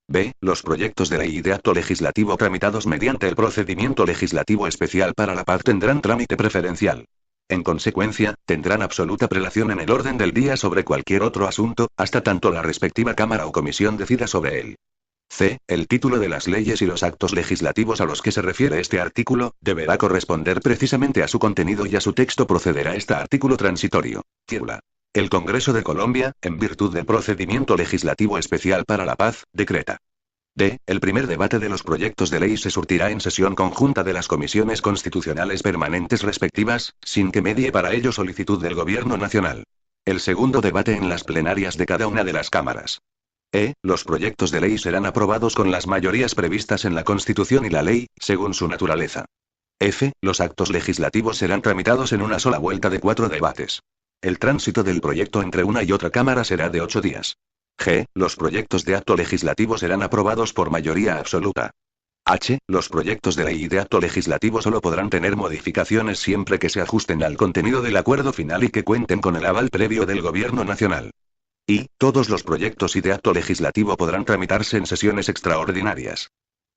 B. Los proyectos de ley y de acto legislativo tramitados mediante el procedimiento legislativo especial para la paz tendrán trámite preferencial. En consecuencia, tendrán absoluta prelación en el orden del día sobre cualquier otro asunto, hasta tanto la respectiva Cámara o Comisión decida sobre él. C. El título de las leyes y los actos legislativos a los que se refiere este artículo, deberá corresponder precisamente a su contenido y a su texto procederá este artículo transitorio. Círcula. El Congreso de Colombia, en virtud del procedimiento legislativo especial para la paz, decreta. D. El primer debate de los proyectos de ley se surtirá en sesión conjunta de las comisiones constitucionales permanentes respectivas, sin que medie para ello solicitud del Gobierno Nacional. El segundo debate en las plenarias de cada una de las cámaras. E. Los proyectos de ley serán aprobados con las mayorías previstas en la Constitución y la ley, según su naturaleza. F. Los actos legislativos serán tramitados en una sola vuelta de 4 debates. El tránsito del proyecto entre una y otra cámara será de 8 días. G. Los proyectos de acto legislativo serán aprobados por mayoría absoluta. H. Los proyectos de ley y de acto legislativo solo podrán tener modificaciones siempre que se ajusten al contenido del acuerdo final y que cuenten con el aval previo del Gobierno Nacional. I. Todos los proyectos y de acto legislativo podrán tramitarse en sesiones extraordinarias.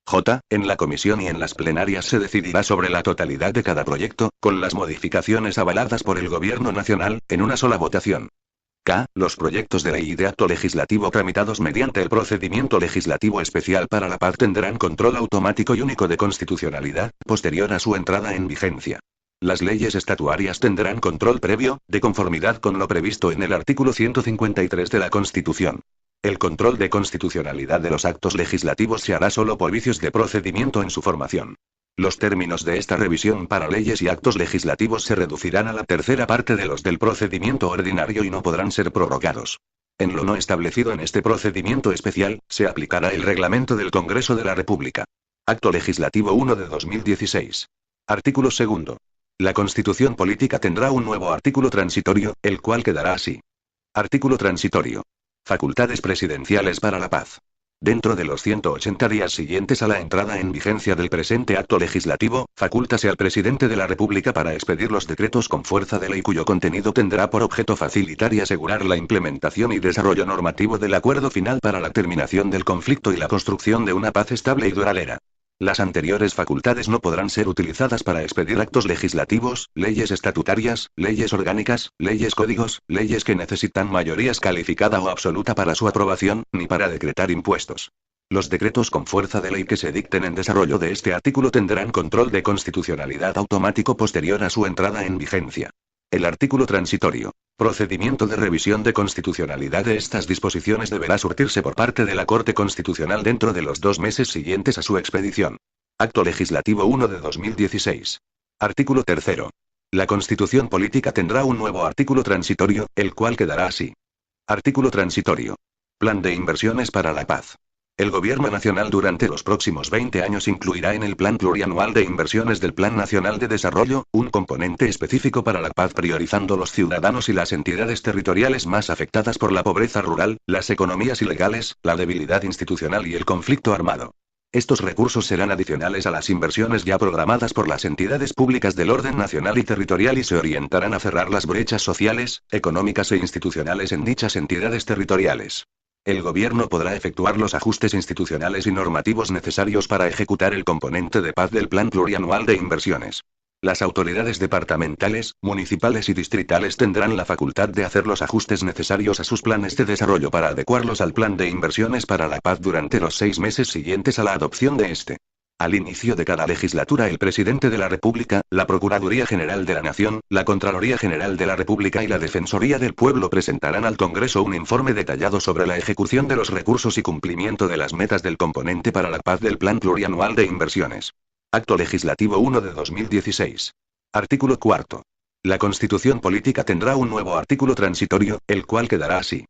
J. En la comisión y en las plenarias se decidirá sobre la totalidad de cada proyecto, con las modificaciones avaladas por el Gobierno Nacional, en una sola votación. K. Los proyectos de ley y de acto legislativo tramitados mediante el procedimiento legislativo especial para la paz tendrán control automático y único de constitucionalidad, posterior a su entrada en vigencia. Las leyes estatutarias tendrán control previo, de conformidad con lo previsto en el artículo 153 de la Constitución. El control de constitucionalidad de los actos legislativos se hará solo por vicios de procedimiento en su formación. Los términos de esta revisión para leyes y actos legislativos se reducirán a la tercera parte de los del procedimiento ordinario y no podrán ser prorrogados. En lo no establecido en este procedimiento especial, se aplicará el reglamento del Congreso de la República. Acto Legislativo 1 de 2016. Artículo 2. La Constitución Política tendrá un nuevo artículo transitorio, el cual quedará así. Artículo transitorio. Facultades presidenciales para la paz. Dentro de los 180 días siguientes a la entrada en vigencia del presente acto legislativo, facúltase al presidente de la República para expedir los decretos con fuerza de ley cuyo contenido tendrá por objeto facilitar y asegurar la implementación y desarrollo normativo del acuerdo final para la terminación del conflicto y la construcción de una paz estable y duradera. Las anteriores facultades no podrán ser utilizadas para expedir actos legislativos, leyes estatutarias, leyes orgánicas, leyes códigos, leyes que necesitan mayorías calificada o absoluta para su aprobación, ni para decretar impuestos. Los decretos con fuerza de ley que se dicten en desarrollo de este artículo tendrán control de constitucionalidad automático posterior a su entrada en vigencia. El artículo transitorio. Procedimiento de revisión de constitucionalidad de estas disposiciones deberá surtirse por parte de la Corte Constitucional dentro de los 2 meses siguientes a su expedición. Acto Legislativo 1 de 2016. Artículo 3. La Constitución Política tendrá un nuevo artículo transitorio, el cual quedará así. Artículo transitorio. Plan de inversiones para la paz. El Gobierno Nacional durante los próximos 20 años incluirá en el Plan Plurianual de Inversiones del Plan Nacional de Desarrollo, un componente específico para la paz priorizando los ciudadanos y las entidades territoriales más afectadas por la pobreza rural, las economías ilegales, la debilidad institucional y el conflicto armado. Estos recursos serán adicionales a las inversiones ya programadas por las entidades públicas del orden nacional y territorial y se orientarán a cerrar las brechas sociales, económicas e institucionales en dichas entidades territoriales. El Gobierno podrá efectuar los ajustes institucionales y normativos necesarios para ejecutar el componente de paz del Plan Plurianual de Inversiones. Las autoridades departamentales, municipales y distritales tendrán la facultad de hacer los ajustes necesarios a sus planes de desarrollo para adecuarlos al Plan de Inversiones para la Paz durante los 6 meses siguientes a la adopción de este. Al inicio de cada legislatura el Presidente de la República, la Procuraduría General de la Nación, la Contraloría General de la República y la Defensoría del Pueblo presentarán al Congreso un informe detallado sobre la ejecución de los recursos y cumplimiento de las metas del componente para la paz del Plan Plurianual de Inversiones. Acto Legislativo 1 de 2016. Artículo 4. La Constitución Política tendrá un nuevo artículo transitorio, el cual quedará así.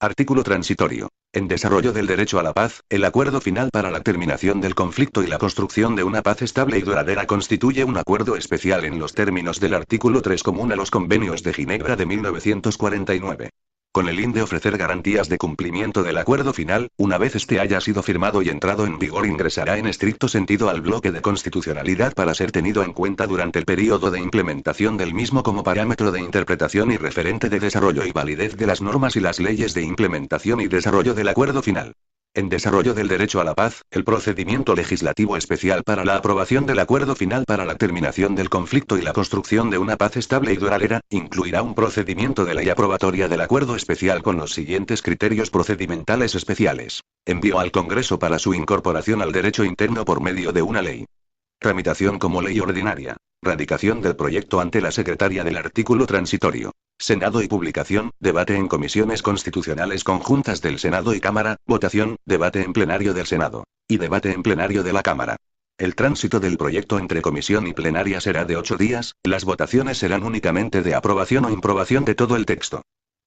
Artículo transitorio. En desarrollo del derecho a la paz, el acuerdo final para la terminación del conflicto y la construcción de una paz estable y duradera constituye un acuerdo especial en los términos del artículo 3 común a los convenios de Ginebra de 1949. Con el fin de ofrecer garantías de cumplimiento del acuerdo final, una vez este haya sido firmado y entrado en vigor ingresará en estricto sentido al bloque de constitucionalidad para ser tenido en cuenta durante el período de implementación del mismo como parámetro de interpretación y referente de desarrollo y validez de las normas y las leyes de implementación y desarrollo del acuerdo final. En desarrollo del derecho a la paz, el procedimiento legislativo especial para la aprobación del acuerdo final para la terminación del conflicto y la construcción de una paz estable y duradera, incluirá un procedimiento de ley aprobatoria del acuerdo especial con los siguientes criterios procedimentales especiales. Envío al Congreso para su incorporación al derecho interno por medio de una ley. Tramitación como ley ordinaria. Radicación del proyecto ante la Secretaría del artículo transitorio. Senado y publicación, debate en comisiones constitucionales conjuntas del Senado y Cámara, votación, debate en plenario del Senado. Y debate en plenario de la Cámara. El tránsito del proyecto entre comisión y plenaria será de 8 días, las votaciones serán únicamente de aprobación o improbación de todo el texto.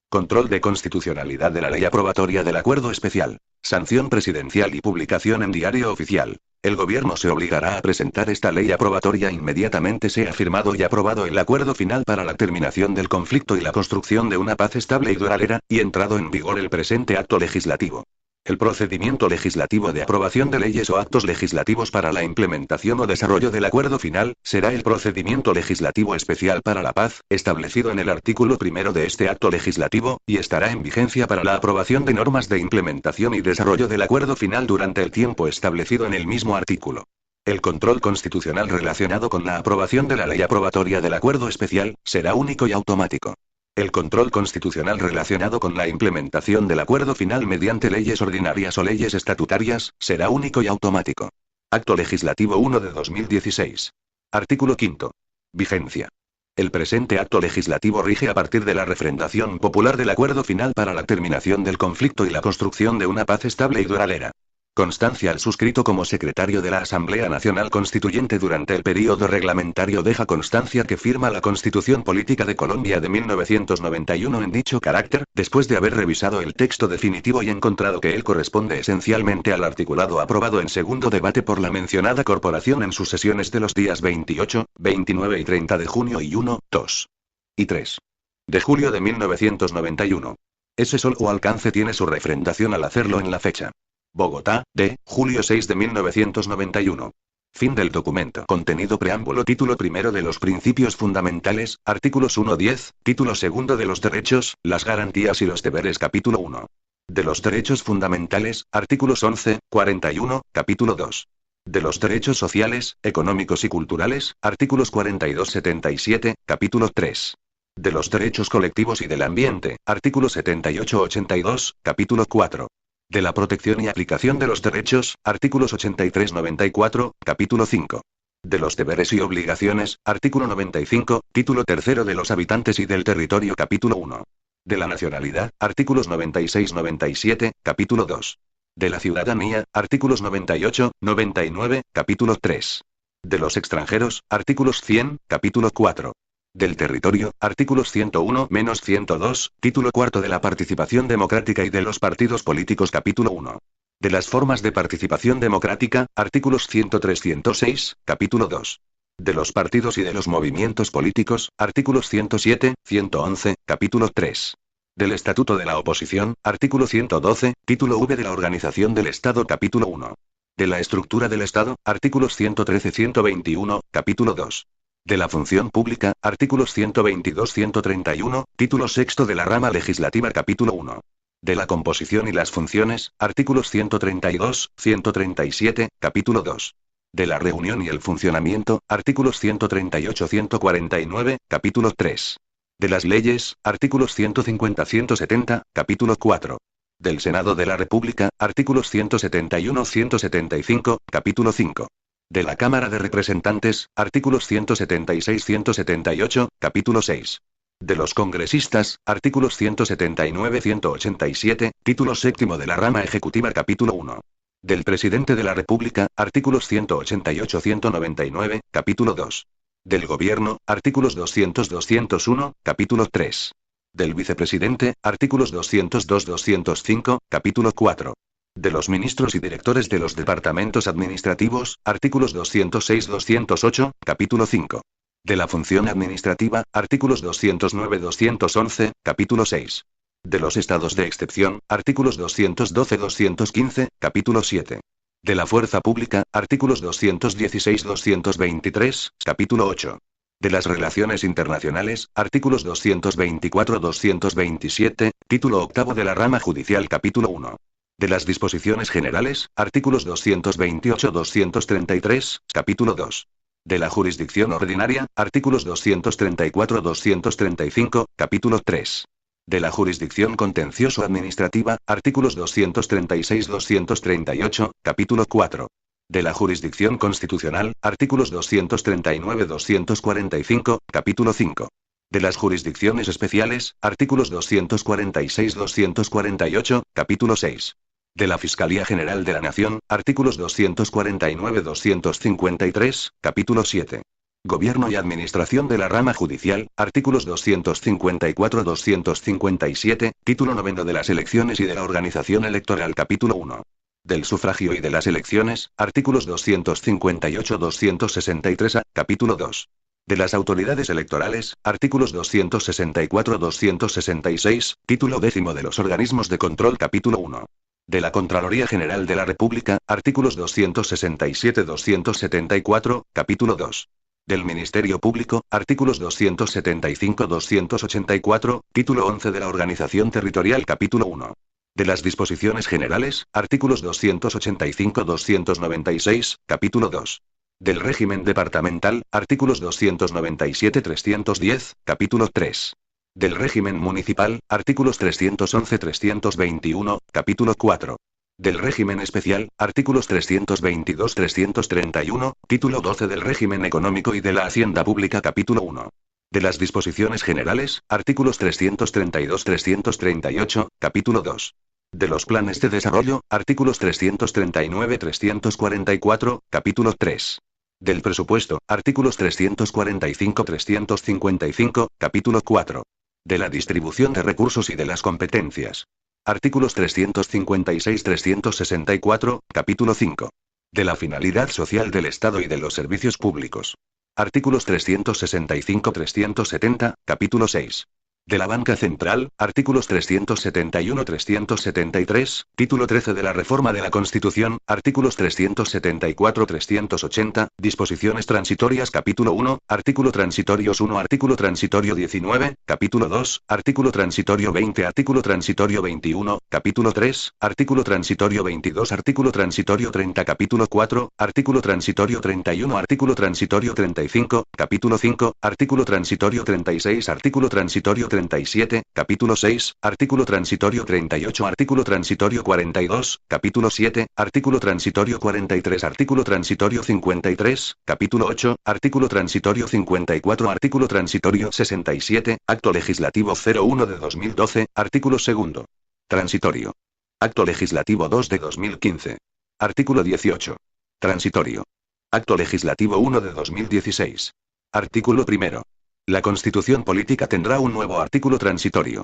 Control de constitucionalidad de la ley aprobatoria del acuerdo especial. Sanción presidencial y publicación en Diario Oficial. El gobierno se obligará a presentar esta ley aprobatoria inmediatamente sea firmado y aprobado el acuerdo final para la terminación del conflicto y la construcción de una paz estable y duradera, y entrado en vigor el presente acto legislativo. El procedimiento legislativo de aprobación de leyes o actos legislativos para la implementación o desarrollo del acuerdo final, será el procedimiento legislativo especial para la paz, establecido en el artículo 1 de este acto legislativo, y estará en vigencia para la aprobación de normas de implementación y desarrollo del acuerdo final durante el tiempo establecido en el mismo artículo. El control constitucional relacionado con la aprobación de la ley aprobatoria del acuerdo especial, será único y automático. El control constitucional relacionado con la implementación del acuerdo final mediante leyes ordinarias o leyes estatutarias, será único y automático. Acto Legislativo 1 de 2016. Artículo 5. Vigencia. El presente acto legislativo rige a partir de la refrendación popular del acuerdo final para la terminación del conflicto y la construcción de una paz estable y duradera. Constancia al suscrito como secretario de la Asamblea Nacional Constituyente durante el período reglamentario deja constancia que firma la Constitución Política de Colombia de 1991 en dicho carácter, después de haber revisado el texto definitivo y encontrado que él corresponde esencialmente al articulado aprobado en segundo debate por la mencionada corporación en sus sesiones de los días 28, 29 y 30 de junio y 1, 2 y 3 de julio de 1991. Ese solo alcance tiene su refrendación al hacerlo en la fecha. Bogotá, julio 6 de 1991. Fin del documento. Contenido preámbulo. Título primero de los principios fundamentales, artículos 1-10, título segundo de los derechos, las garantías y los deberes. Capítulo 1. De los derechos fundamentales, artículos 11, 41, capítulo 2. De los derechos sociales, económicos y culturales, artículos 42-77, capítulo 3. De los derechos colectivos y del ambiente, artículos 78-82, capítulo 4. De la protección y aplicación de los derechos, artículos 83-94, capítulo 5. De los deberes y obligaciones, artículo 95, título tercero de los habitantes y del territorio, capítulo 1. De la nacionalidad, artículos 96-97, capítulo 2. De la ciudadanía, artículos 98, 99, capítulo 3. De los extranjeros, artículos 100, capítulo 4. Del territorio, artículos 101-102, título cuarto de la participación democrática y de los partidos políticos, capítulo 1. De las formas de participación democrática, artículos 103-106, capítulo 2. De los partidos y de los movimientos políticos, artículos 107, 111, capítulo 3. Del estatuto de la oposición, artículo 112, título V de la organización del Estado, capítulo 1. De la estructura del Estado, artículos 113-121, capítulo 2. De la función pública, artículos 122-131, título sexto de la rama legislativa, capítulo 1. De la composición y las funciones, artículos 132, 137, capítulo 2. De la reunión y el funcionamiento, artículos 138-149, capítulo 3. De las leyes, artículos 150-170, capítulo 4. Del Senado de la República, artículos 171-175, capítulo 5. De la Cámara de Representantes, artículos 176-178, capítulo 6. De los congresistas, artículos 179-187, título séptimo de la rama ejecutiva, capítulo 1. Del presidente de la República, artículos 188-199, capítulo 2. Del gobierno, artículos 200-201, capítulo 3. Del vicepresidente, artículos 202-205, capítulo 4. De los ministros y directores de los departamentos administrativos, artículos 206-208, capítulo 5. De la función administrativa, artículos 209-211, capítulo 6. De los estados de excepción, artículos 212-215, capítulo 7. De la fuerza pública, artículos 216-223, capítulo 8. De las relaciones internacionales, artículos 224-227, título octavo de la rama judicial, capítulo 1. De las disposiciones generales, artículos 228-233, capítulo 2. De la jurisdicción ordinaria, artículos 234-235, capítulo 3. De la jurisdicción contencioso-administrativa, artículos 236-238, capítulo 4. De la jurisdicción constitucional, artículos 239-245, capítulo 5. De las jurisdicciones especiales, artículos 246-248, capítulo 6. De la Fiscalía General de la Nación, artículos 249-253, capítulo 7. Gobierno y administración de la rama judicial, artículos 254-257, título noveno de las elecciones y de la organización electoral, capítulo 1. Del sufragio y de las elecciones, artículos 258-263 A, capítulo 2. De las autoridades electorales, artículos 264-266, título 10 de los organismos de control, capítulo 1. De la Contraloría General de la República, artículos 267-274, capítulo 2. Del Ministerio Público, artículos 275-284, título 11 de la Organización Territorial, capítulo 1. De las disposiciones generales, artículos 285-296, capítulo 2. Del régimen departamental, artículos 297-310, capítulo 3. Del régimen municipal, artículos 311-321, capítulo 4. Del régimen especial, artículos 322-331, título 12 del régimen económico y de la hacienda pública, capítulo 1. De las disposiciones generales, artículos 332-338, capítulo 2. De los planes de desarrollo, artículos 339-344, capítulo 3. Del presupuesto, artículos 345-355, capítulo 4. De la distribución de recursos y de las competencias. Artículos 356-364, capítulo 5. De la finalidad social del Estado y de los servicios públicos. Artículos 365-370, capítulo 6. De la banca central, artículos 371-373, título 13 de la reforma de la Constitución, artículos 374-380, disposiciones transitorias, capítulo 1, artículo transitorios 1, artículo transitorio 19, capítulo 2, artículo transitorio 20, artículo transitorio 21, capítulo 3, artículo transitorio 22, artículo transitorio 30, capítulo 4, artículo transitorio 31, artículo transitorio 35, capítulo 5, artículo transitorio 36, artículo transitorio 37, capítulo 6, artículo transitorio 38, artículo transitorio 42, capítulo 7, artículo transitorio 43, artículo transitorio 53, capítulo 8, artículo transitorio 54, artículo transitorio 67, acto legislativo 01 de 2012, artículo 2. Transitorio. Acto legislativo 2 de 2015. Artículo 18. Transitorio. Acto legislativo 1 de 2016. Artículo 1. La Constitución Política tendrá un nuevo artículo transitorio.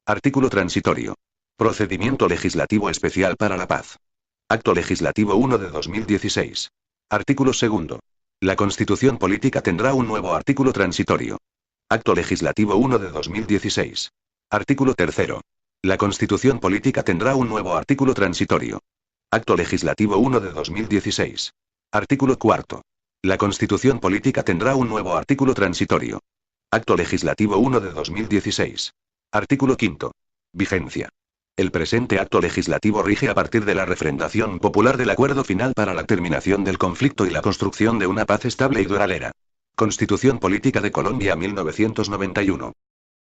Artículo transitorio. Procedimiento legislativo especial para la paz. Acto legislativo 1 de 2016. Artículo 2. La Constitución Política tendrá un nuevo artículo transitorio. Acto legislativo 1 de 2016. Artículo 3. La Constitución Política tendrá un nuevo artículo transitorio. Acto legislativo 1 de 2016. Artículo 4. La Constitución Política tendrá un nuevo artículo transitorio. Acto legislativo 1 de 2016. Artículo 5. Vigencia. El presente acto legislativo rige a partir de la refrendación popular del acuerdo final para la terminación del conflicto y la construcción de una paz estable y duradera. Constitución Política de Colombia 1991.